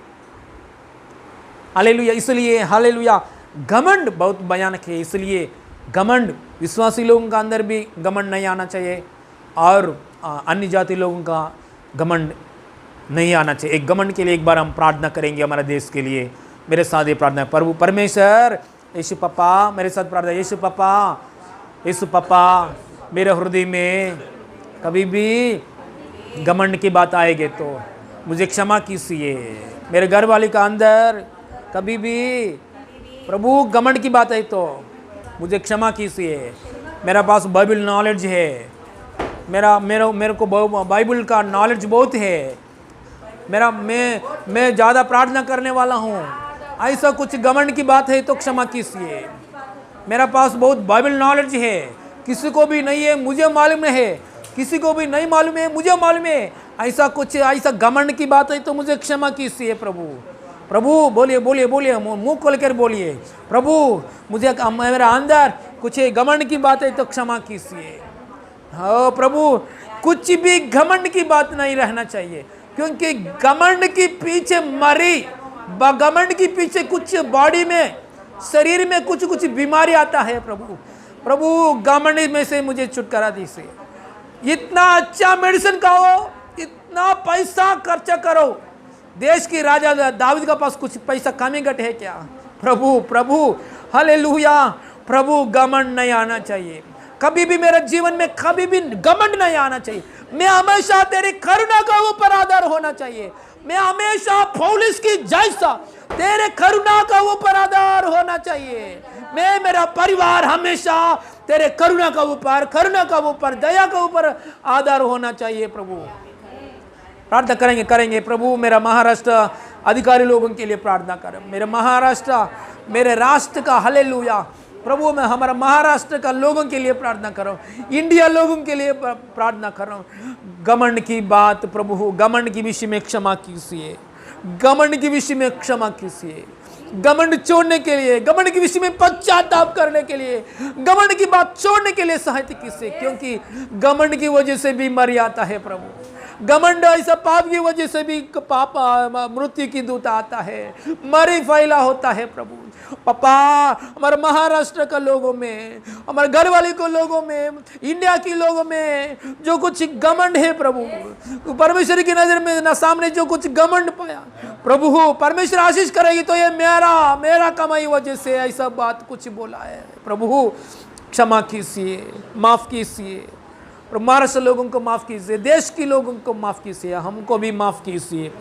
हालेलुया। इसलिए हालेलुया, घमंड बहुत भयानक है। इसलिए घमंड, विश्वासी लोगों का अंदर भी घमंड नहीं आना चाहिए और अन्य जाति लोगों का घमंड नहीं आना चाहिए। एक घमंड के लिए एक बार हम प्रार्थना करेंगे हमारे देश के लिए। मेरे साथ ये प्रार्थना, प्रभु परमेश्वर, यीशु पापा, मेरे साथ प्रार्थना। यीशु पापा, मेरे हृदय में कभी भी घमंड की बात आएगी तो मुझे क्षमा कीजिए। मेरे घर वाले का अंदर कभी भी प्रभु घमंड की बात है तो मुझे क्षमा कीजिए। मेरा पास बाइबल नॉलेज है, मेरे को बाइबल का नॉलेज बहुत है। मैं ज़्यादा प्रार्थना करने वाला हूँ। ऐसा कुछ घमंड की बात है तो क्षमा कीजिए। मेरा पास बहुत बाइबल नॉलेज है, किसी को भी नहीं है, मुझे मालूम है, किसी को भी नहीं मालूम है, मुझे मालूम है। ऐसा घमंड की बात है तो मुझे क्षमा कीजिए प्रभु। बोलिए, मुंह खोल कर बोलिए। प्रभु, मुझे मेरा अंदर कुछ घमंड की बात है तो क्षमा कीजिए। हाँ प्रभु, कुछ भी घमंड की बात नहीं रहना चाहिए, क्योंकि घमंड के पीछे घमंड के पीछे कुछ बॉडी में, शरीर में कुछ बीमारी आता है। प्रभु घमंड में से मुझे छुटकारा दीजिए। इतना अच्छा मेडिसिन खाओ, इतना पैसा खर्चा करो। देश की राजा दाऊद के पास कुछ पैसा कमी घट है क्या? प्रभु हालेलुया। प्रभु घमंड नहीं आना चाहिए कभी भी। मेरे जीवन में कभी भी घमंड नहीं आना चाहिए। मैं हमेशा तेरी करुणा का ऊपर आधार होना चाहिए। मैं हमेशा पौलुस की जैसा तेरे करुणा का ऊपर आधार होना चाहिए। मेरा परिवार हमेशा तेरे करुणा का ऊपर, दया का ऊपर आधार होना चाहिए। प्रभु प्रार्थना करेंगे। प्रभु मेरा महाराष्ट्र अधिकारी लोगों के लिए प्रार्थना करें। मेरे महाराष्ट्र, मेरे राष्ट्र का, हालेलुया प्रभु, मैं हमारा महाराष्ट्र का लोगों के लिए प्रार्थना कर रहा हूँ, इंडिया लोगों के लिए प्रार्थना कर रहा हूँ। घमंड की बात प्रभु, घमंड की विषय में क्षमा कीजिए। घमंड की विषय में क्षमा कीजिए। घमंड छोड़ने के लिए, घमंड के विषय में पश्चाताप करने के लिए, घमंड की बात छोड़ने के लिए सहायता कीजिए, क्योंकि घमंड की वजह से भी मर जाता है प्रभु। घमंड ऐसा पाप की वजह से भी पाप मृत्यु की दूत आता है, मरी फैला होता है। प्रभु पापा, हमारे महाराष्ट्र का लोगों में, हमारे घर वाले को लोगों में, इंडिया के लोगों में जो कुछ घमंड है प्रभु, परमेश्वर की नजर में ना सामने जो कुछ घमंड पाया प्रभु, परमेश्वर आशीष करेगी तो ये मेरा कमाई वजह से ऐसा बात कुछ बोला है। प्रभु क्षमा कीजिए, माफ कीजिए। महाराष्ट्र लोगों को माफ कीजिए, देश के लोगों को माफ कीजिए, हमको भी माफ कीजिए।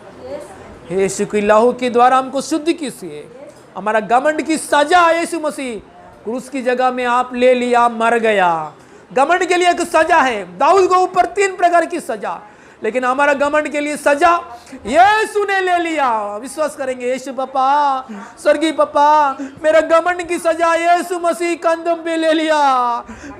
यीशु के लहू के द्वारा हमको शुद्ध कीजिए। हमारा घमंड की सजा यीशु मसीह क्रूस की जगह में आप ले लिया, मर गया। घमंड के लिए एक सजा है, दाऊद को ऊपर 3 प्रकार की सजा, लेकिन हमारा घमंड के लिए सजा यीशु ने ले लिया। विश्वास करेंगे, यीशु पापा, स्वर्गीय पापा, मेरा घमंड की सजा यीशु मसीह कंधम पे ले लिया।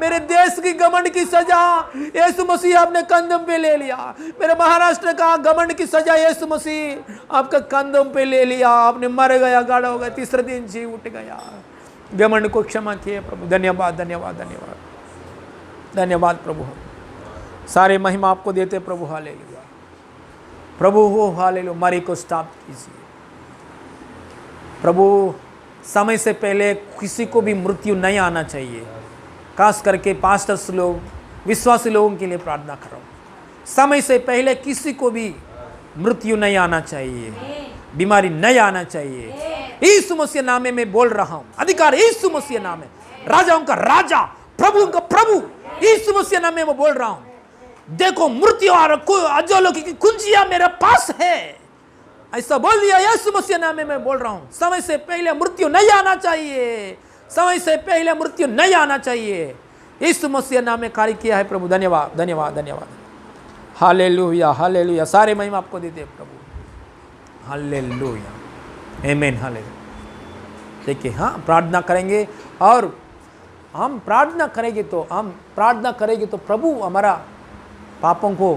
मेरे देश की घमंड की सजा यीशु मसीह आपने कंधम पे ले लिया। मेरे महाराष्ट्र का घमंड की सजा यीशु मसीह आपका कंधम पे ले लिया। आपने मर गया, गाड़ा हो गया, तीसरे दिन जी उठ गया। घमंड को क्षमा किए प्रभु। धन्यवाद धन्यवाद धन्यवाद धन्यवाद प्रभु। सारे महिमा आपको देते प्रभु। हालेलुया प्रभु, हो हालेलुया। मरी को स्टॉप कीजिए प्रभु। समय से पहले किसी को भी मृत्यु नहीं आना चाहिए। खास करके पास्टर्स लोग, विश्वासी लोगों के लिए प्रार्थना कर रहा हूँ। समय से पहले किसी को भी मृत्यु नहीं आना चाहिए, बीमारी नहीं आना चाहिए। यीशु मसीह नाम में मैं बोल रहा हूँ, अधिकार यीशु मसीह नाम में, राजाओं का राजा, प्रभु का प्रभु यीशु मसीह नाम में मैं बोल रहा हूँ। देखो, मृत्यु और अधोलोक की कुंजियां मेरे पास है, ऐसा बोल दिया यीशु मसीह नाम में मैं बोल रहा हूं। समय से पहले मृत्यु नहीं आना चाहिए, समय से पहले मृत्यु नहीं आना चाहिए। यीशु मसीह नाम में कार्य किया है प्रभु। धन्यवाद धन्यवाद धन्यवाद। Hallelujah hallelujah. सारे महिमा आपको देते हैं प्रभु। हालेलुया आमीन हालेलुया। देखिए, हाँ, प्रार्थना करेंगे और हम प्रार्थना करेंगे तो प्रभु हमारा पापों को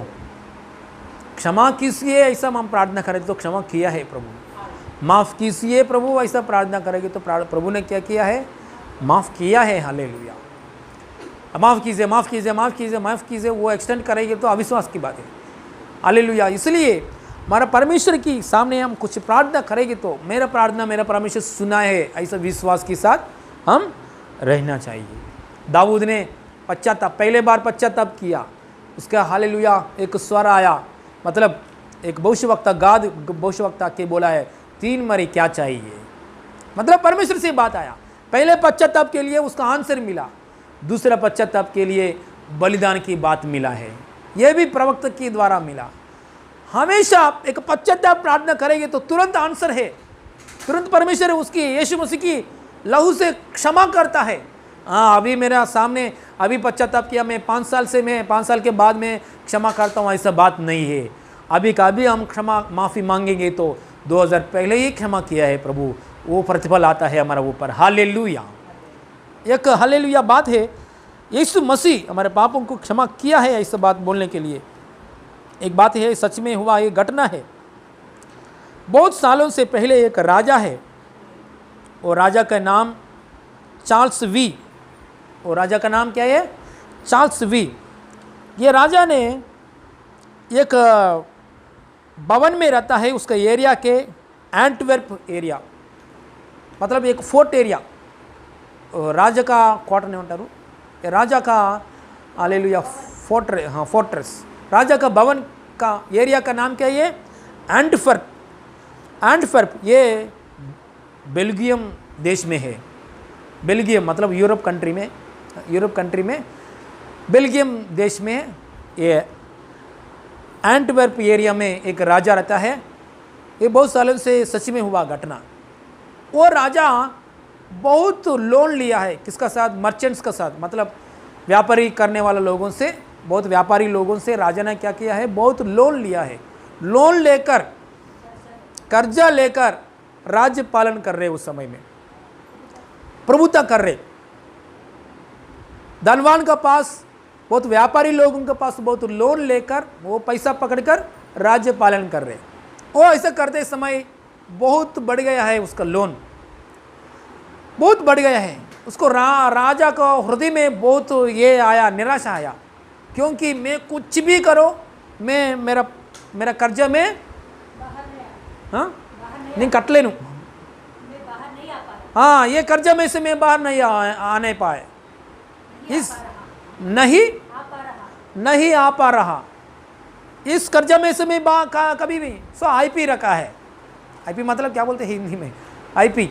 क्षमा कीजिए, ऐसा हम प्रार्थना करें तो क्षमा किया है प्रभु। माफ़ कीजिए प्रभु, ऐसा प्रार्थना करेंगे तो प्रभु ने क्या किया है? माफ़ किया है। हालेलुया। माफ़ कीजिए माफ़ कीजिए माफ़ कीजिए माफ़ कीजिए, वो एक्सटेंड करेंगे तो अविश्वास की बात है। हालेलुया। इसलिए हमारा परमेश्वर की सामने हम कुछ प्रार्थना करेंगे तो मेरा प्रार्थना मेरा परमेश्वर सुना है, ऐसा विश्वास के साथ हम रहना चाहिए। दाऊद ने पश्चाताप, पहले बार पश्चाताप किया, उसका हालेलुया एक स्वर आया, मतलब एक भविष्यवक्ता, गाद भविष्यवक्ता के बोला है 3 मरी क्या चाहिए, मतलब परमेश्वर से बात आया। पहले पश्चाताप के लिए उसका आंसर मिला, दूसरा पश्चाताप के लिए बलिदान की बात मिला है, यह भी प्रवक्ता के द्वारा मिला। हमेशा एक पश्चाताप प्रार्थना करेंगे तो तुरंत आंसर है, तुरंत परमेश्वर उसकी यीशु मसीह की लहू से क्षमा करता है। हाँ, अभी मेरा सामने अभी पश्चाताप किया, मैं 5 साल से मैं 5 साल के बाद में क्षमा करता हूँ, ऐसा बात नहीं है। अभी का अभी हम माफ़ी मांगेंगे तो 2000 पहले ही क्षमा किया है प्रभु, वो प्रतिफल आता है हमारा ऊपर। हालेलुया। एक हालेलुया बात है, यीशु मसीह हमारे पापों को क्षमा किया है, ऐसा बात बोलने के लिए एक बात है, सच में हुआ ये घटना है। बहुत सालों से पहले एक राजा है, और राजा का नाम चार्ल्स वी, और राजा का नाम क्या है? Charles V. ये राजा ने एक भवन में रहता है, उसका एरिया के एंटवर्प एरिया, मतलब एक फोर्ट एरिया, राजा का क्वार्टर नहीं अंटारू, राजा का हालेलुया फोर्ट्रेस, हाँ फोर्ट्रेस, राजा का भवन का एरिया का नाम क्या है? ये एंटवर्प। एंटवर्प ये बेल्जियम देश में है। बेल्जियम मतलब यूरोप कंट्री में बेल्जियम देश में ये एंटवर्प एरिया में एक राजा रहता है। ये बहुत सालों से सच में हुआ घटना। वो राजा बहुत लोन लिया है, किसका साथ? मर्चेंट्स का साथ, मतलब व्यापारी करने वाले लोगों से, बहुत व्यापारी लोगों से राजा ने क्या किया है? बहुत लोन लिया है। लोन लेकर, कर्जा लेकर राज्य पालन कर रहे, उस समय में प्रभुता कर रहे। धनवान का पास, बहुत व्यापारी लोगों के पास बहुत लोन लेकर वो पैसा पकड़कर राज्य पालन कर रहे। वो ऐसा करते समय बहुत बढ़ गया है, उसका लोन बहुत बढ़ गया है। उसको राजा का हृदय में बहुत ये आया, निराशा आया, क्योंकि मैं कुछ भी करो, मैं मेरा कर्जा में हाँ नहीं कट ले लूँ, हाँ ये कर्जा में से मैं बाहर नहीं आने पाए, इस नहीं आ पा रहा, इस कर्जा में से मैं कभी भी सो आईपी रखा है। आईपी मतलब क्या बोलते हैं हिंदी में? आईपी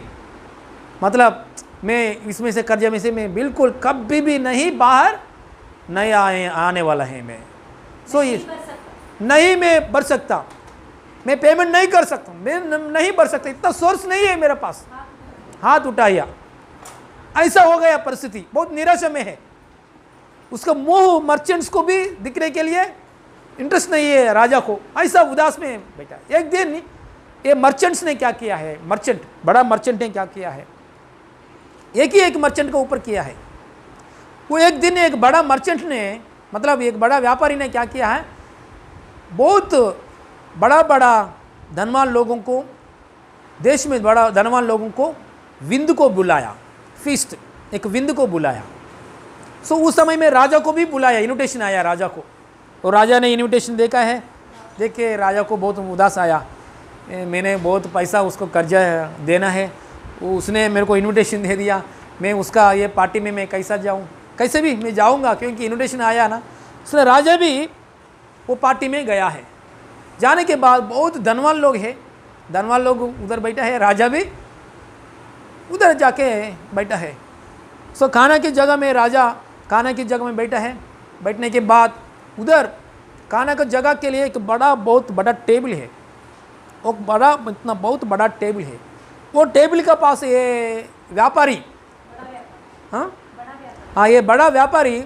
मतलब मैं इसमें से कर्जा में से मैं बिल्कुल कभी भी नहीं बाहर नहीं आने वाला है मैं। सो ये नहीं मैं भर सकता, मैं पेमेंट नहीं कर सकता, मैं नहीं भर सकता, इतना सोर्स नहीं है मेरे पास। हाथ उठाया, ऐसा हो गया परिस्थिति, बहुत निराशा में है। उसका मुंह मर्चेंट्स को भी दिखने के लिए इंटरेस्ट नहीं है राजा को, ऐसा उदास में बैठा। एक दिन ये मर्चेंट्स ने क्या किया है, मर्चेंट, बड़ा मर्चेंट ने क्या किया है, एक ही एक मर्चेंट के ऊपर किया है। वो एक दिन एक बड़ा मर्चेंट ने, मतलब एक बड़ा व्यापारी ने क्या किया है, बहुत बड़ा बड़ा धनवान लोगों को, देश में बड़ा धनवान लोगों को विंद को बुलाया, फीस्ट, एक विंद को बुलाया। सो उस समय में राजा को भी बुलाया, इन्विटेशन आया राजा को, और राजा ने इन्विटेशन देखा है, देख के राजा को बहुत उदास आया। मैंने बहुत पैसा उसको कर्जा देना है, उसने मेरे को इन्विटेशन दे दिया, मैं उसका ये पार्टी में मैं कैसा जाऊँ, कैसे भी मैं जाऊँगा क्योंकि इन्विटेशन आया ना। उसने राजा भी वो पार्टी में गया है। जाने के बाद बहुत धनवान लोग हैं, धनवान लोग उधर बैठा है, राजा भी उधर जाके बैठा है। सो खाना की जगह में राजा खाना की जगह में बैठा है। बैठने के बाद उधर खाना की जगह के लिए एक बड़ा बहुत बड़ा टेबल है, वो बड़ा इतना बहुत बड़ा टेबल है। वो टेबल के पास ये व्यापारी, हाँ ये बड़ा व्यापारी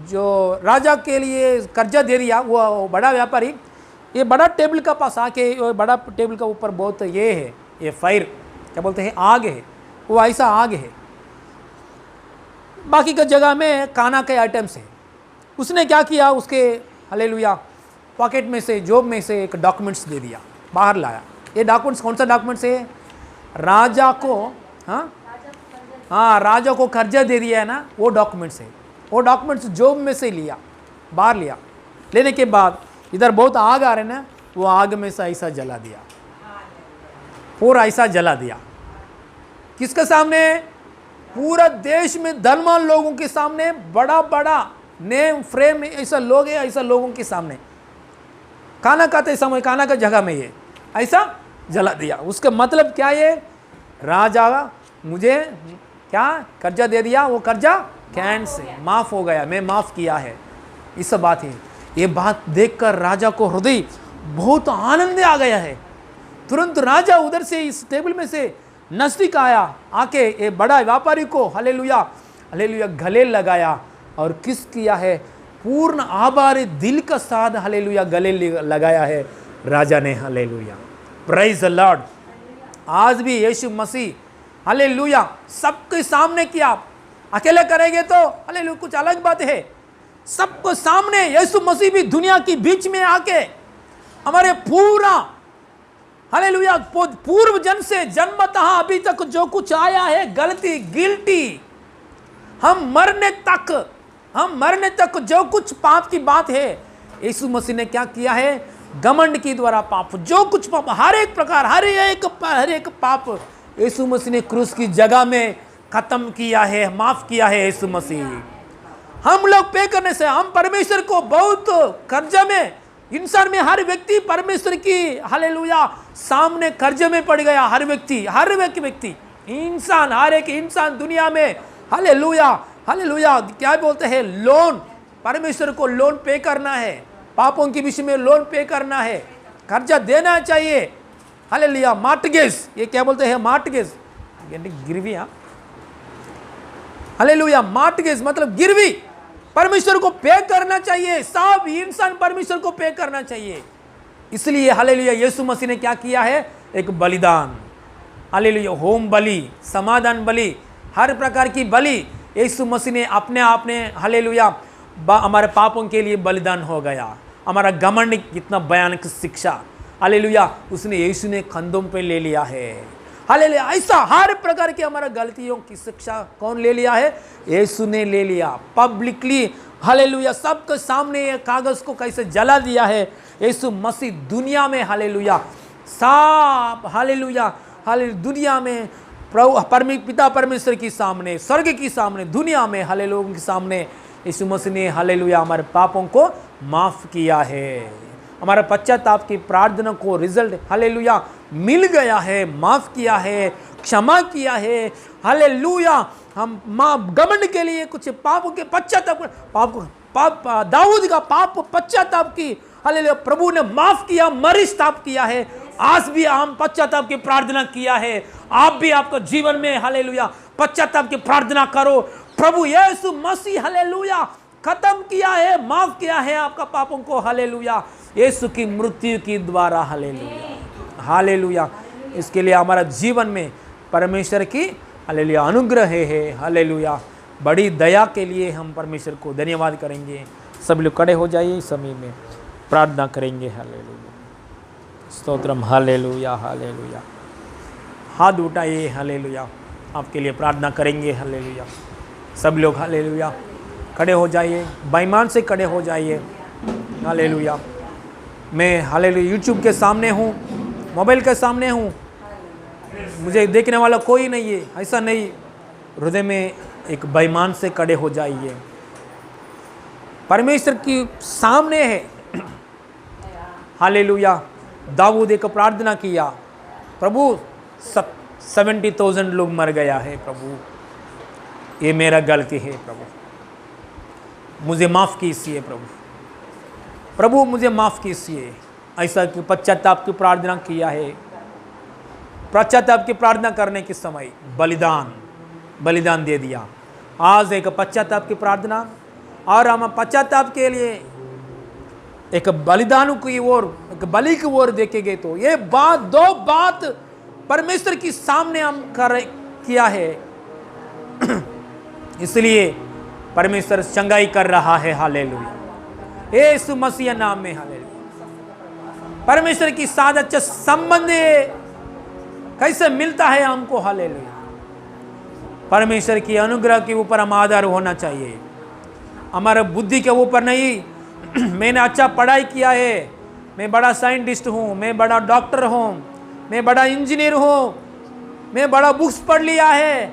जो राजा के लिए कर्जा दे दिया, वो बड़ा व्यापारी ये बड़ा टेबल का पास आके, वो बड़ा टेबल का ऊपर बहुत ये है, ये फायर क्या बोलते हैं, आग है, वो ऐसा आग है। बाकी का जगह में खाना के आइटम्स है। उसने क्या किया, उसके हालेलुया पॉकेट में से, जॉब में से एक डॉक्यूमेंट्स दे दिया, बाहर लाया। ये डॉक्यूमेंट्स कौन सा डॉक्यूमेंट्स है, राजा को, हाँ राजा को कर्जा दे दिया है ना, वो डॉक्यूमेंट्स है। वो डॉक्यूमेंट्स जॉब में से लिया, बाहर लिया। लेने के बाद इधर बहुत आग आ रहे ना, वो आग में से ऐसा जला दिया, पूरा ऐसा जला दिया। किसके सामने, पूरा देश में धनवान लोगों के सामने, बड़ा बड़ा नेम फ्रेम ऐसा लोग है, ऐसा लोगों के सामने खाना खाते समय, खाना का जगह में ये ऐसा जला दिया। उसका मतलब क्या, ये राजा मुझे क्या कर्जा दे दिया, वो कर्जा कैंसिल, माफ हो गया, मैं माफ किया है, इस बात है। ये बात देखकर राजा को हृदय बहुत आनंद आ गया है। तुरंत राजा उधर से इस टेबल में से नजदीक आया, आके ये बड़ा व्यापारी को हालेलुया हालेलुया गले लगाया, और किस किया है, पूर्ण आभार दिल का साथ हालेलुया गले लगाया है राजा ने। Hallelujah, praise the Lord. आज भी यीशु मसीह हालेलुया सबके सामने किया, अकेले करेंगे तो हालेलुया कुछ अलग बात है, सबको सामने यीशु मसीह भी दुनिया की बीच में आके हमारे पूरा हालेलुया पूर्व जन से जन्मतः अभी तक जो कुछ आया है, गलती गिल्टी, हम मरने तक जो कुछ पाप की बात है, यीशु मसीह ने क्या किया है, घमंड की द्वारा पाप, जो कुछ पाप, हर एक प्रकार, हर एक पाप यीशु मसीह ने क्रूस की जगह में खत्म किया है, माफ किया है यीशु मसीह। हम लोग पे करने से हम परमेश्वर को बहुत कर्जा में, इंसान में हर व्यक्ति परमेश्वर की हालेलुया सामने कर्जे में पड़ गया। हर व्यक्ति इंसान, हर एक इंसान दुनिया में हालेलुया हालेलुया क्या बोलते हैं, लोन, परमेश्वर को लोन पे करना है, पापों के विषय में लोन पे करना है, कर्जा देना चाहिए। हालेलुया, मार्टगेज, ये क्या बोलते हैं, मार्टगेज गिरवी, हालेलुया मार्टगेज मतलब गिरवी, परमेश्वर को पे करना चाहिए, सब इंसान परमेश्वर को पे करना चाहिए। इसलिए हालेलुया यीशु मसीह ने क्या किया है, एक बलिदान, हालेलुया होम बलि, समाधान बलि, हर प्रकार की बलि यीशु मसीह ने अपने आप ने हालेलुया हमारे पापों के लिए बलिदान हो गया। हमारा घमंड कितना भयानक शिक्षा हालेलुया उसने यीशु ने कंधों पे ले लिया है। हालेलुया, ऐसा हर प्रकार की हमारा गलतियों की शिक्षा कौन ले लिया है, यीशु ने ले लिया पब्लिकली। हालेलुया, सबके सामने ये कागज को कैसे जला दिया है यीशु मसीह दुनिया में। हालेलुया, सब हालेलुया हालेलुया दुनिया में पिता परमेश्वर के सामने, स्वर्ग के सामने, दुनिया में हालेलुया के सामने यीशु मसीह ने हालेलुया हमारे पापों को माफ किया है। हमारा पश्चाताप की प्रार्थना को रिजल्ट हालेलुया मिल गया है, माफ किया है, क्षमा किया है। हालेलुया, हम घमंड के लिए कुछ पापों के पाप दाऊद का पाप पश्चाताप की हालेलुया प्रभु ने माफ किया, मरिस्ताप किया है। आज भी हम पश्चाताप की प्रार्थना किया है, आप भी आपका जीवन में हालेलुया पश्चाताप की प्रार्थना करो। प्रभु यीशु मसीह हालेलुया खत्म किया है, माफ किया है आपका पापों को। हालेलुया, यीशु की मृत्यु की द्वारा। Hallelujah hallelujah. इसके लिए हमारा जीवन में परमेश्वर की हालेलुया अनुग्रह है। हालेलुया, बड़ी दया के लिए हम परमेश्वर को धन्यवाद करेंगे। सब लोग खड़े हो जाइए, इस समय में प्रार्थना करेंगे। हालेलुया, स्तोत्रम। Hallelujah hallelujah. हाथ उठाइए। हालेलुया, आपके लिए प्रार्थना करेंगे। हालेलुया, सब लोग हालेलुया खड़े हो जाइए, बेईमान से खड़े हो जाइए। हालेलुया, मैं हालेलुया यूट्यूब के सामने हूँ, मोबाइल के सामने हूँ, मुझे देखने वाला कोई नहीं है, ऐसा नहीं। हृदय में एक बेईमान से खड़े हो जाइए, परमेश्वर की सामने है। हालेलुया, दाऊद एक प्रार्थना किया, प्रभु 70,000 लोग मर गया है, प्रभु ये मेरा गलती है, प्रभु मुझे माफ़ कीजिए, प्रभु मुझे माफ़ कीजिए। ऐसा कि पश्चाताप की प्रार्थना किया है। पश्चाताप की प्रार्थना करने के समय बलिदान दे दिया। आज एक पश्चाताप की प्रार्थना, और हम पश्चाताप के लिए एक बलिदान की ओर, एक बलि की ओर देखेंगे तो ये दो बात परमेश्वर की सामने हम किया है। इसलिए परमेश्वर चंगाई कर रहा है। हालेलुया, यीशु मसीह नाम में। हालेलुया, परमेश्वर की साथ अच्छा संबंध कैसे मिलता है हमको। हालेलुया, परमेश्वर की अनुग्रह के ऊपर हम आधार होना चाहिए, हमारे बुद्धि के ऊपर नहीं। मैंने अच्छा पढ़ाई किया है, मैं बड़ा साइंटिस्ट हूँ, मैं बड़ा डॉक्टर हूँ, मैं बड़ा इंजीनियर हूँ, मैं बड़ा बुक्स पढ़ लिया है,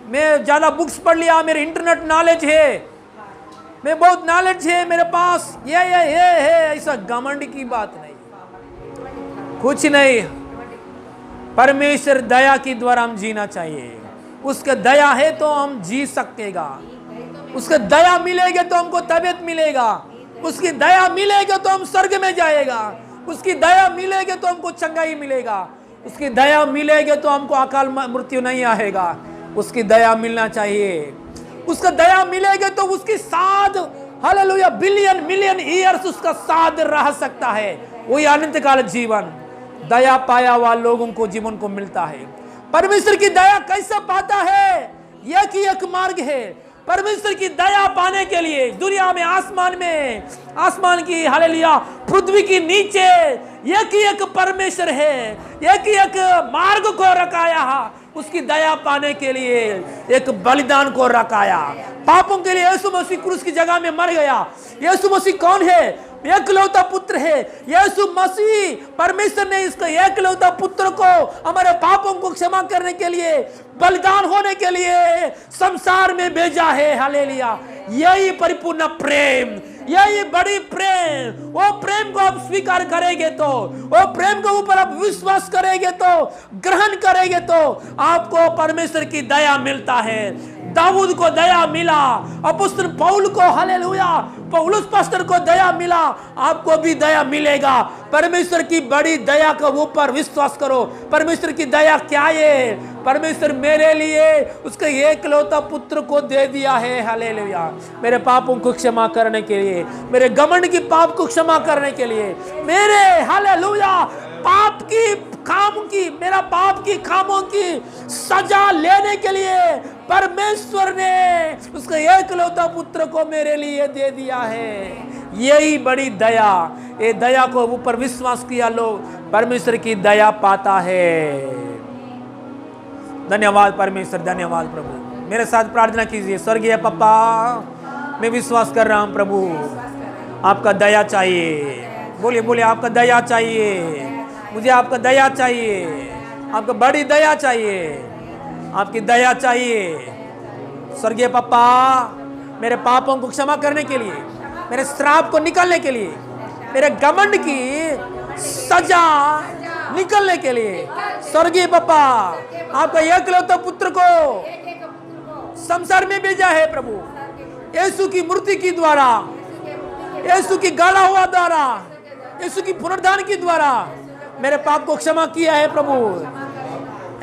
मैं ज़्यादा बुक्स पढ़ लिया, मेरे इंटरनेट नॉलेज है, मैं बहुत नॉलेज है मेरे पास, ये है। ऐसा घमंड की बात नहीं, कुछ नहीं। परमेश्वर दया की द्वारा हम जीना चाहिए। उसके दया है तो हम जी सकेगा, उसके दया मिलेगा तो हमको तबीयत मिलेगा, उसकी दया मिलेगा तो हम स्वर्ग में जाएगा, उसकी दया मिलेगा तो हमको चंगाई मिलेगा, उसकी दया मिलेगा तो हमको अकाल मृत्यु नहीं आएगा। उसकी दया मिलना चाहिए, उसका दया मिलेगा तो उसकी साथ हालेलुया बिलियन मिलियन ईयर्स उसका साथ रह सकता है। वही अनंत काल जीवन दया पाया हुआ लोगों को जीवन को मिलता है। परमेश्वर की दया कैसे पाता है? एक ही एक मार्ग है। परमेश्वर की दया पाने के लिए दुनिया में, आसमान की हालेलुया पृथ्वी की नीचे एक ही एक परमेश्वर है, एक ही एक मार्ग को रखाया है। उसकी दया पाने के लिए एक बलिदान को रखाया। पापों के लिए यीशु मसीह क्रूस की जगह में मर गया। यीशु मसीह कौन है? एकलौता पुत्र है। यीशु मसीह परमेश्वर ने इसका एकलौता पुत्र को हमारे पापों को क्षमा करने के लिए, बलिदान होने के लिए संसार में भेजा है। हालेलुया, यही परिपूर्ण प्रेम, यही बड़ी प्रेम। वो प्रेम को आप स्वीकार करेंगे तो, वो प्रेम के ऊपर आप विश्वास करेंगे तो, ग्रहण करेंगे तो आपको परमेश्वर की दया मिलता है। दाऊद को दया मिला, अपोस्तल पौल को हालेलुया पौलुस पास्टर को दया मिला, आपको भी दया मिलेगा। परमेश्वर की बड़ी दया के ऊपर विश्वास करो। परमेश्वर की दया क्या है? परमेश्वर मेरे लिए उसके एकलौता पुत्र को दे दिया है। हालेलुया, मेरे पापों को क्षमा करने के लिए, मेरे घमंड की पाप को क्षमा करने के लिए, मेरे हालेलुया पाप की काम की, मेरा पाप की कामों की सजा लेने के लिए परमेश्वर ने उसके एकलौता पुत्र को मेरे लिए दे दिया है। यही बड़ी दया। ये दया को ऊपर विश्वास किया लोग परमेश्वर की दया पाता है। धन्यवाद परमेश्वर, धन्यवाद प्रभु। मेरे साथ प्रार्थना कीजिए। स्वर्गीय पापा, मैं विश्वास कर रहा हूं प्रभु, आपका दया चाहिए। बोलिए बोलिए, आपका दया चाहिए, मुझे आपका दया चाहिए, आपका बड़ी दया चाहिए, आपकी दया चाहिए। स्वर्गीय पापा, मेरे पापों को क्षमा करने के लिए, मेरे श्राप को निकालने के लिए, मेरे घमंड की सजा निकलने के लिए स्वर्गीय पापा आपका एकलौता पुत्र को संसार में भेजा है प्रभु। यीशु की मूर्ति की द्वारा, यीशु की गड़ा हुआ द्वारा, यीशु की पुनरुद्धान की द्वारा मेरे पाप को क्षमा किया है प्रभु।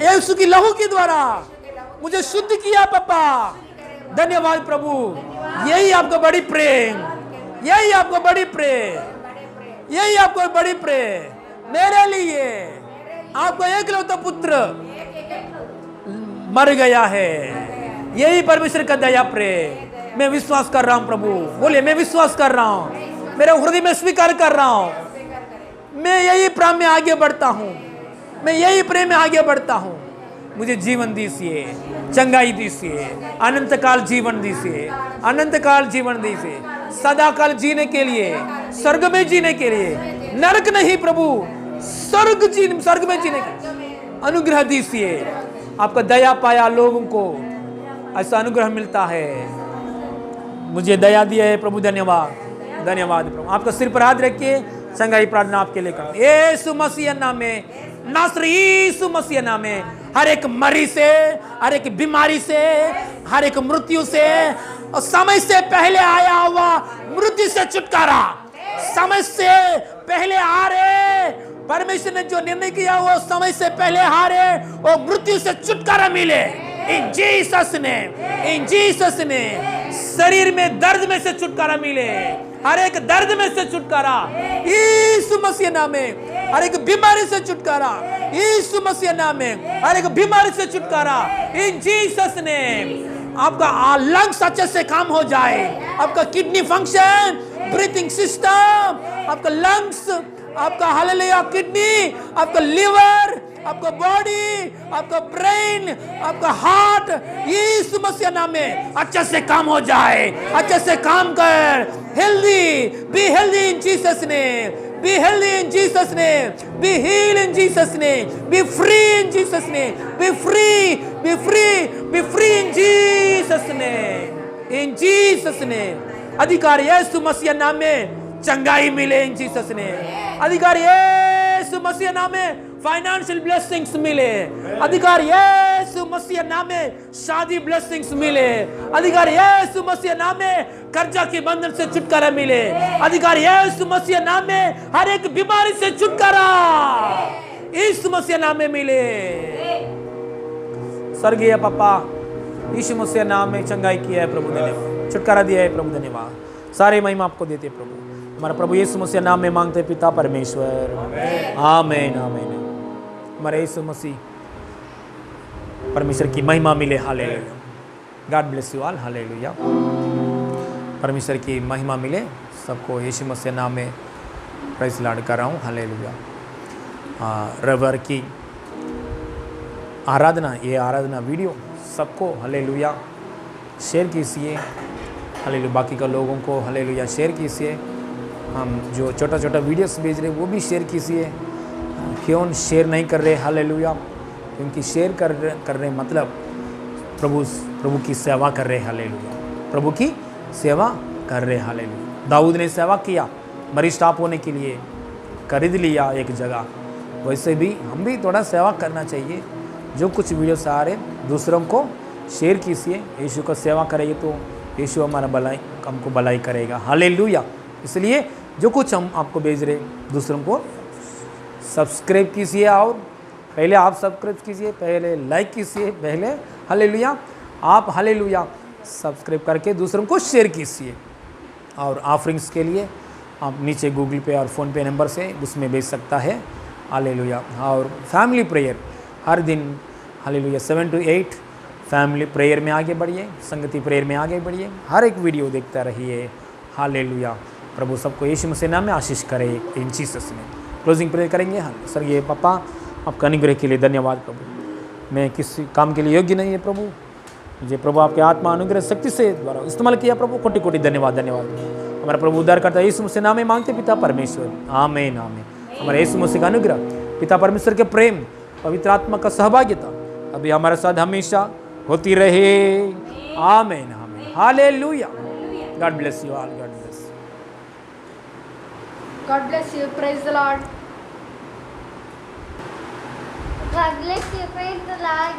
यीशु की लहू के द्वारा मुझे शुद्ध किया पापा। धन्यवाद प्रभु, यही आपको बड़ी प्रेम, यही आपको बड़ी प्रेम, यही आपको बड़ी प्रेम। मेरे लिए आपको एकलौता पुत्र मर गया है, यही परमेश्वर का दया प्रेम। मैं विश्वास कर रहा हूं प्रभु, बोलिए मैं विश्वास कर रहा हूं, मेरे हृदय में स्वीकार कर रहा हूं। मैं यही प्रेम में आगे बढ़ता हूं, मैं यही प्रेम में आगे बढ़ता हूं। मुझे जीवन दीजिए, चंगाई दीजिए, अनंत काल जीवन दीजिए, अनंत काल जीवन दीजिए, सदा काल जीने के लिए, स्वर्ग में जीने के लिए, नरक नहीं प्रभु, स्वर्ग में जीने के अनुग्रह दीजिए। आपका दया पाया लोगों को ऐसा अनुग्रह मिलता है। मुझे दया दिया है प्रभु, धन्यवाद, धन्यवाद प्रभु। आपका सिर पर हाथ रखिए, चंगाई प्रार्थना आपके लिए करते हैं। यीशु मसीह नाम में, नासरी यीशु मसीह नाम में, हर एक मरी से, हर एक बीमारी से, हर एक मृत्यु से और समय से पहले आया हुआ मृत्यु से छुटकारा, समय से पहले आ रहे परमेश्वर ने जो निर्णय किया वो समय से पहले हारे, वो मृत्यु से छुटकारा मिले इन जीसस ने, इन जीसस ने। शरीर में दर्द में से छुटकारा मिले, हर एक दर्द में से छुटकारा यीशु मसीह नाम में, हर एक बीमारी से छुटकारा यीशु मसीह नाम में, हर एक बीमारी से छुटकारा इन जीसस ने। आपका लंग्स अच्छे से काम हो जाए, आपका किडनी फंक्शन, ब्रीथिंग सिस्टम, आपका लंग्स, आपका हालेलुया किडनी, आपका लिवर, आपका बॉडी, आपका ब्रेन, आपका हार्ट यीशु मसीह नाम में अच्छे से काम हो जाए, अच्छे से काम कर। Healthy, be healthy in Jesus name, be healthy in Jesus name, be heal in Jesus name, be free in Jesus name, be free, be free, be free in Jesus name, in Jesus name. अधिकार यीशु मसीह नाम में चंगाई मिले इन Jesus ने। अधिकार यीशु मसीह नाम में फाइनेंशियल ब्लेसिंग्स मिले, अधिकार यीशु मसीह नाम में शादी ब्लेसिंग्स मिले, अधिकार यीशु मसीह नाम में कर्जा के बंधन से छुटकारा मिले, अधिकार यीशु मसीह नाम में हर एक बीमारी से छुटकारा यीशु मसीह नाम में मिले। स्वर्गीय पापा, यीशु मसीह नाम में चंगाई किया है प्रभु, धन्यवाद, छुटकारा दिया है प्रभु, धन्यवाद। सारे महिमा आपको देते प्रभु, हमारा प्रभु यीशु मसीह नाम में मांगते पिता परमेश्वर, आमीन, आमीन। हमारे यीशु मसीह परमेश्वर की महिमा मिले, hallelujah. God bless you all, hallelujah. परमेश्वर की महिमा मिले सबको, यीशु मसीह नाम में प्रेज़ लॉर्ड कर रहा हूँ, हालेलुया। रविवार की आराधना, ये आराधना वीडियो सबको हालेलुया शेयर कीजिए, हालेलुया। बाकी का लोगों को हालेलुया शेयर कीजिए। हम जो छोटा छोटा वीडियोस भेज रहे वो भी शेयर कीजिए। क्यों शेयर नहीं कर रहे, हालेलुया? क्योंकि शेयर कर रहे मतलब प्रभु की सेवा कर रहे, हालेलुया। प्रभु की सेवा कर रहे, हालेलुया। दाऊद ने सेवा किया, मरी स्टॉप होने के लिए खरीद लिया एक जगह, वैसे भी हम भी थोड़ा सेवा करना चाहिए। जो कुछ वीडियोस आ रहे दूसरों को शेयर कीजिए। यीशु का सेवा करेंगे तो यीशु हमारा भलाई, हमको भलाई करेगा, हालेलुया। इसलिए जो कुछ हम आपको भेज रहे दूसरों को सब्सक्राइब कीजिए, और पहले आप सब्सक्राइब कीजिए, पहले लाइक कीजिए, पहले हालेलुया आप हालेलुया सब्सक्राइब करके दूसरों को शेयर कीजिए। और ऑफरिंग्स के लिए आप नीचे गूगल पे और फ़ोन पे नंबर से उसमें भेज सकता है, हालेलुया। और फैमिली प्रेयर हर दिन हालेलुया 7 to 8 फैमिली प्रेयर में आगे बढ़िए, संगति प्रेयर में आगे बढ़िए, हर एक वीडियो देखता रहिए, हालेलुया। प्रभु सबको यीशु मसीह नाम में आशीष करे, इन जीसस में। क्लोजिंग प्रेयर करेंगे। सर ये पापा आपका अनुग्रह के लिए धन्यवाद प्रभु। मैं किसी काम के लिए योग्य नहीं है प्रभु, मुझे प्रभु आपके आत्मा अनुग्रह शक्ति से द्वारा इस्तेमाल किया प्रभु, कोटि कोटि धन्यवाद, धन्यवाद। हमारा प्रभु उद्धार करता यीशु मसीह नाम में मांगते पिता परमेश्वर, आमीन, आमीन। हमारे यीशु मसीह का अनुग्रह, पिता परमेश्वर के प्रेम, पवित्र आत्मा का सहभागिता अभी हमारे साथ हमेशा होती रहे, आमीन, आमीन, hallelujah. God bless you all, God bless. God bless you. Praise the Lord. God bless you. Praise the Lord.